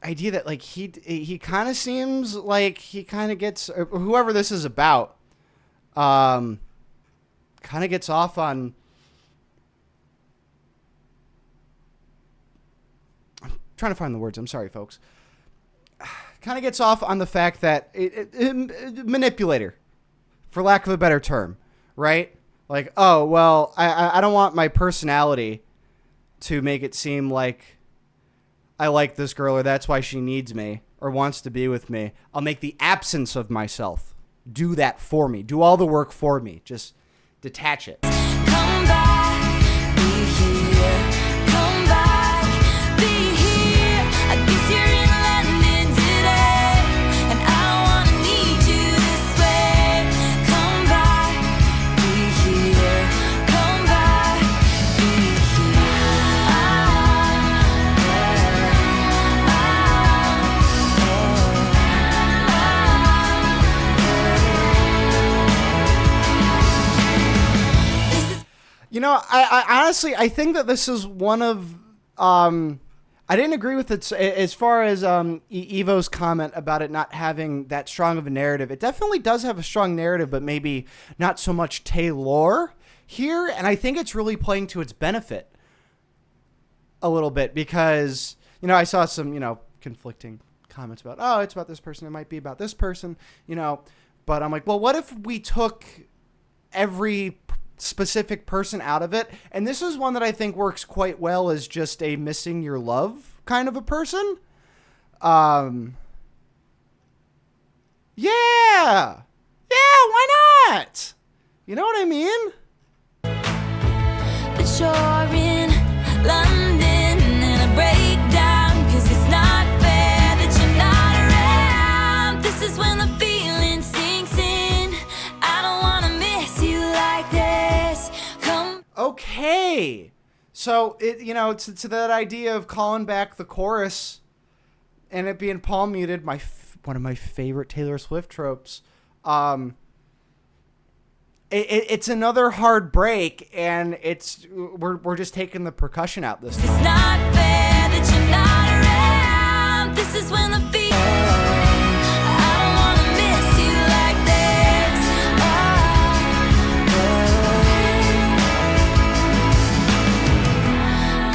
[SPEAKER 1] idea that like he kind of seems like he kind of gets, or whoever this is about, kind of gets off on. I'm trying to find the words. I'm sorry, folks. Kind of gets off on the fact that manipulator, for lack of a better term, right? Like, oh well, I don't want my personality to make it seem like I like this girl, or that's why she needs me or wants to be with me. I'll make the absence of myself do that for me. Do all the work for me. Just detach it.
[SPEAKER 2] Come back, be here. Come back, be here. I guess you're in London today, and I don't wanna need you this way. Come back, be here. Come back, be here.
[SPEAKER 1] You know, I honestly, I think that this is one of, I didn't agree with it as far as Evo's comment about it not having that strong of a narrative. It definitely does have a strong narrative, but maybe not so much Taylor here. And I think it's really playing to its benefit a little bit because, you know, I saw some, you know, conflicting comments about, oh, it's about this person. It might be about this person, you know, but I'm like, well, what if we took every specific person out of it? And this is one that I think works quite well as just a missing your love kind of a person. Yeah, why not? You know what I mean?
[SPEAKER 2] But you're in London in a breakdown, 'cause it's not fair that you're not around. This is when the feeling sinks in. I don't wanna miss you like this. Come.
[SPEAKER 1] Okay. So, it, you know, to that idea of calling back the chorus and it being palm muted, one of my favorite Taylor Swift tropes. It's another hard break, and we're just taking the percussion out this time.
[SPEAKER 2] It's not fair that you're not around. This is when the feeling. I don't wanna miss you like this.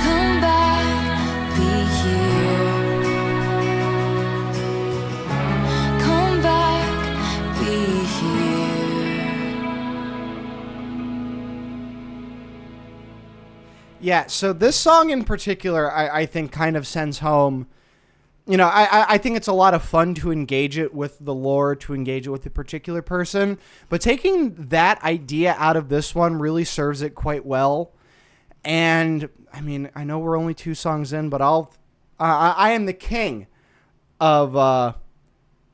[SPEAKER 2] Come back, be here. Come back, be here.
[SPEAKER 1] Yeah, so this song in particular, I think kind of sends home, you know, I think it's a lot of fun to engage it with the lore, to engage it with a particular person, but taking that idea out of this one really serves it quite well. And I mean, I know we're only 2 songs in, but I am the king of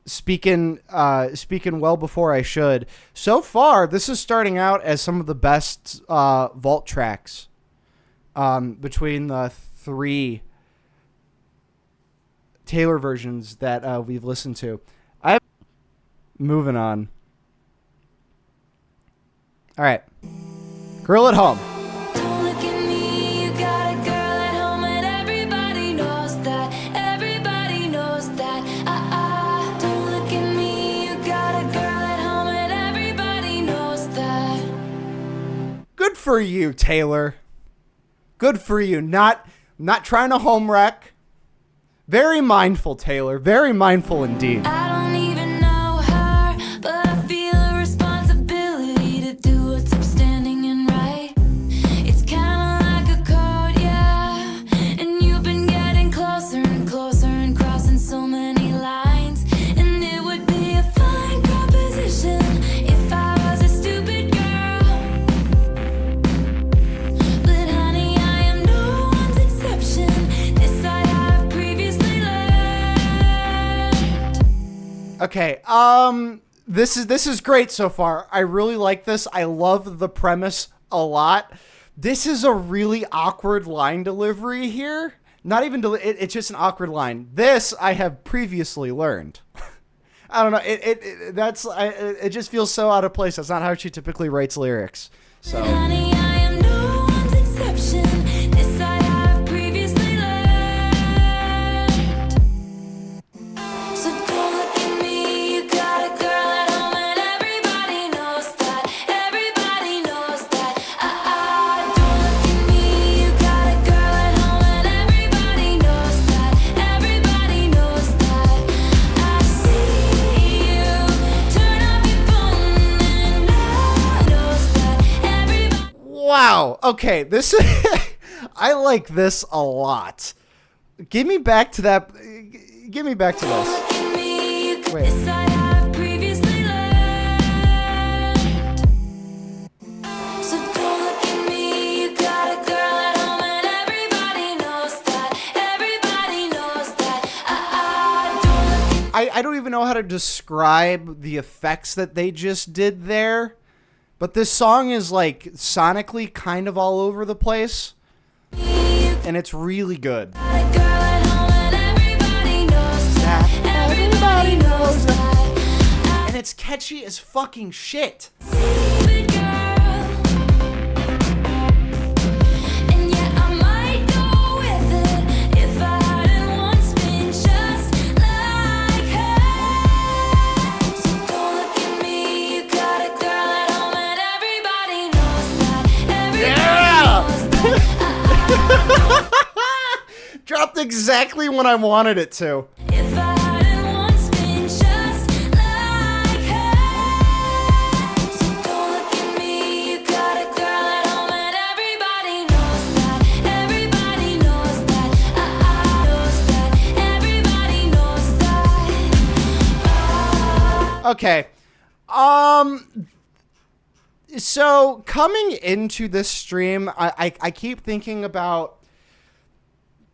[SPEAKER 1] speaking well before I should. So far, this is starting out as some of the best vault tracks between the 3 Taylor versions that we've listened to. Moving on. All right, Girl at Home.
[SPEAKER 2] Don't look at me, you got a girl at home and everybody knows that. Everybody knows that. Don't look at me, you got a girl at home and everybody knows that.
[SPEAKER 1] Good for you, Taylor. Good for you. Not trying to home wreck. Very mindful, Taylor. Very mindful indeed.
[SPEAKER 2] I don't even know her, but I feel a responsibility to do what's upstanding and right. It's kinda like a code, yeah. And you've been getting closer and closer and crossing so many lines. And it would be a fine proposition if I was a stupid girl. But honey, I am no one's exception. This I have previously learned.
[SPEAKER 1] Okay, this is great so far. I really like this. I love the premise a lot. This is a really awkward line delivery here. Not even it's just an awkward line. This I have previously learned. I don't know. It just feels so out of place. That's not how she typically writes lyrics. So
[SPEAKER 2] Honey, I am no one's exception. This I have previously learned. So don't look at me, you got a girl at home and everybody knows that. Everybody knows that. Don't look at me, you got a girl at home and everybody knows that. Everybody knows that. I see you turn off your phone and I knows that. Everybody.
[SPEAKER 1] wow. Okay, this I like this a lot. Give me back to that. Give me back to this. Wait.
[SPEAKER 2] This I have previously learned. So don't look at me, you got a girl at home and everybody knows that. Everybody knows that. Don't look at
[SPEAKER 1] I don't even know how to describe the effects that they just did there, but this song is like sonically kind of all over the place,
[SPEAKER 2] me, you
[SPEAKER 1] and it's really good.
[SPEAKER 2] got a girl at home and everybody knows that. Everybody knows that.
[SPEAKER 1] And it's catchy as fucking shit.
[SPEAKER 2] Stupid girl. And yet I might go with it if I hadn't once been just like her. So don't look at me, you got a girl at home and everybody knows that. Everybody knows that.
[SPEAKER 1] Dropped exactly when I wanted it to.
[SPEAKER 2] If I hadn't once been just like her. So don't look at me, you got a girl at home and everybody knows that. Everybody knows that. Knows that. Everybody knows that.
[SPEAKER 1] Okay. So coming into this stream, I keep thinking about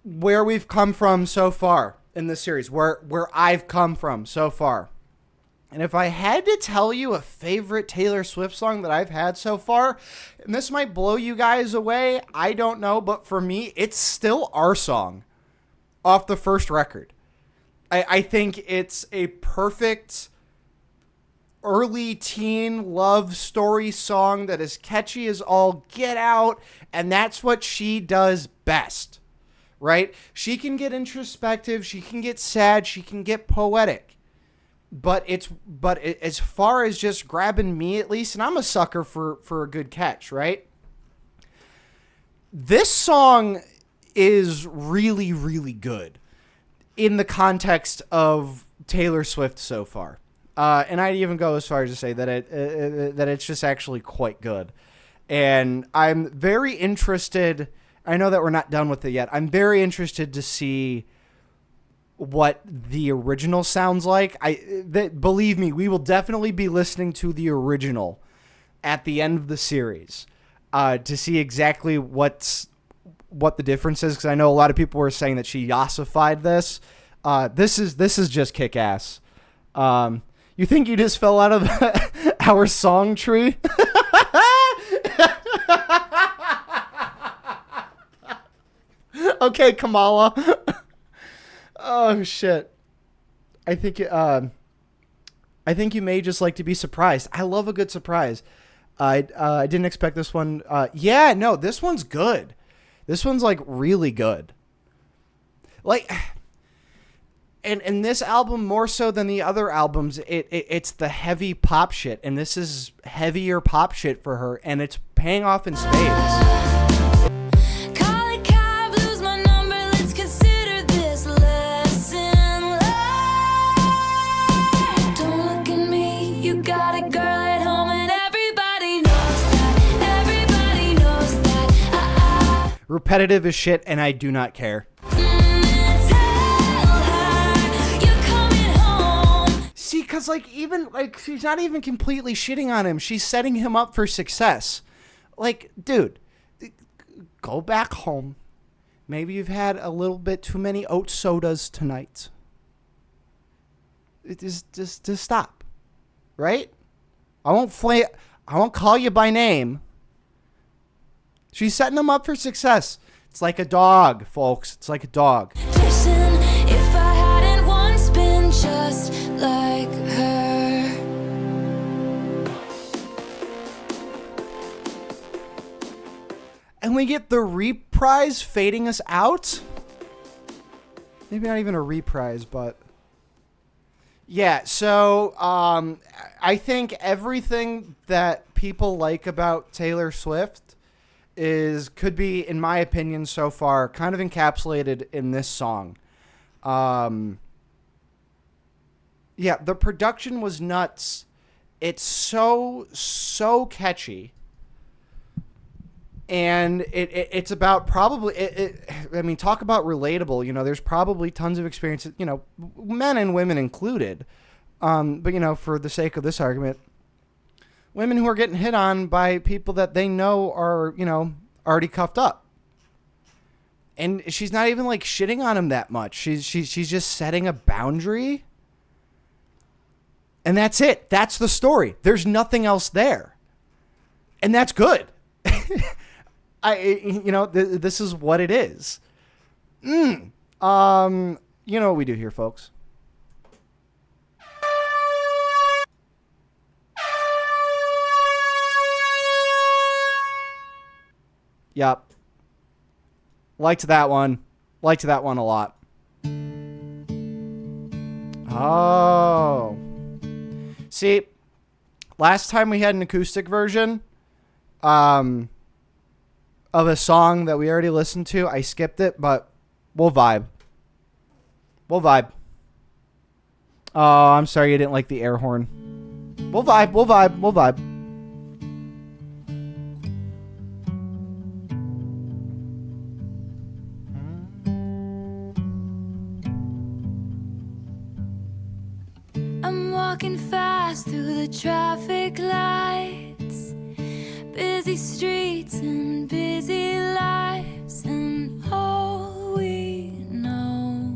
[SPEAKER 1] where we've come from so far in this series, where I've come from so far. And if I had to tell you a favorite Taylor Swift song that I've had so far, and this might blow you guys away, I don't know, but for me, it's still Our Song off the first record. I think it's a perfect early teen love story song that is catchy as all get out, and that's what she does best, right? She can get introspective, she can get sad, she can get poetic, but as far as just grabbing me, at least, and I'm a sucker for a good catch, right? This song is really, really good in the context of Taylor Swift so far. And I'd even go as far as to say that it's just actually quite good. And I'm very interested. I know that we're not done with it yet. I'm very interested to see what the original sounds like. Believe me, we will definitely be listening to the original at the end of the series to see exactly what the difference is, because I know a lot of people were saying that she yassified this. This is just kick-ass. You think you just fell out of our song tree? Okay, Kamala. Oh shit. I think you may just like to be surprised. I love a good surprise. I didn't expect this one. Yeah, no, this one's good. This one's like really good. Like, and this album more so than the other albums, it's the heavy pop shit, and this is heavier pop shit for her, and it's paying off in spades.
[SPEAKER 2] Call it cab, lose my number, let's consider this lesson learned. Don't look at me, you got a girl at home and everybody knows that.
[SPEAKER 1] Repetitive as shit, and I do not care.
[SPEAKER 2] Tell her you're coming home.
[SPEAKER 1] See, because like even like she's not even completely shitting on him. She's setting him up for success. Like, dude, go back home. Maybe you've had a little bit too many oat sodas tonight. It is just stop, right? I won't call you by name. She's setting him up for success. It's like a dog, folks. It's like a dog.
[SPEAKER 2] Wishing if I hadn't once been just like her.
[SPEAKER 1] And we get the reprise fading us out. Maybe not even a reprise, but yeah. So I think everything that people like about Taylor Swift could be, in my opinion, so far, kind of encapsulated in this song. Yeah, the production was nuts. It's so catchy. And it's about probably, I mean, talk about relatable. You know, there's probably tons of experiences, you know, men and women included. But, you know, for the sake of this argument, women who are getting hit on by people that they know are, you know, already cuffed up. And she's not even like shitting on him that much. She's just setting a boundary. And that's it. That's the story. There's nothing else there. And that's good. This is what it is. You know what we do here, folks. Yep. Liked that one. Liked that one a lot. Oh. See, last time we had an acoustic version of a song that we already listened to. I skipped it, but we'll vibe. We'll vibe. Oh, I'm sorry you didn't like the air horn. We'll vibe. We'll vibe. We'll vibe.
[SPEAKER 2] I'm walking fast through the traffic lights, busy streets and busy lives, and all we know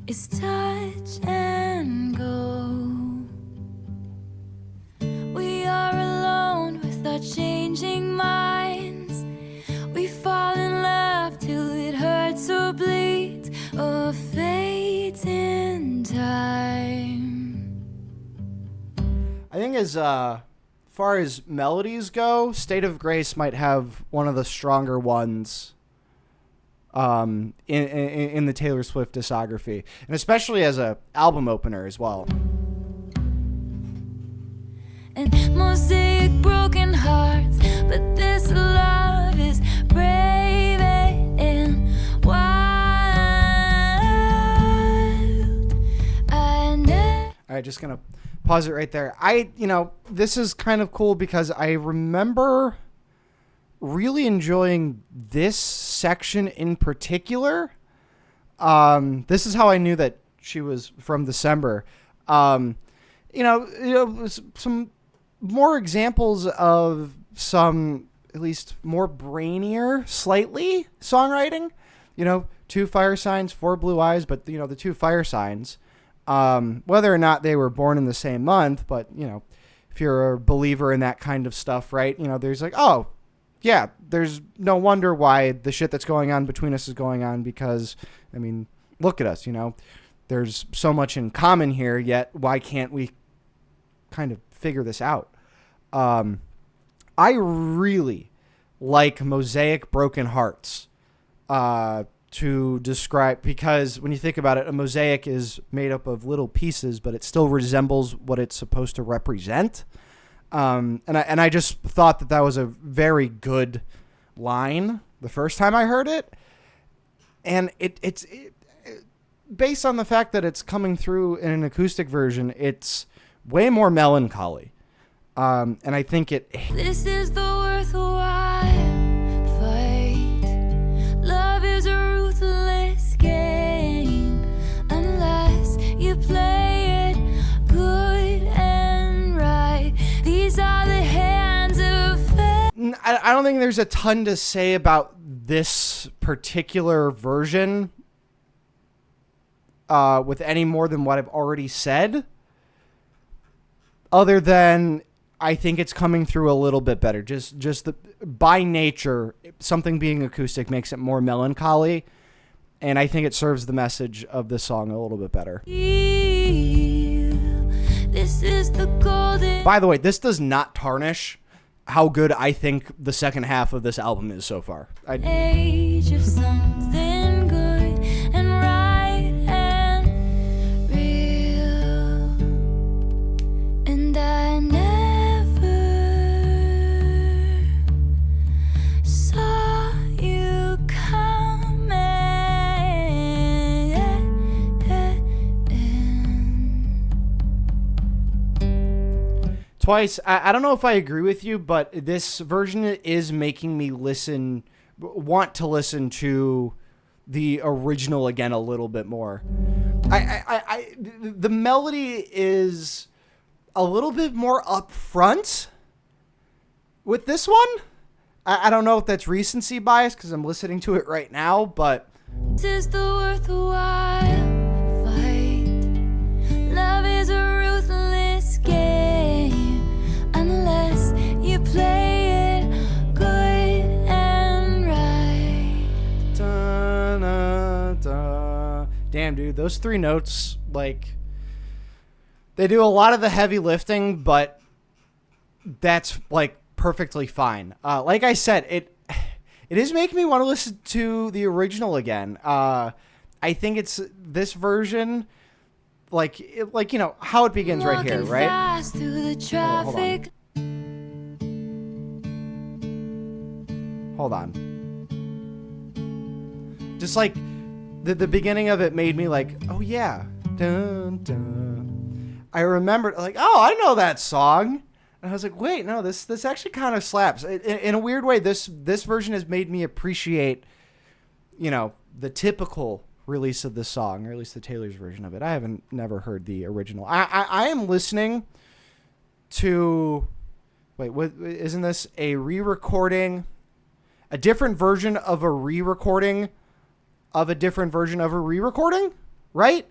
[SPEAKER 2] is touch and go. We are alone with our changing minds. We fall in love till it hurts or bleeds or fades in time.
[SPEAKER 1] I think as far as melodies go, State of Grace might have one of the stronger ones in the Taylor Swift discography, and especially as a album opener as well.
[SPEAKER 2] And mosaic broken hearts, but this love is brave and wild.
[SPEAKER 1] All right, just gonna pause it right there. This is kind of cool because I remember really enjoying this section in particular. This is how I knew that she was from December. Some more examples of some at least more brainier, slightly songwriting. Two fire signs, four blue eyes, but the two fire signs. Whether or not they were born in the same month, but if you're a believer in that kind of stuff, right? There's like, oh, yeah, there's no wonder why the shit that's going on between us is going on because, I mean, look at us, there's so much in common here, yet why can't we kind of figure this out? I really like Mosaic Broken Hearts to describe, because when you think about it, a mosaic is made up of little pieces, but it still resembles what it's supposed to represent. And I just thought that was a very good line the first time I heard it. And it's based on the fact that it's coming through in an acoustic version, it's way more melancholy. And I think
[SPEAKER 2] This is the worthwhile fight. Love is a ruthless game unless you play it good and right. These are the hands of fate.
[SPEAKER 1] I don't think there's a ton to say about this particular version with any more than what I've already said, other than I think it's coming through a little bit better. Just by nature, something being acoustic makes it more melancholy, and I think it serves the message of the song a little bit better.
[SPEAKER 2] This is the golden
[SPEAKER 1] By the way, this does not tarnish how good I think the second half of this album is so far.
[SPEAKER 2] age of something good and right and real. And I never saw you coming.
[SPEAKER 1] Twice, I don't know if I agree with you, but this version is making me want to listen to the original again a little bit more. The melody is a little bit more upfront with this one. I don't know if that's recency bias because I'm listening to it right now, but
[SPEAKER 2] This is the worthwhile fight. Love is a ruthless game unless you play it good and right.
[SPEAKER 1] Damn, dude, those three notes, like, they do a lot of the heavy lifting, but that's, like, perfectly fine. Like I said, it is making me want to listen to the original again. I think it's this version, like how it begins right here,
[SPEAKER 2] Walking
[SPEAKER 1] right?
[SPEAKER 2] fast through the traffic.
[SPEAKER 1] Hold on. Just like the beginning of it made me like, oh yeah, dun, dun. I remembered, like, oh, I know that song. And I was like, wait, no, this actually kind of slaps. In a weird way, this version has made me appreciate, the typical release of this song, or at least the Taylor's version of it. I haven't never heard the original. I am listening to, wait, what isn't this a re-recording, a different version of a re-recording of a different version of a re-recording, right?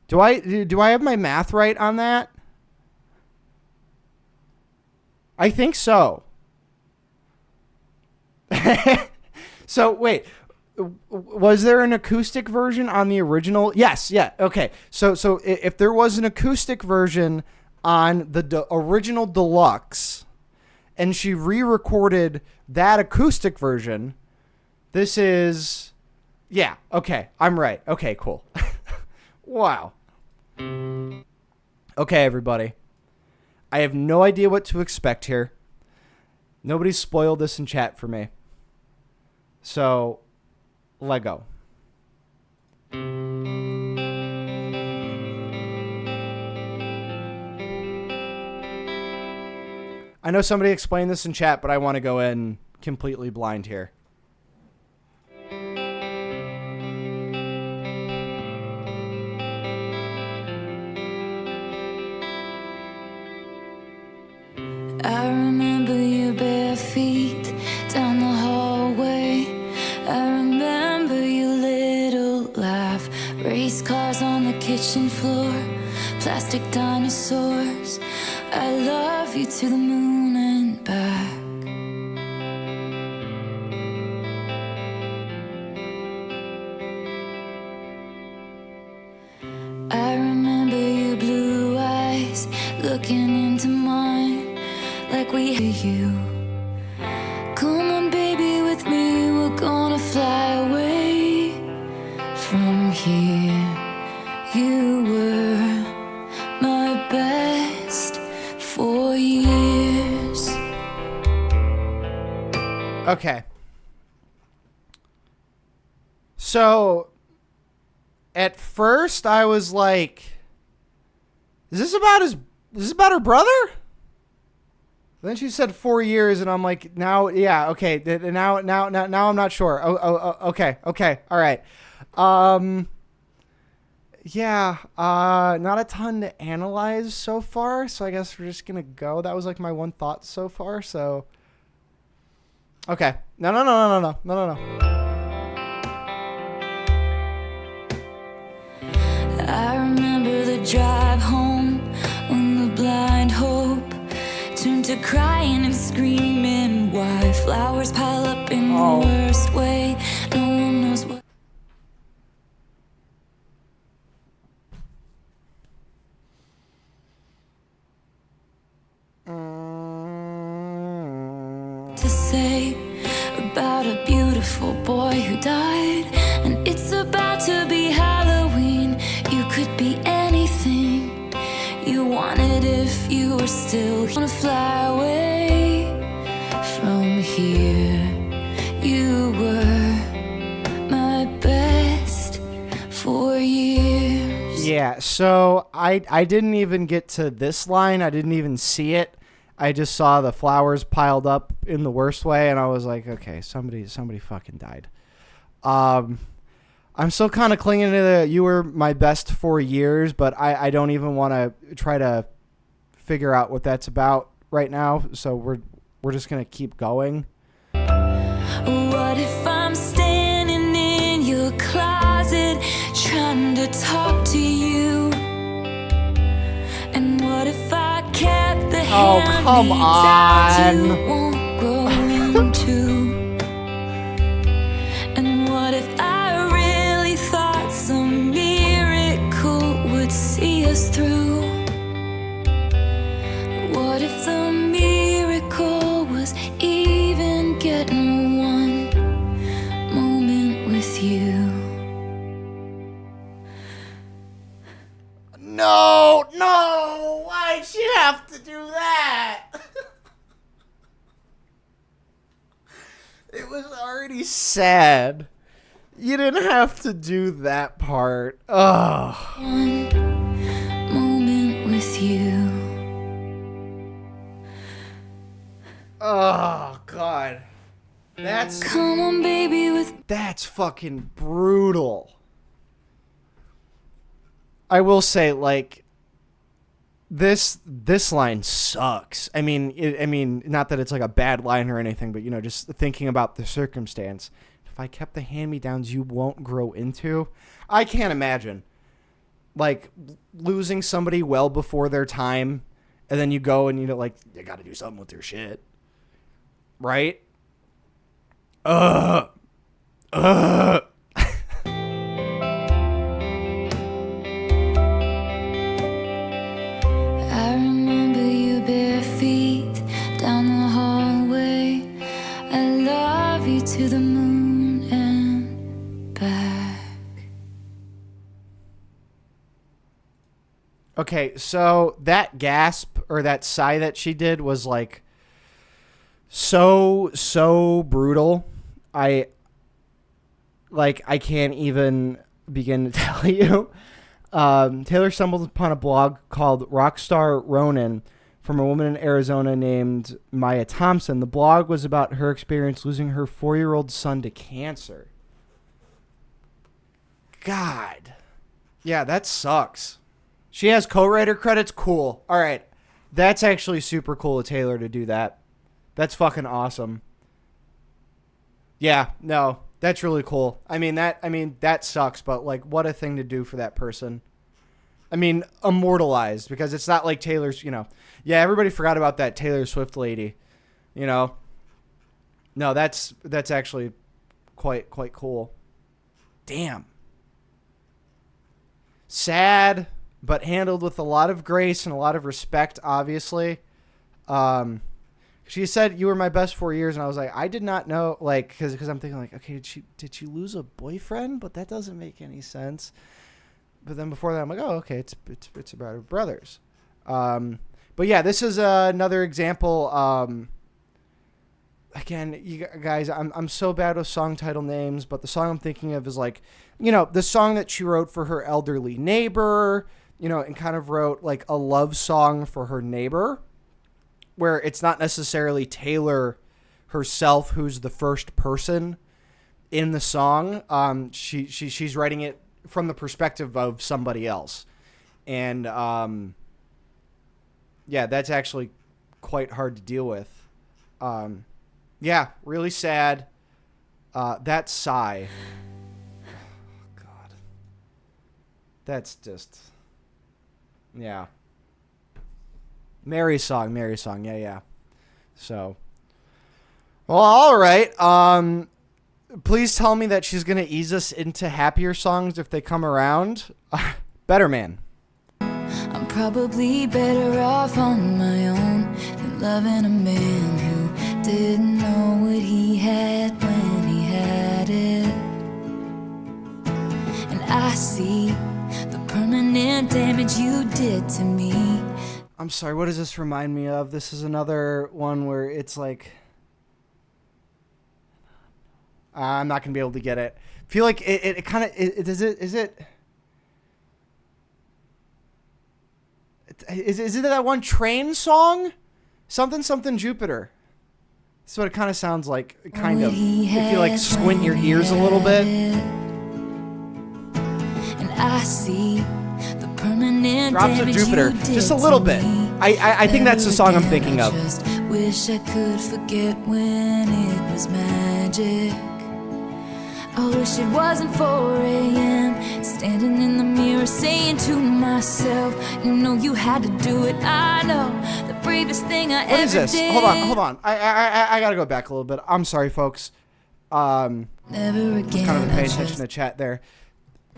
[SPEAKER 1] Do I have my math right on that? I think so. So wait, was there an acoustic version on the original? Yes, yeah, okay. So if there was an acoustic version on the original deluxe, and she re-recorded that acoustic version, this is, yeah, okay, I'm right. Okay, cool. Wow. Okay, everybody. I have no idea what to expect here. Nobody spoiled this in chat for me. So, Lego. I know somebody explained this in chat, but I want to go in completely blind here.
[SPEAKER 2] I remember your bare feet down the hallway. I remember your little laugh. Race cars on the kitchen floor, plastic dinosaurs. I love you to the moon and back. I remember your blue eyes looking into mine like we hate you. Come on, baby, with me, we're gonna fly away from here. You were my best for years.
[SPEAKER 1] Okay. So, at first, I was like, is this about her brother? Then she said 4 years, and I'm like, now, yeah, okay, now I'm not sure. Okay, all right. Yeah, not a ton to analyze so far, so I guess we're just gonna go. That was like my one thought so far, so. Okay. No.
[SPEAKER 2] I remember the drive home when the blind hope turned to crying and screaming. Why flowers pile up in the worst way? No one knows what to say about a beautiful boy who died. And it's about to be Halloween. You could be anything you wanted if you were still gonna fly away from here. You were my best for years.
[SPEAKER 1] Yeah, so I didn't even get to this line. I didn't even see it. I just saw the flowers piled up in the worst way, and I was like, okay, somebody fucking died. I'm still kind of clinging to the you were my best for years, but I don't even want to try to figure out what that's about right now. So we're just gonna keep going.
[SPEAKER 2] What if I'm standing in your closet trying to talk to you? And what if I kept the
[SPEAKER 1] Oh, come
[SPEAKER 2] hand-me-downs you
[SPEAKER 1] on.
[SPEAKER 2] won't grow into? And what if I really thought some miracle would see us through? What if the miracle was even getting one moment with you?
[SPEAKER 1] No, why'd she have to do that? It was already sad. You didn't have to do that part. Ugh.
[SPEAKER 2] One moment with you.
[SPEAKER 1] Oh, God.
[SPEAKER 2] Come on, baby, with
[SPEAKER 1] That's fucking brutal. I will say, like, this line sucks. I mean, not that it's like a bad line or anything, but just thinking about the circumstance. If I kept the hand-me-downs you won't grow into, I can't imagine, like, losing somebody well before their time, and then you go and you got to do something with your shit, right?
[SPEAKER 2] I remember your bare feet down the hallway. I love you to the moon and back.
[SPEAKER 1] Okay, so that gasp or that sigh that she did was like so brutal. I can't even begin to tell you. Taylor stumbled upon a blog called Rockstar Ronan from a woman in Arizona named Maya Thompson. The blog was about her experience losing her 4-year-old son to cancer. God. Yeah, that sucks. She has co-writer credits? Cool. All right. That's actually super cool of Taylor to do that. That's fucking awesome. Yeah, no, that's really cool. I mean, that sucks, but like, what a thing to do for that person. I mean, immortalized, because it's not like Taylor's, you know. Yeah, everybody forgot about that Taylor Swift lady, you know. No, that's actually quite cool. Damn. Sad, but handled with a lot of grace and a lot of respect, obviously. She said, "You were my best 4 years," and I was like, I did not know, like, because I'm thinking, like, okay, did she lose a boyfriend? But that doesn't make any sense. But then before that, I'm like, oh, okay, it's about her brothers. But yeah, this is another example. Again, you guys, I'm so bad with song title names, but the song I'm thinking of is like, you know, the song that she wrote for her elderly neighbor, you know, and kind of wrote like a love song for her neighbor, where it's not necessarily Taylor herself who's the first person in the song. She's writing it from the perspective of somebody else. And yeah, that's actually quite hard to deal with. Yeah, really sad. That sigh. Oh, God. That's just... Yeah. Mary's song. Yeah. So. Well, all right. Please tell me that she's going to ease us into happier songs if they come around. Better Man.
[SPEAKER 2] I'm probably better off on my own than loving a man who didn't know what he had when he had it. And I see the permanent damage you did to me.
[SPEAKER 1] I'm sorry, what does this remind me of? This is another one where it's like... I'm not going to be able to get it. I feel like it kind of... Is it that one Train song? Something Jupiter. That's what it kind of sounds like. Kind of. If you like squint your ears a little bit.
[SPEAKER 2] And I see the permanent
[SPEAKER 1] Drops of
[SPEAKER 2] damage
[SPEAKER 1] Jupiter.
[SPEAKER 2] you did
[SPEAKER 1] Just a little
[SPEAKER 2] to
[SPEAKER 1] bit.
[SPEAKER 2] me.
[SPEAKER 1] I think that's the song I'm thinking of.
[SPEAKER 2] I just wish I could forget when it was magic. I wish it wasn't 4 a.m. Standing in the mirror saying to myself, you know you had to do it. I know the bravest thing I
[SPEAKER 1] What
[SPEAKER 2] ever
[SPEAKER 1] is this?
[SPEAKER 2] did.
[SPEAKER 1] Hold on. I gotta go back a little bit. I'm sorry, folks.
[SPEAKER 2] Never again.
[SPEAKER 1] Kind of
[SPEAKER 2] I
[SPEAKER 1] pay
[SPEAKER 2] just
[SPEAKER 1] attention to chat there.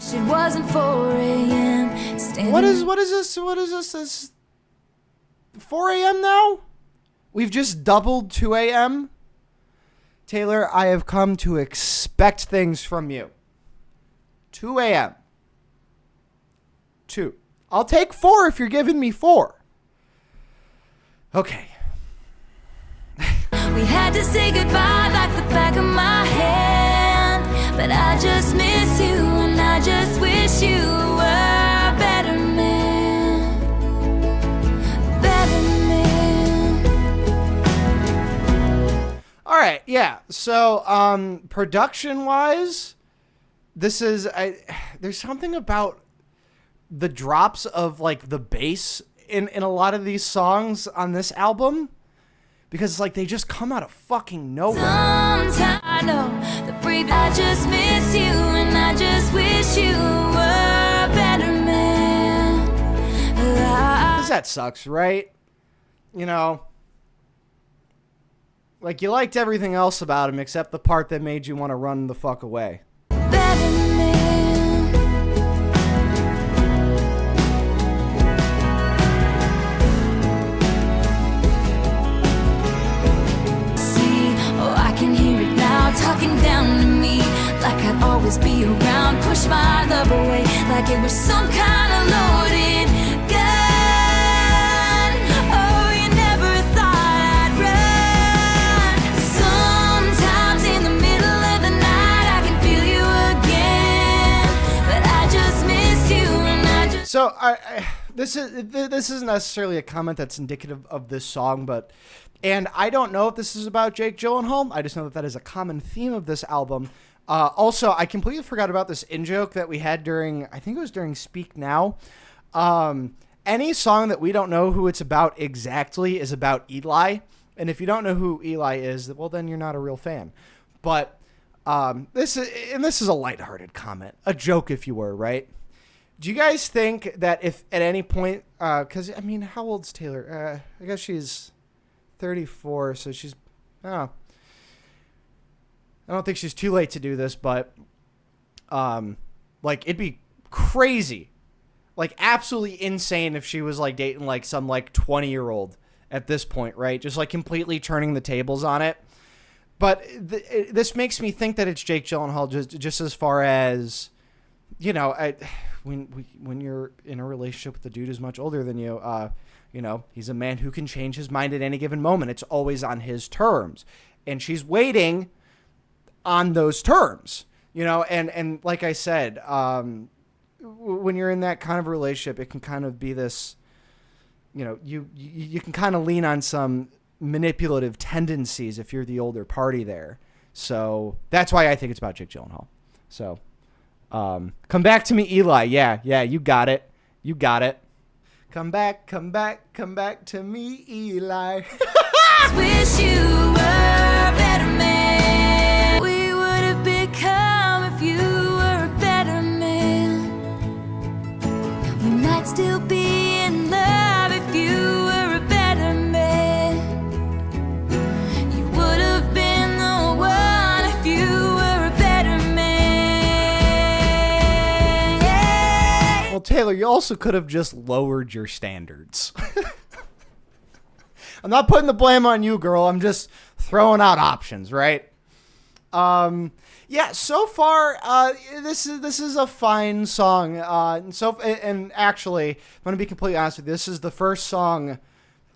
[SPEAKER 2] wish it wasn't 4 a.m. Standing
[SPEAKER 1] What is this? This 4 a.m. now? We've just doubled 2 a.m. Taylor, I have come to expect things from you. 2 a.m. 2. I'll take 4 if you're giving me 4. Okay.
[SPEAKER 2] We had to say goodbye like the back of my hand. But I just miss you and I just wish you were a better man. Better man.
[SPEAKER 1] All right, yeah. So, production-wise, this is... there's something about the drops of, like, the bass in a lot of these songs on this album. Because, like, they just come out of fucking nowhere.
[SPEAKER 2] Sometimes I know the brave. I just miss you and I just wish you were a better man.
[SPEAKER 1] Because that sucks, right? You know... Like, you liked everything else about him except the part that made you want to run the fuck away.
[SPEAKER 2] Better man. See, oh, I can hear it now talking down to me. Like I'd always be around, push my love away. Like it was some kind of loaded gun. Oh, you never thought I'd run. Sometimes in the middle of the night I can feel you again. But I just miss you and I just...
[SPEAKER 1] So, this isn't necessarily a comment that's indicative of this song, and I don't know if this is about Jake Gyllenhaal. I just know that is a common theme of this album. Also, I completely forgot about this in-joke that we had during, I think it was during Speak Now. Any song that we don't know who it's about exactly is about Eli. And if you don't know who Eli is, well, then you're not a real fan. But this is a lighthearted comment, a joke if you were, right? Do you guys think that if at any point, because, I mean, how old's Taylor? I guess she's 34, so she's, I don't think she's too late to do this, but, like, it'd be crazy, like, absolutely insane if she was, like, dating, like, some, like, 20-year-old at this point, right? Just, like, completely turning the tables on it. But this makes me think that it's Jake Gyllenhaal just as far as, you know, when you're in a relationship with a dude who's much older than you, you know, he's a man who can change his mind at any given moment. It's always on his terms. And she's waiting on those terms, you know, and like I said, when you're in that kind of relationship, it can kind of be this, you know, you can kind of lean on some manipulative tendencies if you're the older party there. So that's why I think it's about Jake Gyllenhaal. So, come back to me, Eli. Yeah, you got it. You got it. Come back to me, Eli.
[SPEAKER 2] Wish you were a better man. We would have become if you were a better man. We might still be in love if you were a better man. You would have been the one if you were a better man.
[SPEAKER 1] Well, Taylor, you also could have just lowered your standards. I'm not putting the blame on you, girl. I'm just throwing out options, right? Yeah, so far, this is a fine song. And actually, I'm going to be completely honest with you. This is the first song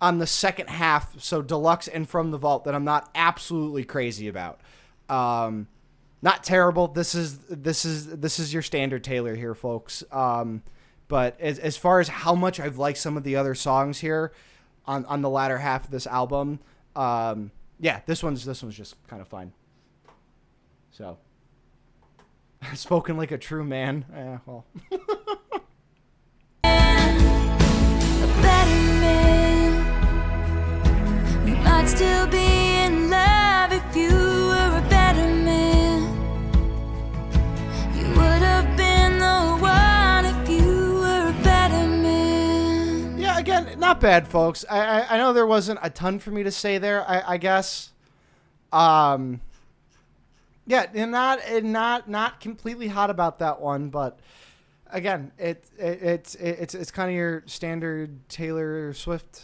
[SPEAKER 1] on the second half, so deluxe and from the vault, that I'm not absolutely crazy about. Not terrible. This is your standard Taylor here, folks. But as far as how much I've liked some of the other songs here on the latter half of this album, yeah, this one's just kind of fine. So, spoken like a true man. Well.
[SPEAKER 2] A better man. We might still be in love if you were a better man. You would have been the one if you were a better man.
[SPEAKER 1] Yeah, again, not bad, folks. I know there wasn't a ton for me to say there, I guess. Yeah, and not completely hot about that one, but again, it's kind of your standard Taylor Swift.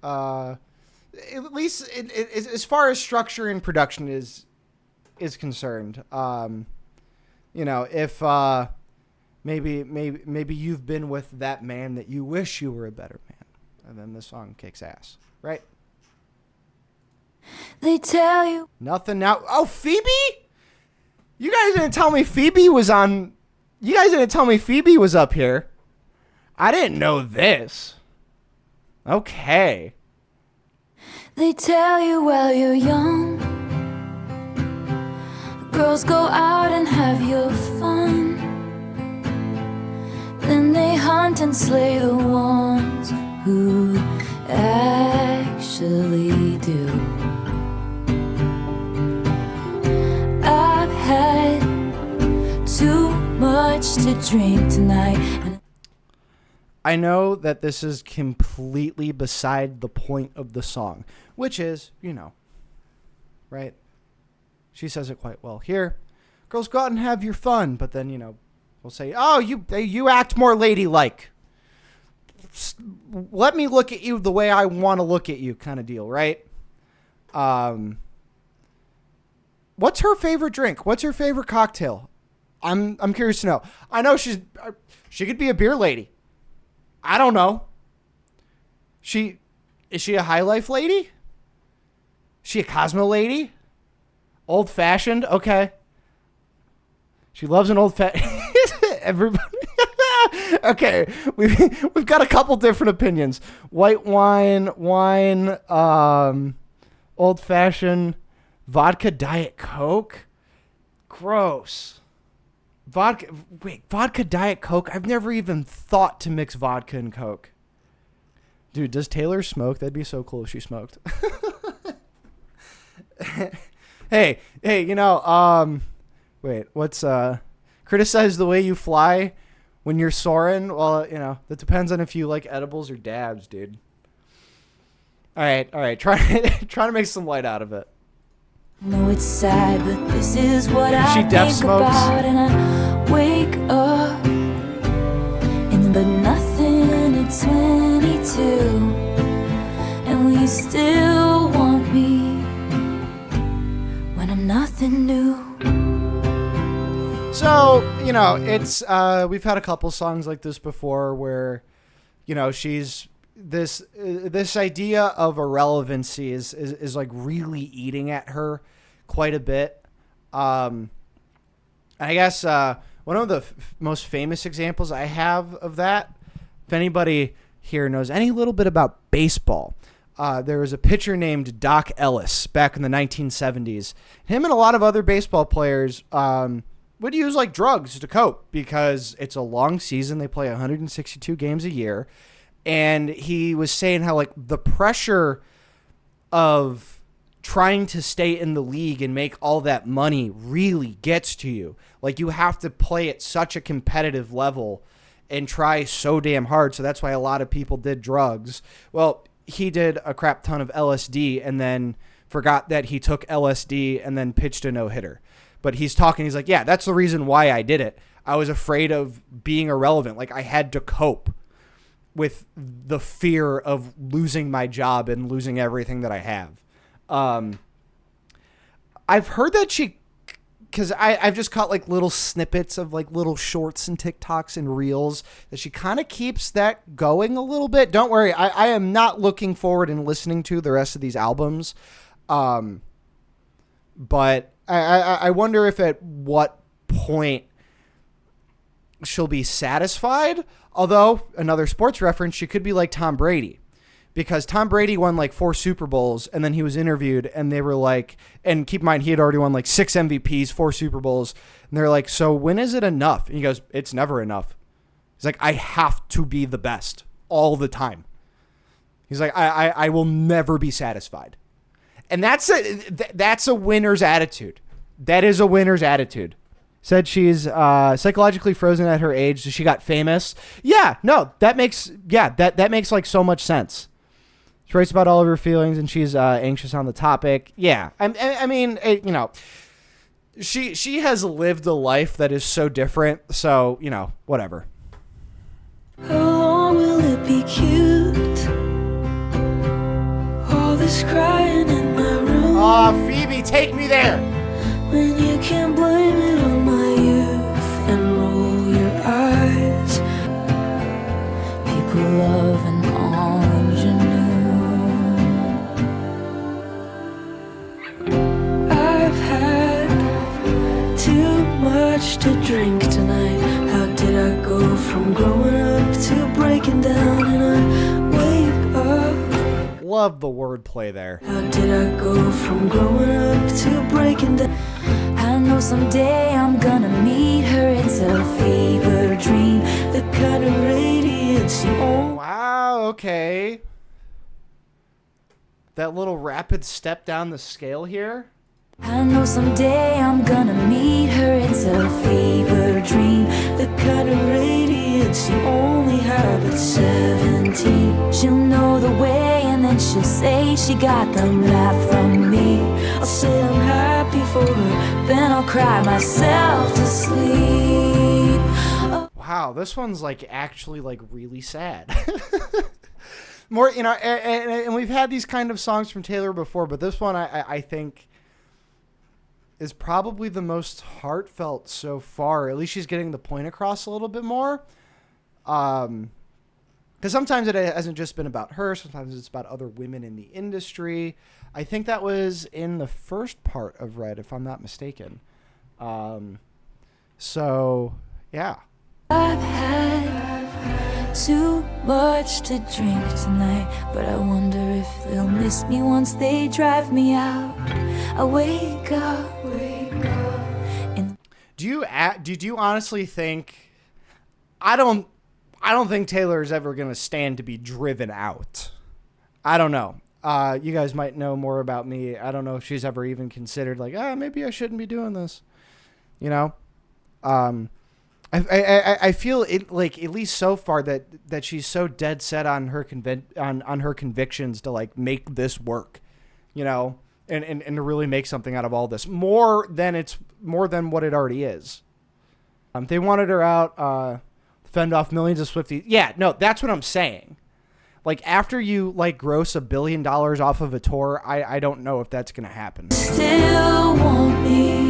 [SPEAKER 1] At least as far as structure and production is concerned. You know, if maybe you've been with that man that you wish you were a better man, and then this song kicks ass, right?
[SPEAKER 2] They tell you
[SPEAKER 1] Nothing now. Oh, Phoebe? You guys didn't tell me Phoebe was on. You guys didn't tell me Phoebe was up here. I didn't know this. Okay.
[SPEAKER 2] They tell you while you're young, girls go out and have your fun. Then they hunt and slay the ones who actually do. I've had too much to drink tonight.
[SPEAKER 1] I know that this is completely beside the point of the song, which is, you know, right? She says it quite well here. Girls, go out and have your fun, but then, you know, we'll say, oh, you act more ladylike. Let me look at you the way I want to look at you, kind of deal, right? What's her favorite drink? What's her favorite cocktail? I'm curious to know. I know she could be a beer lady. I don't know. Is she a high life lady? Is she a Cosmo lady? Old fashioned? Okay. She loves an old fashioned. Everybody. Okay, we've got a couple different opinions. White wine, old fashioned, vodka, Diet Coke. Gross. Vodka, Diet Coke. I've never even thought to mix vodka and Coke. Dude, does Taylor smoke? That'd be so cool if she smoked. Hey, wait, what's criticize the way you fly when you're soaring? Well, that depends on if you like edibles or dabs, dude. All right, try to make some light out of it.
[SPEAKER 2] No, it's sad, but this is what I
[SPEAKER 1] She deaf
[SPEAKER 2] think
[SPEAKER 1] smokes.
[SPEAKER 2] about, and I wake up in but nothing at 22, and will you still want me when I'm nothing new?
[SPEAKER 1] So, it's we've had a couple songs like this before where, she's this idea of irrelevancy is like really eating at her quite a bit. I guess one of the most famous examples I have of that, if anybody here knows any little bit about baseball, there was a pitcher named Doc Ellis back in the 1970s. Him and a lot of other baseball players would use like drugs to cope because it's a long season. They play 162 games a year. And he was saying how like the pressure of trying to stay in the league and make all that money really gets to you. Like you have to play at such a competitive level and try so damn hard. So that's why a lot of people did drugs. Well, he did a crap ton of LSD and then forgot that he took LSD and then pitched a no-hitter. But he's like, yeah, that's the reason why I did it. I was afraid of being irrelevant. Like I had to cope with the fear of losing my job and losing everything that I have. I've heard that because I've just caught like little snippets of like little shorts and TikToks and reels that she kind of keeps that going a little bit. Don't worry. I am not looking forward in listening to the rest of these albums. But I wonder if at what point she'll be satisfied. Although, another sports reference, she could be like Tom Brady. Because Tom Brady won like 4 Super Bowls, and then he was interviewed, and they were like, and keep in mind, he had already won like 6 MVPs, 4 Super Bowls, and they're like, so when is it enough? And he goes, it's never enough. He's like, I have to be the best all the time. He's like, I will never be satisfied. And that's a winner's attitude. That is a winner's attitude. Said she's psychologically frozen at her age. She got famous. Yeah, no, that makes like so much sense. She writes about all of her feelings and she's anxious on the topic. Yeah, I mean, she has lived a life that is so different. So whatever.
[SPEAKER 2] How long will it be cute? All this crying in my room.
[SPEAKER 1] Aw, Phoebe, take me there.
[SPEAKER 2] When you can blame it on my youth and roll your eyes. People love an ingenue. I've had too much to drink tonight. How did I go from growing up to breaking down? And I wake up.
[SPEAKER 1] Love the wordplay there.
[SPEAKER 2] How did I go from growing up to breaking down? I know someday I'm gonna meet her. It's a fever dream, the kind of radiance you own.
[SPEAKER 1] Wow, okay. That little rapid step down the scale here.
[SPEAKER 2] I know someday I'm gonna meet her. It's a fever dream, the kind of radiance you only have at 17. She'll know the way and then she'll say she got the laugh from me. I'll say I'm happy for her, then I'll cry myself to sleep.
[SPEAKER 1] Wow, this one's like actually like really sad. More, and we've had these kind of songs from Taylor before, but this one I think is probably the most heartfelt so far. At least she's getting the point across a little bit more. Because sometimes it hasn't just been about her. Sometimes it's about other women in the industry. I think that was in the first part of Red, if I'm not mistaken. So, yeah.
[SPEAKER 2] I've had too much to drink tonight, but I wonder if they'll miss me once they drive me out. I wake up.
[SPEAKER 1] Did you honestly think? I don't think Taylor is ever gonna stand to be driven out. I don't know. You guys might know more about me. I don't know if she's ever even considered like, maybe I shouldn't be doing this. You know, I feel it, like, at least so far, that she's so dead set on her on her convictions to like make this work, you know, and to really make something out of all this more than what it already is. They wanted her out, fend off millions of Swifties. Yeah, no, that's what I'm saying. Like, after you like gross $1 billion off of a tour, I don't know if that's gonna happen.
[SPEAKER 2] Still want me?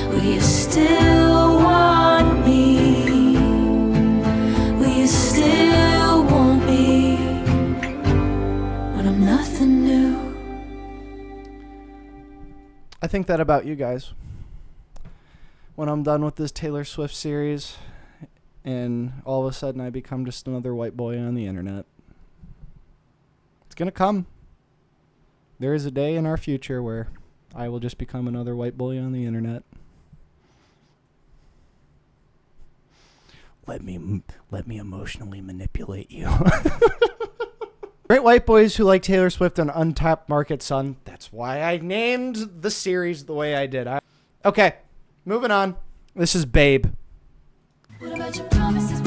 [SPEAKER 2] Will you still want me? Will you still want me when I'm nothing new?
[SPEAKER 1] I think that about you guys. When I'm done with this Taylor Swift series, and all of a sudden I become just another white boy on the internet. It's gonna come. There is a day in our future where I will just become another white boy on the internet. Let me emotionally manipulate you. Great white boys who like Taylor Swift and untapped market, son. That's why I named the series the way I did. Okay, moving on. This is Babe.
[SPEAKER 2] What about your promises?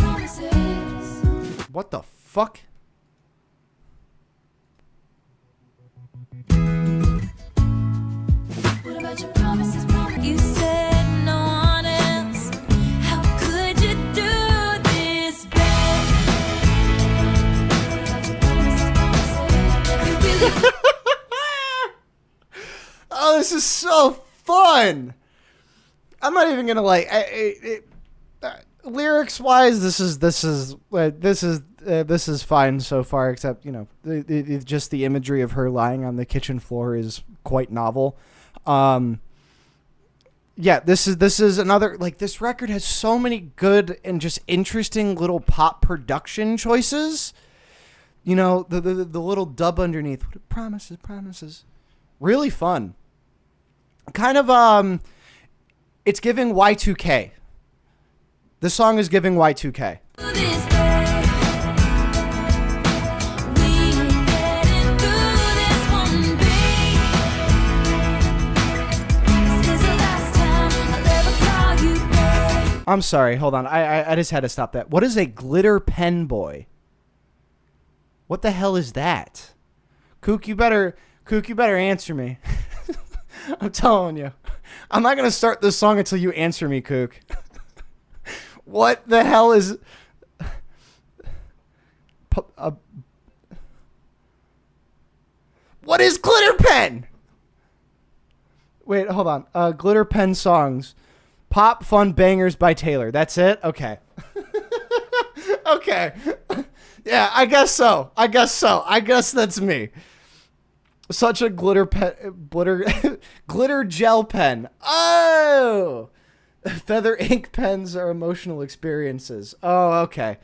[SPEAKER 1] What the fuck?
[SPEAKER 2] What about your promises? You said no one else. How could you do this, babe? You really
[SPEAKER 1] Oh, this is so fun. I'm not even gonna like. Lyrics wise, this is fine so far, except, you know, just the imagery of her lying on the kitchen floor is quite novel. Yeah, this is another, like, this record has so many good and just interesting little pop production choices. You know, the little dub underneath, promises, really fun. Kind of it's giving Y2K. This song is giving Y2K.
[SPEAKER 2] do this, babe? We ain't getting through this one, babe. This is the last time I'll ever call you babe.
[SPEAKER 1] I'm sorry, hold on. I just had to stop that. What is a glitter pen boy? What the hell is that? Kook, you better answer me. I'm telling you. I'm not going to start this song until you answer me, Kook. What the hell is... What is glitter pen? Wait, hold on. Glitter pen songs. Pop fun bangers by Taylor. That's it? Okay. Okay. Yeah, I guess so. I guess that's me. Such a glitter gel pen. Oh! Feather ink pens are emotional experiences. Oh, okay.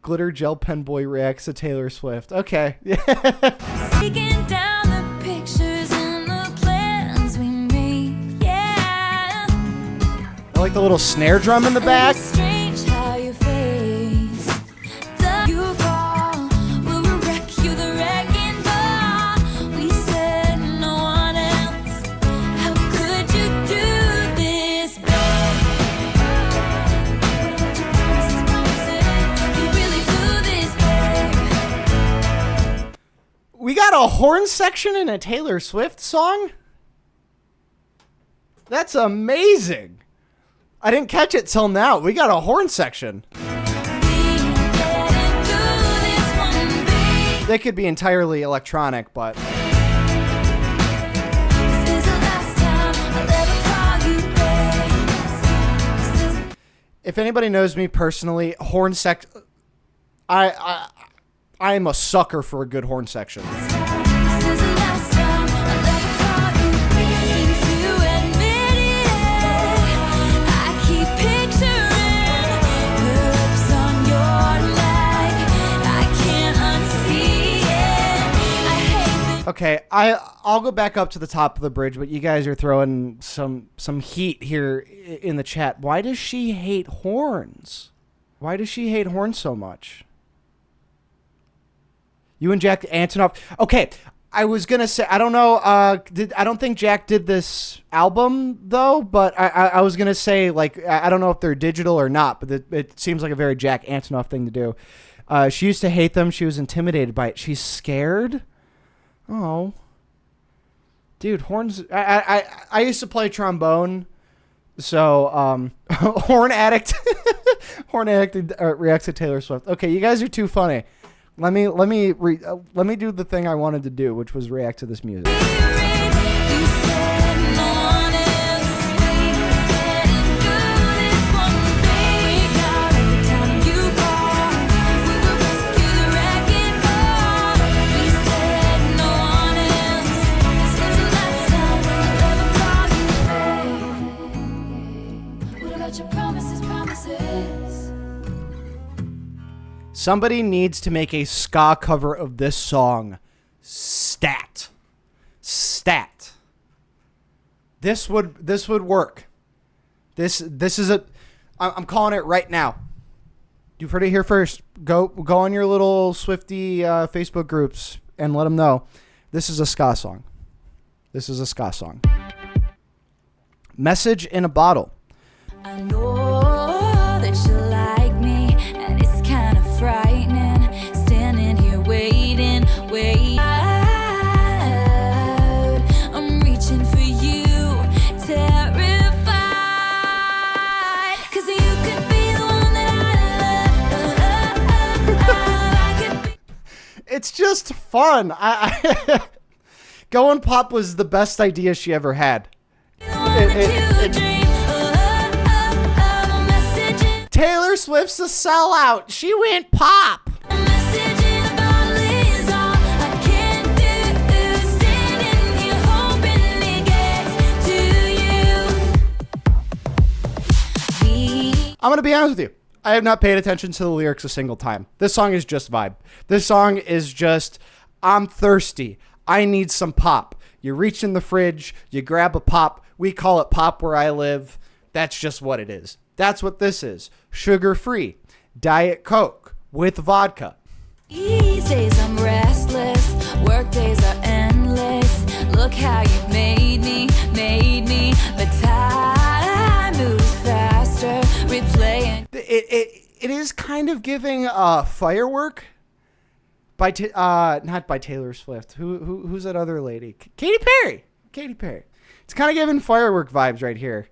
[SPEAKER 1] Glitter gel pen boy reacts to Taylor Swift. Okay.
[SPEAKER 2] Taking down the pictures and the plans we made, yeah.
[SPEAKER 1] I like the little snare drum in the back.
[SPEAKER 2] It's strange how you face the you call. We'll wreck you the wrecking ball. We said no one else. How could you do this, babe? You really do this, babe.
[SPEAKER 1] We got a horn section in a Taylor Swift song? That's amazing. I didn't catch it till now. We got a horn section. They could be entirely electronic, but... If anybody knows me personally, horn sec... I am a sucker for a good horn section.
[SPEAKER 2] This is the last time I'll ever call you. Since you
[SPEAKER 1] Okay, I'll go back up to the top of the bridge, but you guys are throwing some heat here in the chat. Why does she hate horns? Why does she hate horns so much? You and Jack Antonoff. Okay, I was gonna say I don't know. I don't think Jack did this album though, but I was gonna say like I don't know if they're digital or not, but it seems like a very Jack Antonoff thing to do. She used to hate them. She was intimidated by it. She's scared. Oh, dude, horns. I used to play trombone, so horn addict, horn addict reacts to Taylor Swift. Okay, you guys are too funny. Let me do the thing I wanted to do, which was react to this music. Somebody needs to make a ska cover of this song. Stat. This would work. This is I'm calling it right now. You've heard it here first. Go on your little Swifty Facebook groups and let them know. This is a ska song. Message in a Bottle.
[SPEAKER 2] I know that you like me, and it's kind of frightening. Standing here waiting. I'm reaching for you, terrified. 'Cause you could be the one that I love. I could be
[SPEAKER 1] It's just fun. Going pop was the best idea she ever had.
[SPEAKER 2] the one that you dream. Message
[SPEAKER 1] Taylor Swift's a sellout. She went pop.
[SPEAKER 2] in a bottle is all I can do. Standing here hoping it gets to you.
[SPEAKER 1] I'm going to be honest with you. I have not paid attention to the lyrics a single time. This song is just vibe. This song is just, I'm thirsty. I need some pop. You reach in the fridge, you grab a pop. We call it pop where I live. That's just what it is. That's what this is. Sugar-free. Diet Coke with vodka.
[SPEAKER 2] These days I'm restless, work days are endless. Look how you made me, but time moves faster, replaying.
[SPEAKER 1] It is kind of giving Firework by not by Taylor Swift. Who's that other lady? Katy Perry. It's kind of giving Firework vibes right here.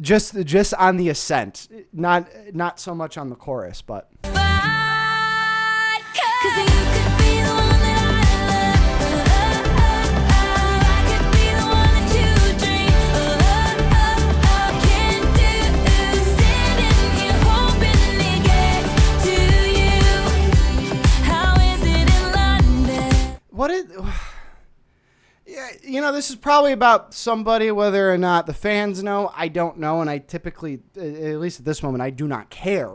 [SPEAKER 1] Just on the ascent, not so much on the chorus, but.
[SPEAKER 2] Fight, 'cause you could be the one that I could be the one that you dream. Can't do. Standing here hoping it gets to you. How is it in London?
[SPEAKER 1] What is? Yeah, this is probably about somebody, whether or not the fans know. I don't know, and I typically, at least at this moment, I do not care.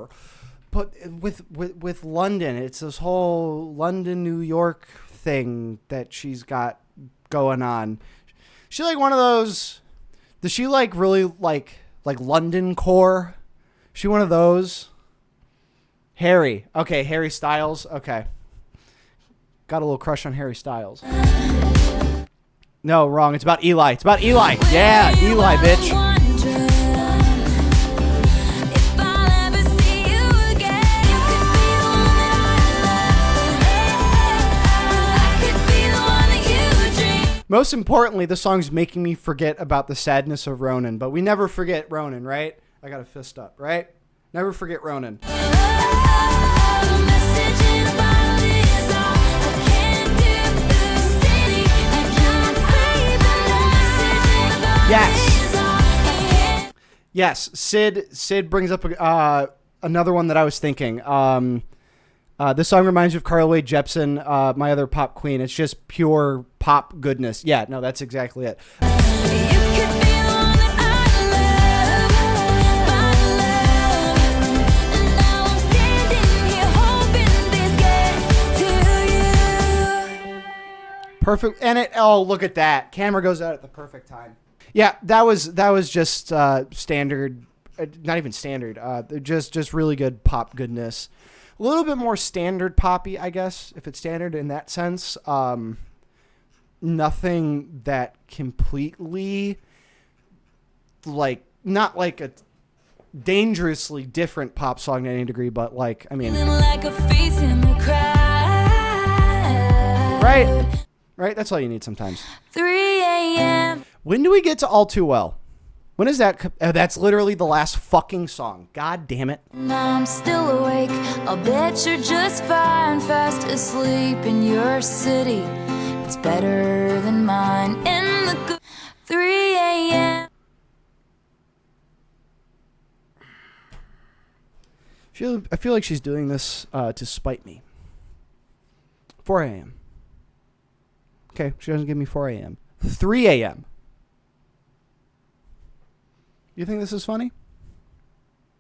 [SPEAKER 1] But with London, it's this whole London, New York thing that she's got going on. She like one of those. Does she like really like London core? She one of those. Harry, okay, Harry Styles, okay. Got a little crush on Harry Styles. No, wrong. It's about Eli. Yeah, Eli, bitch. Most importantly, the song's making me forget about the sadness of Ronan, but we never forget Ronan, right? I got a fist up, right? Never forget Ronan. Yes. Sid brings up another one that I was thinking. This song reminds me of Carly Rae Jepsen, my other pop queen. It's just pure pop goodness. Yeah, no, that's exactly it. Perfect. And oh, look at that. Camera goes out at the perfect time. Yeah, that was just standard, not even standard. Just really good pop goodness. A little bit more standard poppy, I guess, if it's standard in that sense. Nothing that completely, like, not like a dangerously different pop song to any degree, but like, I mean,
[SPEAKER 2] Like a face in the crowd.
[SPEAKER 1] right. That's all you need sometimes.
[SPEAKER 2] 3 a.m.
[SPEAKER 1] When do we get to All Too Well? When is that? That's literally the last fucking song. God damn it.
[SPEAKER 2] Now I'm still awake. I'll bet you're just fine, fast asleep in your city. It's better than mine. In the 3 a.m.
[SPEAKER 1] I feel like she's doing this to spite me. 4 a.m. Okay, she doesn't give me 4 a.m. 3 a.m. You think this is funny?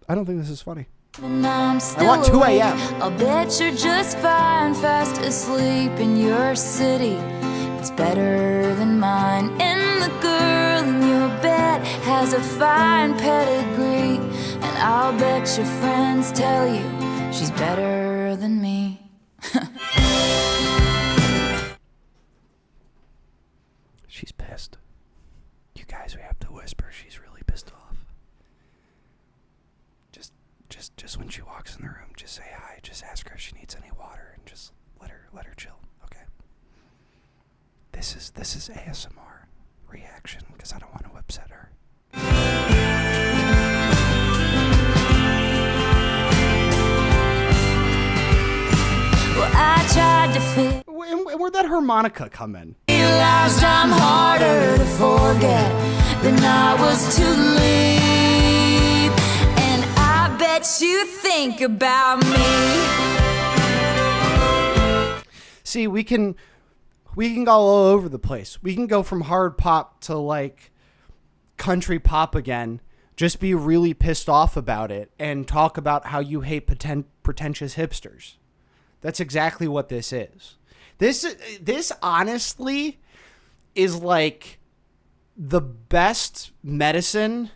[SPEAKER 1] I don't think this is funny.
[SPEAKER 2] And I'm still
[SPEAKER 1] want 2
[SPEAKER 2] awake.
[SPEAKER 1] a.m..
[SPEAKER 2] I'll bet you're just fine, fast asleep in your city. It's better than mine. And the girl in your bed has a fine pedigree. And I'll bet your friends tell you she's better than me.
[SPEAKER 1] She's pissed. You guys, we have to whisper. She's really pissed off. Just when she walks in the room, just say hi. Just ask her if she needs any water, and just let her chill. Okay. This is ASMR reaction because I don't want to upset her.
[SPEAKER 2] Well, I tried to fit.
[SPEAKER 1] Where'd that harmonica come in?
[SPEAKER 2] Realized I'm harder to forget than I was to leave. And I bet you think about me.
[SPEAKER 1] See, we can go all over the place. We can go from hard pop to like country pop again. Just be really pissed off about it and talk about how you hate pretentious hipsters. That's exactly what this is. This honestly is like the best medicine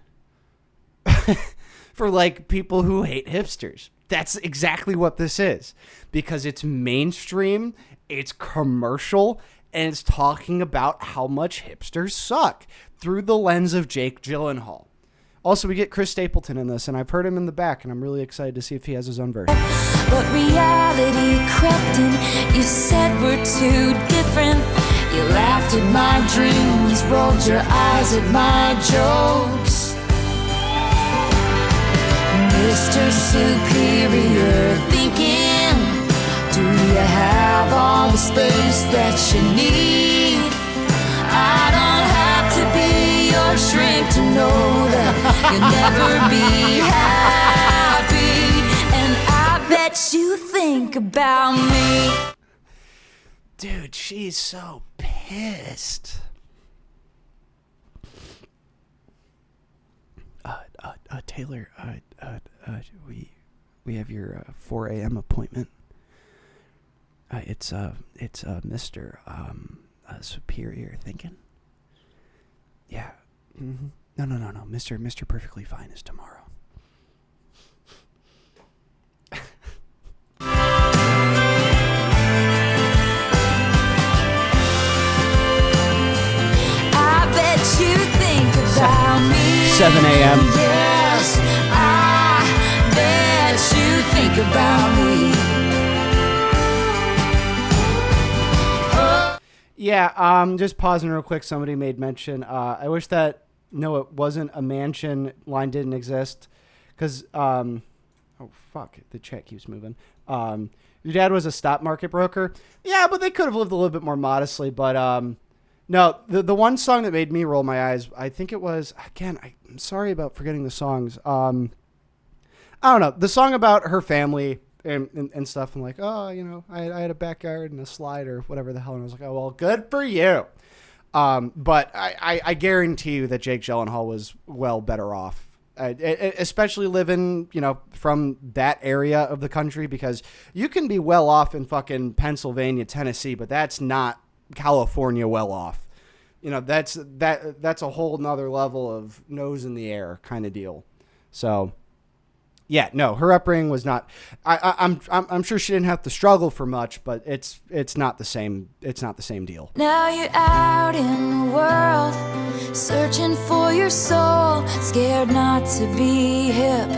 [SPEAKER 1] for like people who hate hipsters. That's exactly what this is, because it's mainstream, it's commercial, and it's talking about how much hipsters suck through the lens of Jake Gyllenhaal. Also, we get Chris Stapleton in this, and I've heard him in the back, and I'm really excited to see if he has his own version.
[SPEAKER 2] But reality crept in. You said we're too different. You laughed at my dreams, rolled your eyes at my jokes. Mr. Superior thinking, do you have all the space that you need? I don't have to be your shrink to know that you'll never be happy. And I bet you think about me.
[SPEAKER 1] Dude, she's so pissed. Taylor, we have your 4 a.m. appointment. It's Mr. Superior thinking. Yeah. Mm-hmm. No. Mr. Perfectly Fine is tomorrow.
[SPEAKER 2] I bet you think about me.
[SPEAKER 1] 7 a.m.
[SPEAKER 2] Yes, I bet you think about me.
[SPEAKER 1] Yeah, just pausing real quick. Somebody made mention. I wish that no, it wasn't a mansion line didn't exist. Because, oh, fuck, the chat keeps moving. Your dad was a stock market broker. Yeah, but they could have lived a little bit more modestly. But, no, the one song that made me roll my eyes, I think it was, again, I'm sorry about forgetting the songs. I don't know, the song about her family and stuff. I'm like, oh, you know, I had a backyard and a slide or whatever the hell. And I was like, oh, well, good for you. But I guarantee you that Jake Gyllenhaal was well better off. Especially living, you know, from that area of the country, because you can be well off in fucking Pennsylvania, Tennessee, but that's not California well off. You know, that's a whole nother level of nose in the air kind of deal. So, yeah, no, her upbringing was not. I'm sure she didn't have to struggle for much, but it's not the same. It's not the same deal.
[SPEAKER 2] Now you're out in the world, searching for your soul, scared not to be hip,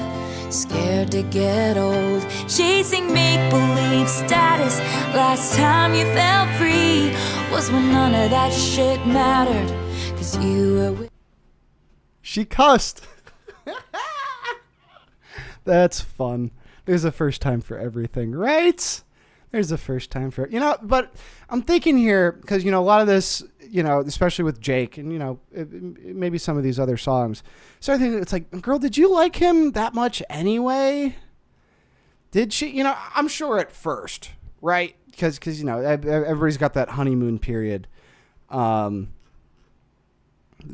[SPEAKER 2] scared to get old, chasing make-believe status. Last time you felt free was when none of that shit mattered, 'cause you were with...
[SPEAKER 1] She cussed. That's fun. There's a first time for everything, right? There's a first time for, but I'm thinking here, because, a lot of this, especially with Jake and, maybe some of these other songs. So I think it's like, girl, did you like him that much anyway? Did she, I'm sure at first, right? Because everybody's got that honeymoon period. I'm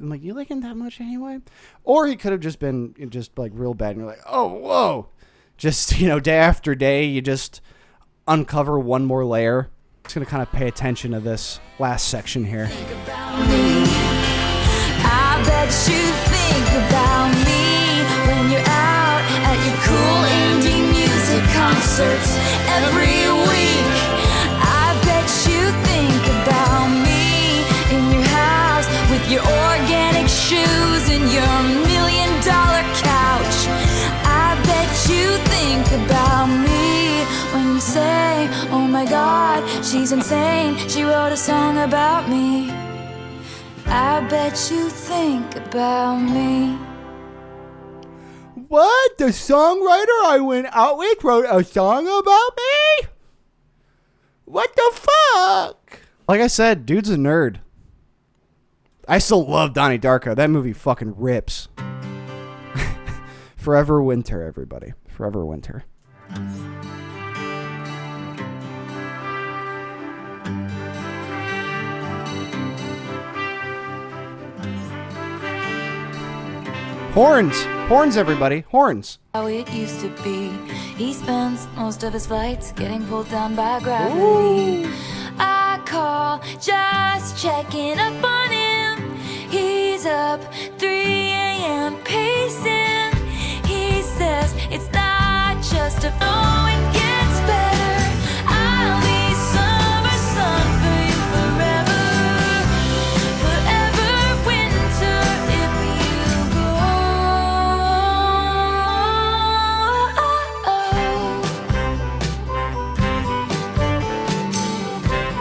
[SPEAKER 1] like, you like him that much anyway? Or he could have just been just like real bad. And you're like, oh, whoa. Just, day after day, you just uncover one more layer. Just going to kind of pay attention to this last section here.
[SPEAKER 2] I bet you think about me when you're out at your cool indie music concerts every week. I bet you think about me in your house with your organic shoes and your $1 million couch. I bet you think about me when you say, oh my God, she's insane, she wrote a song about me. I bet you think about me.
[SPEAKER 1] What? The songwriter I went out with wrote a song about me? What the fuck? Like I said, dude's a nerd. I still love Donnie Darko. That movie fucking rips. Forever Winter, everybody. Forever Winter. Horns, everybody. Horns.
[SPEAKER 2] How it used to be. He spends most of his flights getting pulled down by gravity. Ooh. I call just checking up on him. He's up 3 a.m. pacing. He says it's not just a oh, it gets better. I'll be summer sun for you forever. Forever winter if you go.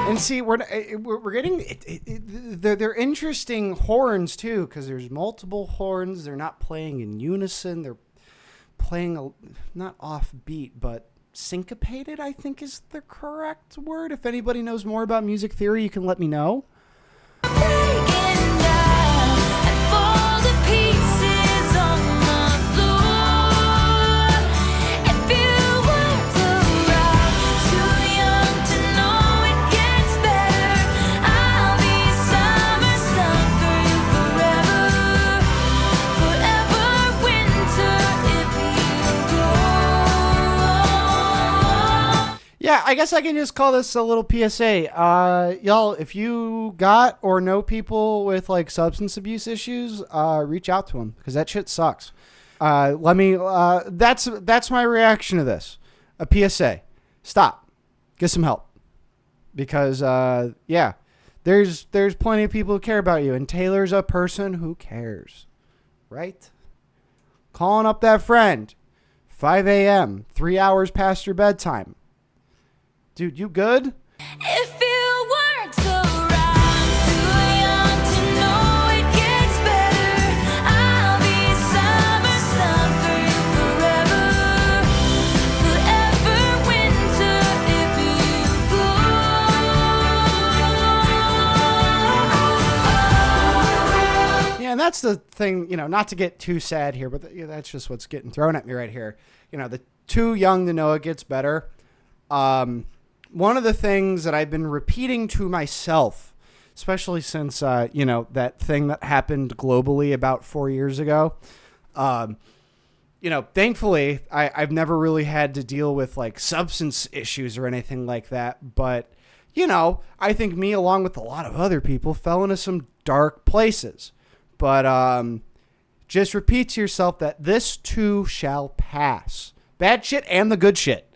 [SPEAKER 1] And see, we're getting they're interesting horns too, because there's multiple horns. They're not playing in unison. They're playing not offbeat, but syncopated, I think is the correct word. If anybody knows more about music theory, you can let me know.
[SPEAKER 2] Breaking down and fall to pieces on the floor. If you weren't around, too young to know it gets better. I'll be summer sun for you forever. Forever winter if you go.
[SPEAKER 1] Yeah, I guess I can just call this a little PSA. Y'all, if you got or know people with like substance abuse issues, reach out to them, because that shit sucks. That's my reaction to this. A PSA. Stop. Get some help. Because, yeah, there's plenty of people who care about you, and Taylor's a person who cares. Right? Calling up that friend. 5 a.m., 3 hours past your bedtime. Dude, you good?
[SPEAKER 2] If you weren't around, too young to know it gets better. I'll be summer sun for you forever. Forever winter if you go.
[SPEAKER 1] Yeah, and that's the thing, not to get too sad here, but that's just what's getting thrown at me right here. The too young to know it gets better. One of the things that I've been repeating to myself, especially since, that thing that happened globally about 4 years ago, thankfully I've never really had to deal with like substance issues or anything like that. But, you know, I think me, along with a lot of other people, fell into some dark places. But just repeat to yourself that this too shall pass. Bad shit and the good shit.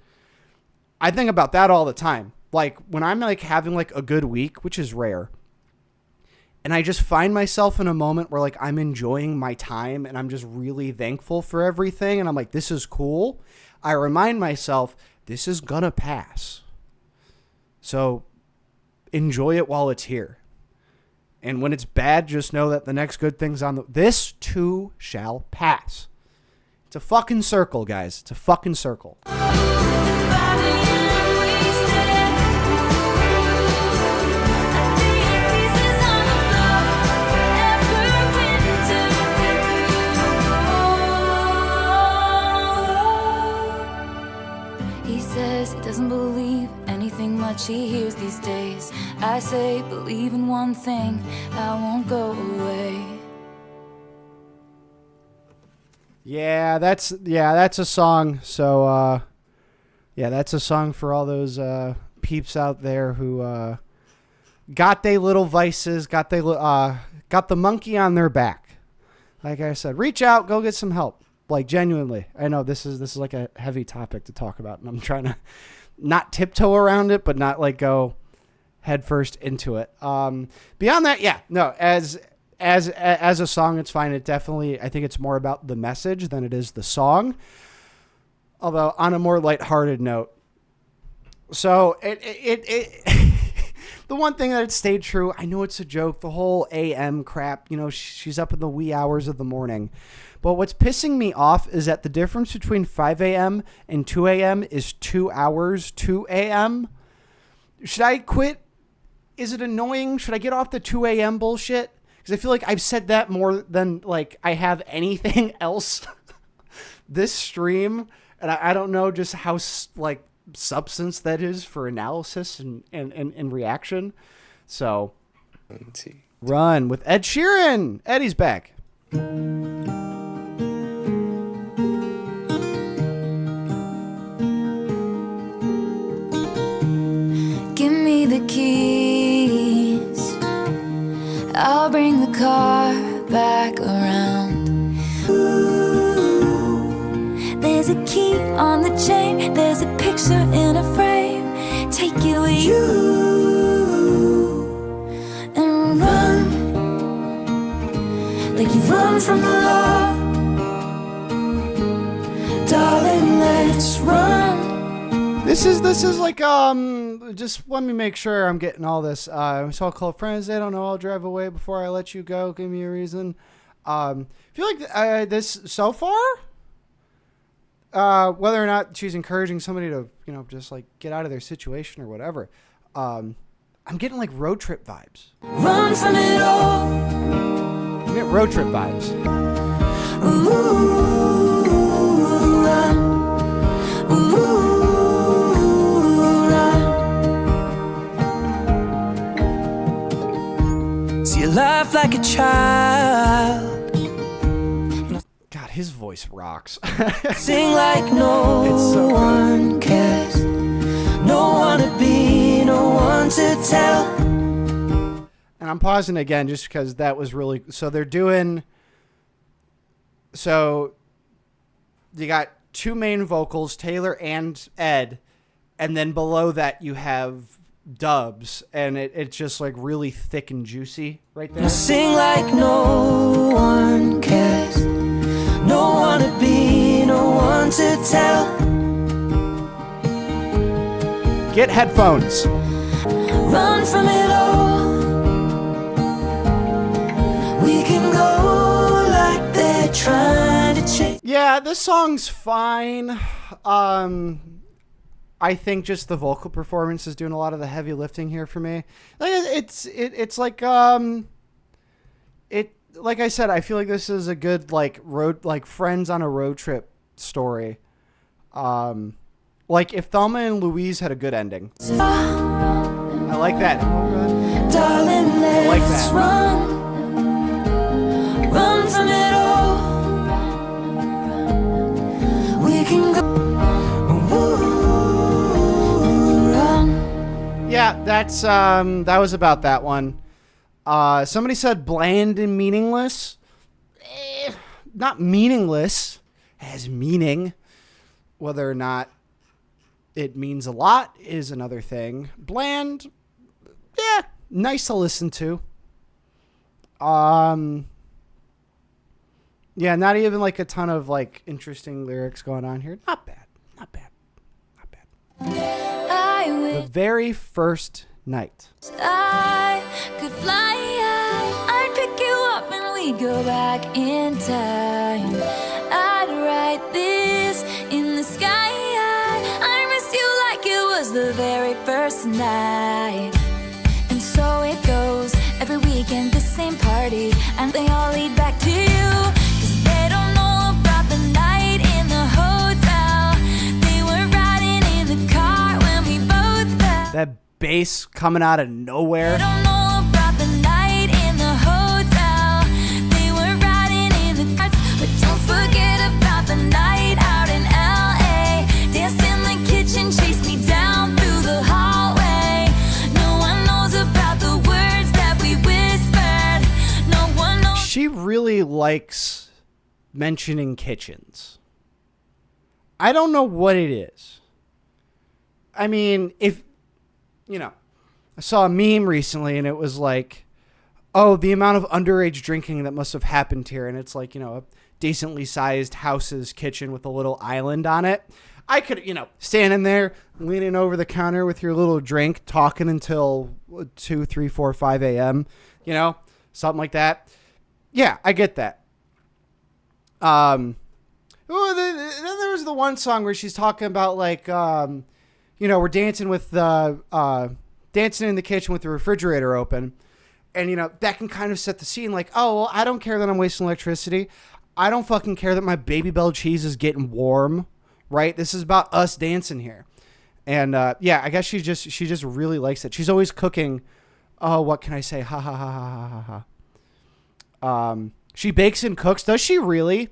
[SPEAKER 1] I think about that all the time. Like when I'm like having like a good week, which is rare, and I just find myself in a moment where like I'm enjoying my time and I'm just really thankful for everything. And I'm like, this is cool. I remind myself, this is gonna pass. So enjoy it while it's here. And when it's bad, just know that the next good thing's on this too shall pass. It's a fucking circle, guys. It's a fucking circle.
[SPEAKER 2] He says he doesn't believe anything much he hears these days. I say, believe in one thing, I won't go away.
[SPEAKER 1] Yeah, that's a song. So that's a song for all those peeps out there who got they little vices, got the monkey on their back. Like I said, reach out, go get some help. Like genuinely, I know this is like a heavy topic to talk about, and I'm trying to not tiptoe around it, but not like go headfirst into it. Beyond that, yeah, no, as a song, it's fine. It definitely, I think it's more about the message than it is the song. Although on a more lighthearted note, so it the one thing that it stayed true. I know it's a joke, the whole AM crap. You know, she's up in the wee hours of the morning. But what's pissing me off is that the difference between 5 a.m. and 2 a.m. is 2 hours, 2 a.m. Should I quit? Is it annoying? Should I get off the 2 a.m. bullshit? Because I feel like I've said that more than like I have anything else this stream. And I don't know just how like substance that is for analysis and reaction. So Run with Ed Sheeran. Eddie's back.
[SPEAKER 2] Give me the keys, I'll bring the car back around. Ooh, there's a key on the chain, there's a picture in a frame. Take it with you and run like you run from the law. Darling, let's run.
[SPEAKER 1] This is like just let me make sure I'm getting all this. So I'll call friends. They don't know. I'll drive away before I let you go. Give me a reason. I feel like this so far. Whether or not she's encouraging somebody to just like get out of their situation or whatever. I'm getting like road trip vibes.
[SPEAKER 2] Run from it all.
[SPEAKER 1] I get road trip vibes.
[SPEAKER 2] Ooh, run. Ooh.
[SPEAKER 4] Laugh like a child.
[SPEAKER 1] God, his voice rocks.
[SPEAKER 4] Sing like no
[SPEAKER 1] It's so good.
[SPEAKER 4] one cares. No one to be, no one to tell.
[SPEAKER 1] And I'm pausing again just because that was really... So they're doing... So you got two main vocals, Taylor and Ed. And then below that you have dubs. And it's just like really thick and juicy right there.
[SPEAKER 4] Sing like no one cares. No one to be, no one to tell.
[SPEAKER 1] Get headphones.
[SPEAKER 4] Run from it all. We can go like they're trying to chase.
[SPEAKER 1] Yeah, this song's fine. I think just the vocal performance is doing a lot of the heavy lifting here for me. Like it's like like I said, I feel like this is a good like friends on a road trip story. Like if Thelma and Louise had a good ending. I like that.
[SPEAKER 4] Darling, let's
[SPEAKER 1] like that.
[SPEAKER 4] Run from it all. We can go.
[SPEAKER 1] Yeah, that's that was about that one. Somebody said bland and meaningless. Not meaningless, has meaning. Whether or not it means a lot is another thing. Bland, yeah, nice to listen to. Yeah, not even like a ton of like interesting lyrics going on here. Not bad. Not bad. Not bad.
[SPEAKER 2] I
[SPEAKER 1] The
[SPEAKER 2] wish
[SPEAKER 1] very first night.
[SPEAKER 2] I could fly high. I'd pick you up and we'd go back in time. I'd write this in the sky. I miss you like it was the very first night. And so it goes every weekend, the same party, and they all lead back to you. 'Cause they don't know about the night in the hotel. They were riding in the car when we both fell.
[SPEAKER 1] That bass coming out of nowhere.
[SPEAKER 2] Don't know about the night in the hotel. They were riding in the cars, but don't forget about the night out in LA. Danced in the kitchen, chased me down through the hallway. No one knows about the words that we whispered. No one knows.
[SPEAKER 1] She really likes mentioning kitchens. I don't know what it is. I mean, if, you know, I saw a meme recently and it was like, oh, the amount of underage drinking that must have happened here. And it's like, you know, a decently sized house's kitchen with a little island on it. I could, you know, standing there, leaning over the counter with your little drink, talking until 2, 3, 4, 5 a.m., you know, something like that. Yeah, I get that. Then there was the one song where she's talking about like, you know, we're dancing with dancing in the kitchen with the refrigerator open. And, you know, that can kind of set the scene like, oh, well, I don't care that I'm wasting electricity. I don't fucking care that my Baby Bell cheese is getting warm, right? This is about us dancing here. And, yeah, I guess she just really likes it. She's always cooking. Oh, what can I say? Ha, ha, ha, ha, ha, ha. She bakes and cooks. Does she really?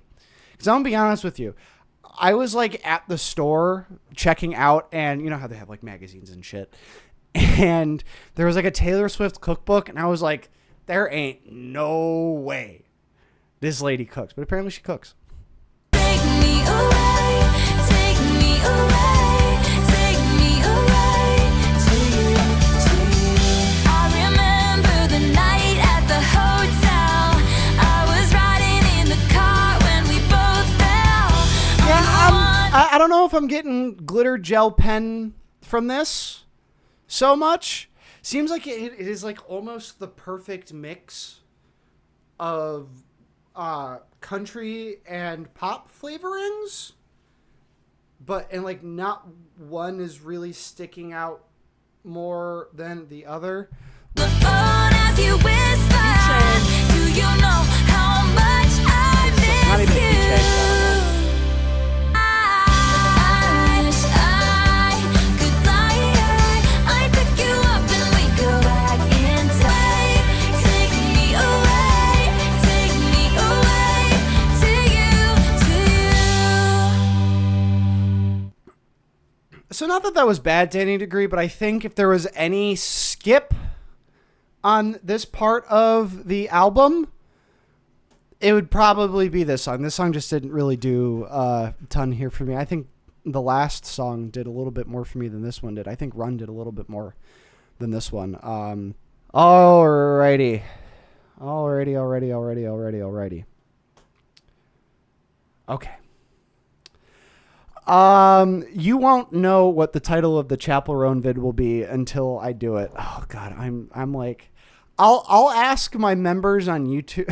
[SPEAKER 1] Because I'm going to be honest with you. I was like at the store checking out, and you know how they have like magazines and shit. And there was like a Taylor Swift cookbook, and I was like, there ain't no way this lady cooks. But apparently she cooks.
[SPEAKER 2] Take me away, take me away, take me away to you, to you. I remember the night at the hotel. I was riding in the car when we both fell.
[SPEAKER 1] Yeah, I don't know if I'm getting glitter gel pen from this so much. Seems like it is like almost the perfect mix of country and pop flavorings, and like not one is really sticking out more than the other.
[SPEAKER 2] The phone as you whisper, do you know how much I miss
[SPEAKER 1] Not even a key change,
[SPEAKER 2] you? I wish I could fly high. I'd pick you up and we'd go back in time. Take me away to you, to you.
[SPEAKER 1] So not that that was bad to any degree, but I think if there was any skip on this part of the album, it would probably be this song. This song just didn't really do a ton here for me. I think the last song did a little bit more for me than this one did. I think Run did a little bit more than this one. Alrighty. Okay. You won't know what the title of the Chapel Roan vid will be until I do it. Oh God, I'm like, I'll ask my members on YouTube,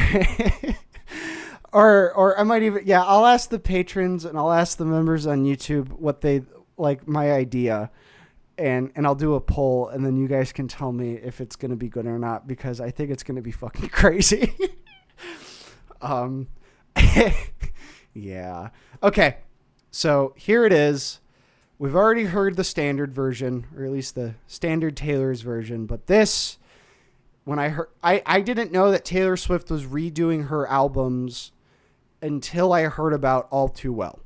[SPEAKER 1] or I might even, yeah, I'll ask the patrons and I'll ask the members on YouTube what they like my idea, and I'll do a poll, and then you guys can tell me if it's gonna be good or not, because I think it's gonna be fucking crazy. Yeah. Okay. So here it is. We've already heard the standard version, or at least the standard Taylor's version, but this, when I heard, I didn't know that Taylor Swift was redoing her albums until I heard about All Too Well.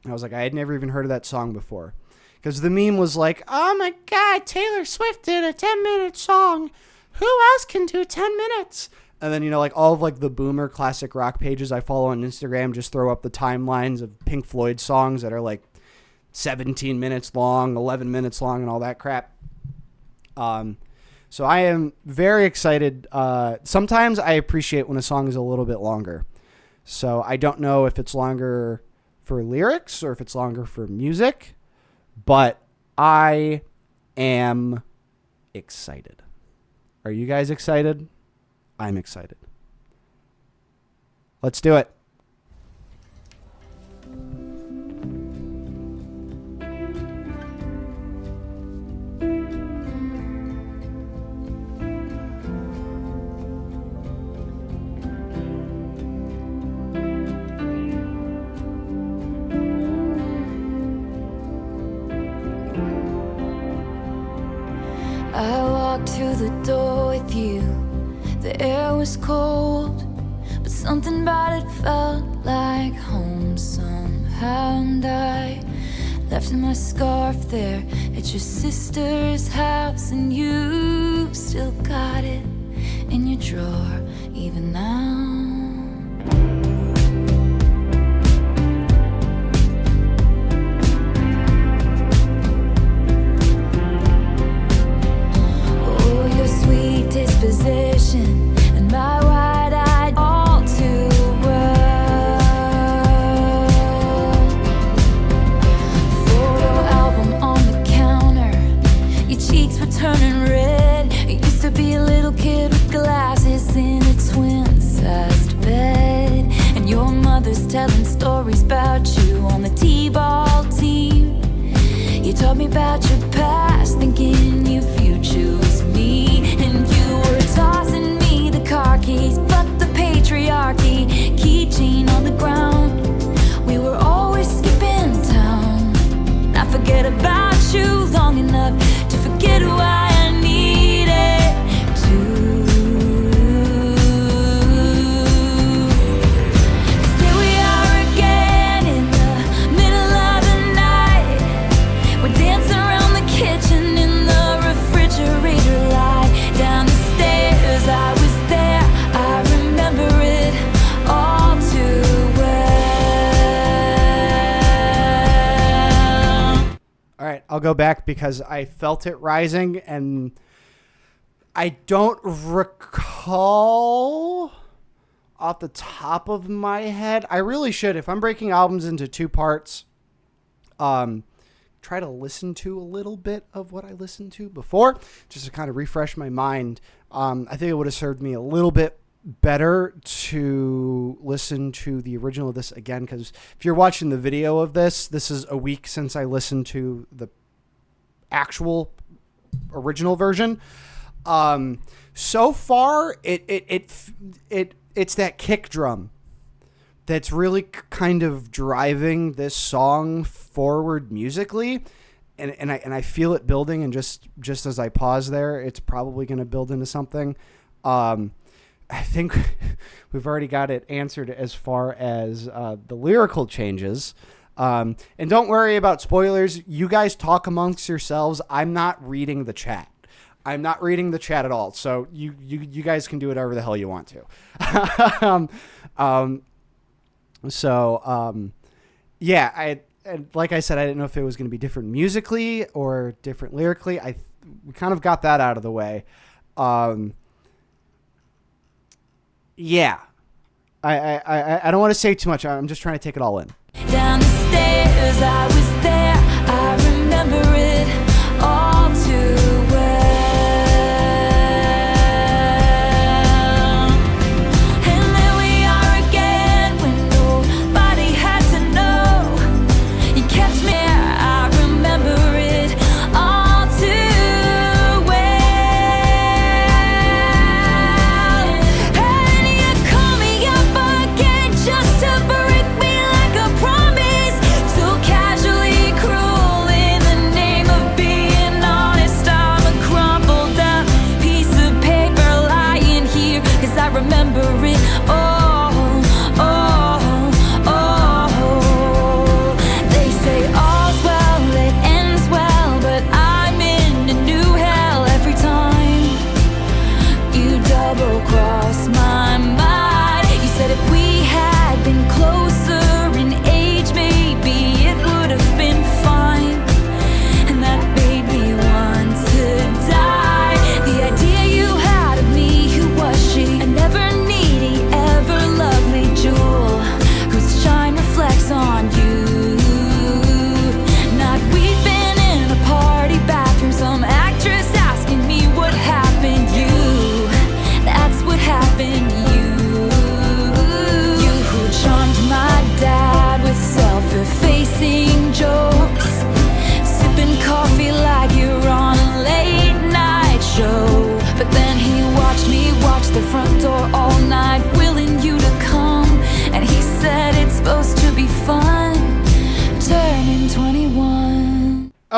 [SPEAKER 1] I was like, I had never even heard of that song before. Because the meme was like, oh my God, Taylor Swift did a 10-minute song. Who else can do 10 minutes? And then, like all of like the boomer classic rock pages I follow on Instagram just throw up the timelines of Pink Floyd songs that are like 17 minutes long, 11 minutes long, and all that crap. So I am very excited. Sometimes I appreciate when a song is a little bit longer. So I don't know if it's longer for lyrics or if it's longer for music, but I am excited. Are you guys excited? I'm excited. Let's do it.
[SPEAKER 2] I walked to the door with you. The air was cold, but something about it felt like home somehow. And I left my scarf there at your sister's house, and you still got it in your drawer even now. Disposition and my wide-eyed all too well. Photo album on the counter, your cheeks were turning red. You used to be a little kid with glasses in a twin-sized bed, and your mother's telling stories about you on the t-ball team. You told me about your past, thinking your future was me, and you were tossing me the car keys, but the patriarchy, keychain on the ground. We were always skipping town. I forget about you long enough to forget why I needed to. 'Cause here we are again in the middle of the night. We're dancing around the kitchen in the refrigerator light. Down the stairs, I was there, I remember it all too well.
[SPEAKER 1] All right, I'll go back because I felt it rising and I don't recall off the top of my head. I really should. If I'm breaking albums into two parts, try to listen to a little bit of what I listened to before just to kind of refresh my mind. I think it would have served me a little bit better to listen to the original of this again, because if you're watching the video of this is a week since I listened to the actual original version. So far it's that kick drum that's really kind of driving this song forward musically, and I feel it building, and just as I pause there, it's probably going to build into something. I think we've already got it answered as far as the lyrical changes. And don't worry about spoilers. You guys talk amongst yourselves. I'm not reading the chat. I'm not reading the chat at all. So you guys can do whatever the hell you want to. Yeah, like I said, I didn't know if it was going to be different musically or different lyrically. We kind of got that out of the way. Yeah, I don't want to say too much. I'm just trying to take it all in.
[SPEAKER 2] Down the stairs, I was there, I remember it all too well. And there we are again when nobody had to know. You kept me there, I remember it all too well. And you call me up again just to break me like a promise, so casually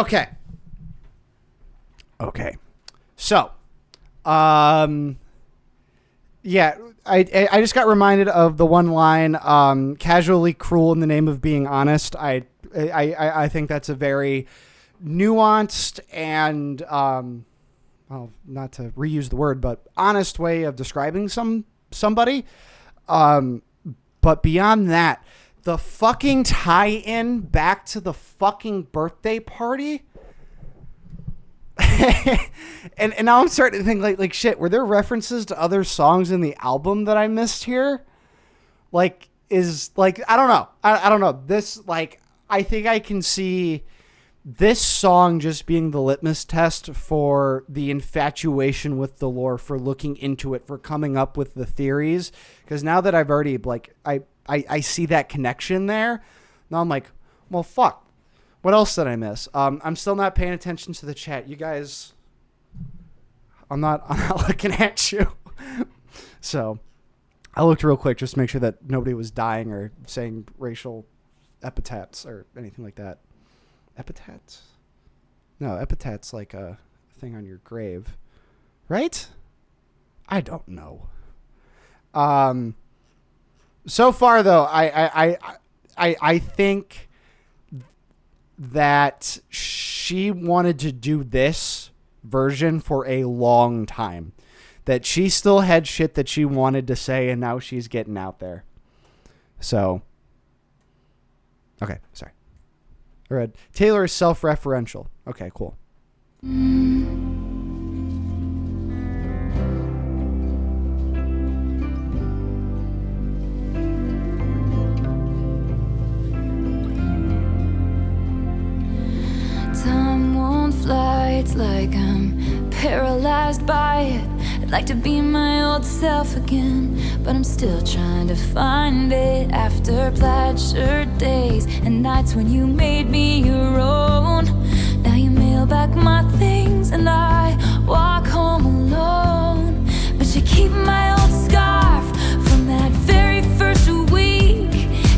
[SPEAKER 1] Okay. So, yeah, I just got reminded of the one line, casually cruel in the name of being honest. I think that's a very nuanced and, well, not to reuse the word, but honest way of describing somebody. But beyond that, the fucking tie-in back to the fucking birthday party. and now I'm starting to think like shit, were there references to other songs in the album that I missed here? Like, is like, I don't know. I don't know. This, like, I think I can see this song just being the litmus test for the infatuation with the lore, for looking into it, for coming up with the theories. Because now that I've already, like, I see that connection there. Now I'm like, well, fuck. What else did I miss? I'm still not paying attention to the chat. You guys, I'm not looking at you. So I looked real quick just to make sure that nobody was dying or saying racial epithets or anything like that. Epithets? No, epithets like a thing on your grave, right? I don't know. So far though, I think that she wanted to do this version for a long time. That she still had shit that she wanted to say, and now she's getting out there. So, okay, sorry. I read Taylor is self-referential. Okay, cool.
[SPEAKER 2] Time won't fly, it's like I'm paralyzed by it. I'd like to be my old self again, but I'm still trying to find it. After plaid shirt days and nights when you made me your own, now you mail back my things and I walk home alone. But you keep my old scarf from that very first week,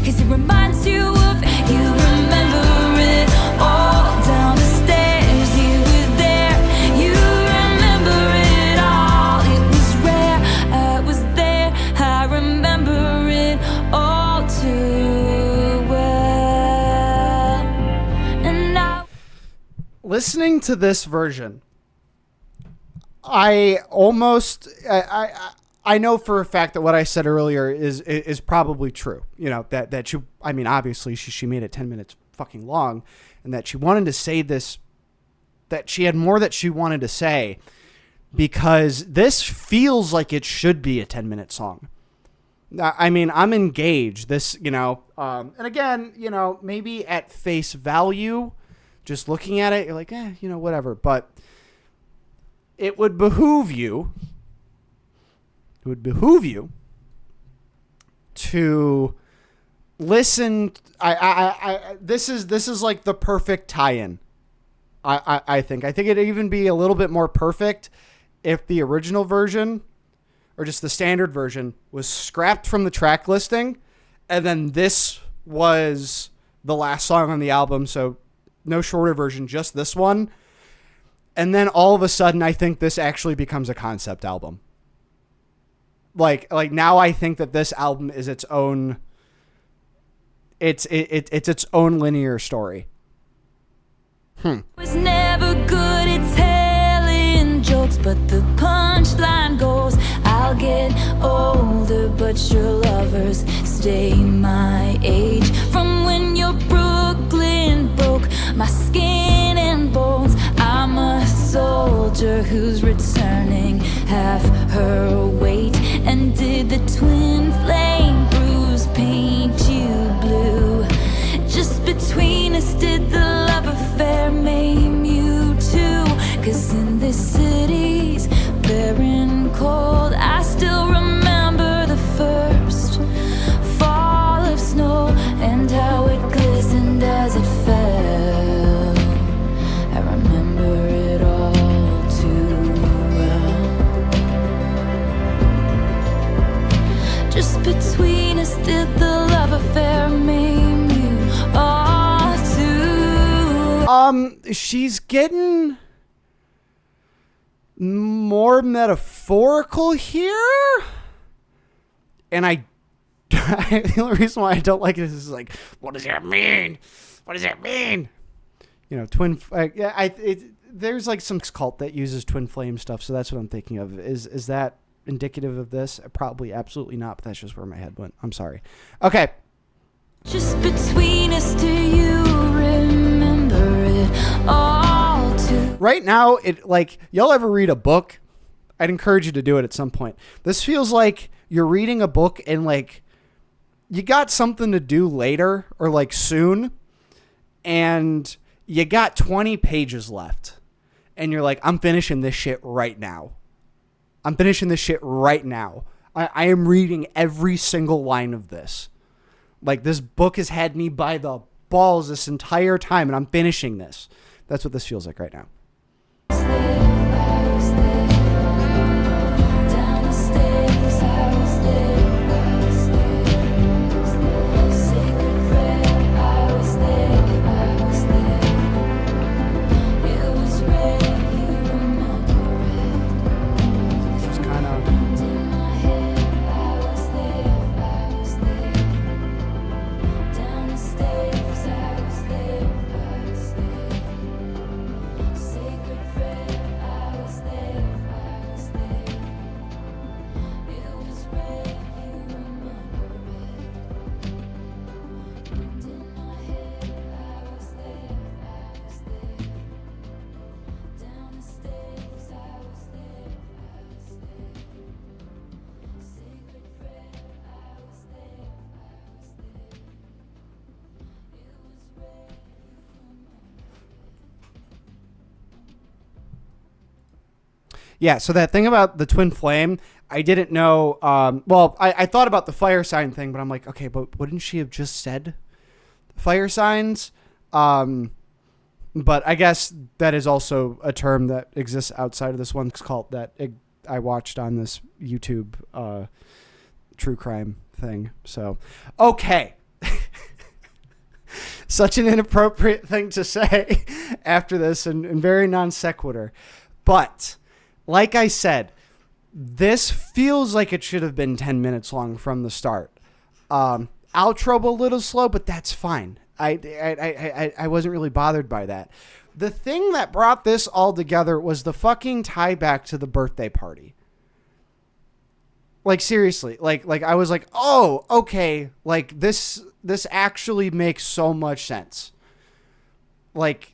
[SPEAKER 2] 'cause it reminds you of you. Remember it all down the stairs, you were there. You remember it all, it was rare, I was there. I remember it all too well. And now
[SPEAKER 1] Listening to this version, I know for a fact that what I said earlier is probably true. You know, that she, I mean, obviously she made it 10 minutes fucking long, and that she wanted to say this, that she had more that she wanted to say, because this feels like it should be a 10-minute song. I mean, I'm engaged. This, you know, and again, you know, maybe at face value, just looking at it, you're like, you know, whatever. But it would behoove you to listen. This is like the perfect tie-in. I think it'd even be a little bit more perfect if the original version, or just the standard version, was scrapped from the track listing, and then this was the last song on the album. So no shorter version, just this one. And then all of a sudden, I think this actually becomes a concept album. Like now I think that this album is its own, it's its own linear story.
[SPEAKER 2] was never good at telling jokes, but the punchline goes, I'll get older, but your lovers stay my age. From when your Brooklyn broke my skin and bones, I'm a soldier who's returning half her weight. And did the twin flame bruise paint you blue? Just between us, did the love affair maim you too? 'Cause in this city's barren cold, I still remember the first fall of snow and how it glistened as it fell. I remember it all too well. Just between us, did the love affair maim you all too?
[SPEAKER 1] she's getting more metaphorical here. And the only reason why I don't like it is like, what does that mean? What does that mean? You know, there's like some cult that uses twin flame stuff, so that's what I'm thinking of. Is that indicative of this? Probably absolutely not, but that's just where my head went. I'm sorry. Okay.
[SPEAKER 2] Just between us, do you remember it all too?
[SPEAKER 1] Right now, y'all ever read a book? I'd encourage you to do it at some point. This feels like you're reading a book and like you got something to do later or like soon, and you got 20 pages left, and you're like, I'm finishing this shit right now. I'm finishing this shit right now. I am reading every single line of this. Like, this book has had me by the balls this entire time, and I'm finishing this. That's what this feels like right now. Yeah, so that thing about the twin flame, I didn't know. I thought about the fire sign thing, but I'm like, okay, but wouldn't she have just said fire signs? But I guess that is also a term that exists outside of this one cult that I watched on this YouTube true crime thing. So, okay. Such an inappropriate thing to say after this and very non sequitur. But like I said, this feels like it should have been 10 minutes long from the start. Outro a little slow, but that's fine. I wasn't really bothered by that. The thing that brought this all together was the fucking tie back to the birthday party. Like, seriously, like I was like, oh, okay, like this actually makes so much sense. Like,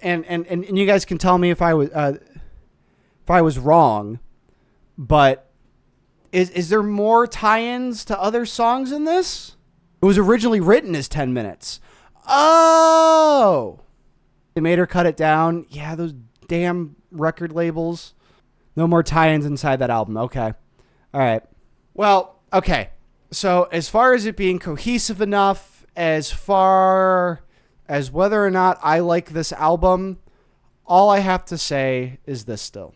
[SPEAKER 1] and you guys can tell me if I was wrong, but is there more tie-ins to other songs in this? It was originally written as 10 minutes. Oh, they made her cut it down. Yeah, those damn record labels. No more tie-ins inside that album. Okay. All right. Well, okay. So as far as it being cohesive enough, as far as whether or not I like this album, all I have to say is this still.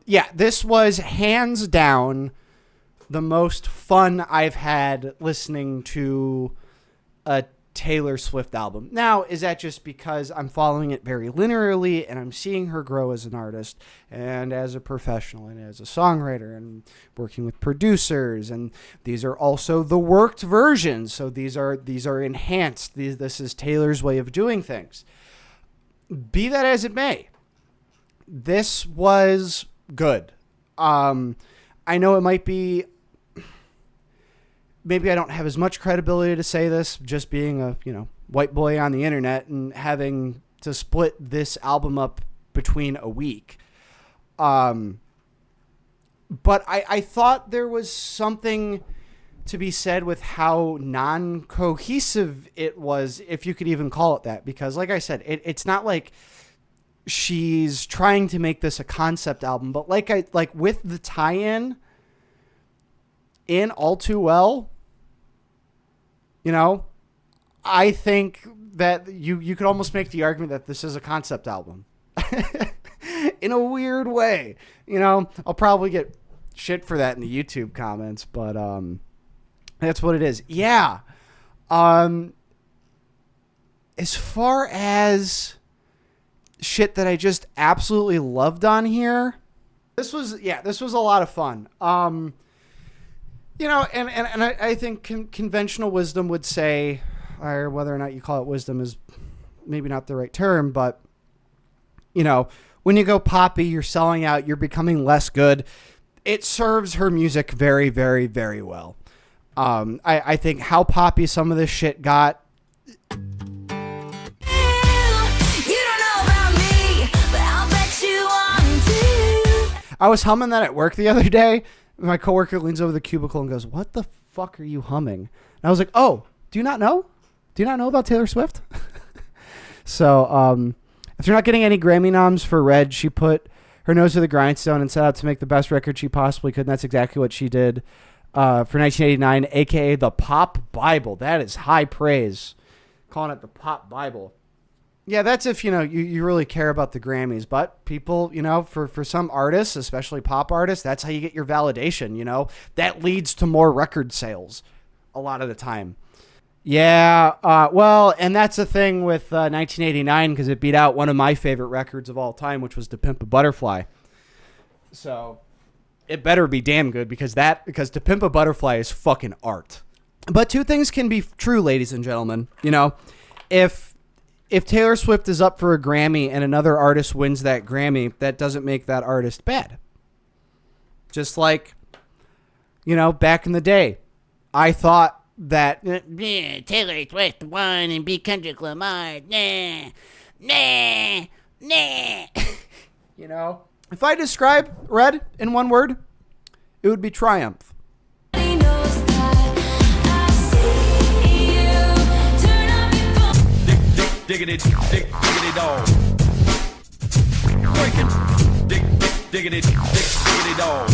[SPEAKER 1] Yeah, this was hands down the most fun I've had listening to a Taylor Swift album. Now, is that just because I'm following it very linearly and I'm seeing her grow as an artist and as a professional and as a songwriter and working with producers, and these are also the worked versions, so these are enhanced. This is Taylor's way of doing things. Be that as it may, this was good. I know it might be, maybe I don't have as much credibility to say this, just being a, white boy on the internet and having to split this album up between a week. But I thought there was something to be said with how non-cohesive it was, if you could even call it that, because like I said, it's not like she's trying to make this a concept album, but like with the tie-in in All Too Well, I think that you could almost make the argument that this is a concept album in a weird way. I'll probably get shit for that in the YouTube comments, but that's what it is. Yeah. As far as shit that I just absolutely loved on here, this was a lot of fun. You know, and I think conventional wisdom would say, or whether or not you call it wisdom is maybe not the right term, but, you know, when you go poppy, you're selling out, you're becoming less good. It serves her music very, very, very well. I think how poppy some of this shit got.
[SPEAKER 2] You don't know about me, but I'll bet you want to.
[SPEAKER 1] I was humming that at work the other day. My coworker leans over the cubicle and goes, "What the fuck are you humming?" And I was like, "Oh, do you not know? Do you not know about Taylor Swift?" So, if you're not getting any Grammy noms for Red, she put her nose to the grindstone and set out to make the best record she possibly could, and that's exactly what she did for 1989, a.k.a. the Pop Bible. That is high praise, calling it the Pop Bible. Yeah, that's if, you know, you really care about the Grammys. But people, you know, for some artists, especially pop artists, that's how you get your validation, you know. That leads to more record sales a lot of the time. Yeah, well, and that's the thing with 1989, because it beat out one of my favorite records of all time, which was To Pimp a Butterfly. So it better be damn good, because To Pimp a Butterfly is fucking art. But two things can be true, ladies and gentlemen. You know, if Taylor Swift is up for a Grammy and another artist wins that Grammy, that doesn't make that artist bad. Just like, you know, back in the day, I thought that
[SPEAKER 6] Taylor Swift won and beat Kendrick Lamar. Nah.
[SPEAKER 1] You know, if I describe Red in one word, it would be triumph.
[SPEAKER 2] He knows that I see you. Turn off your phone.
[SPEAKER 5] Diggity dog. Breaking. Diggity dog.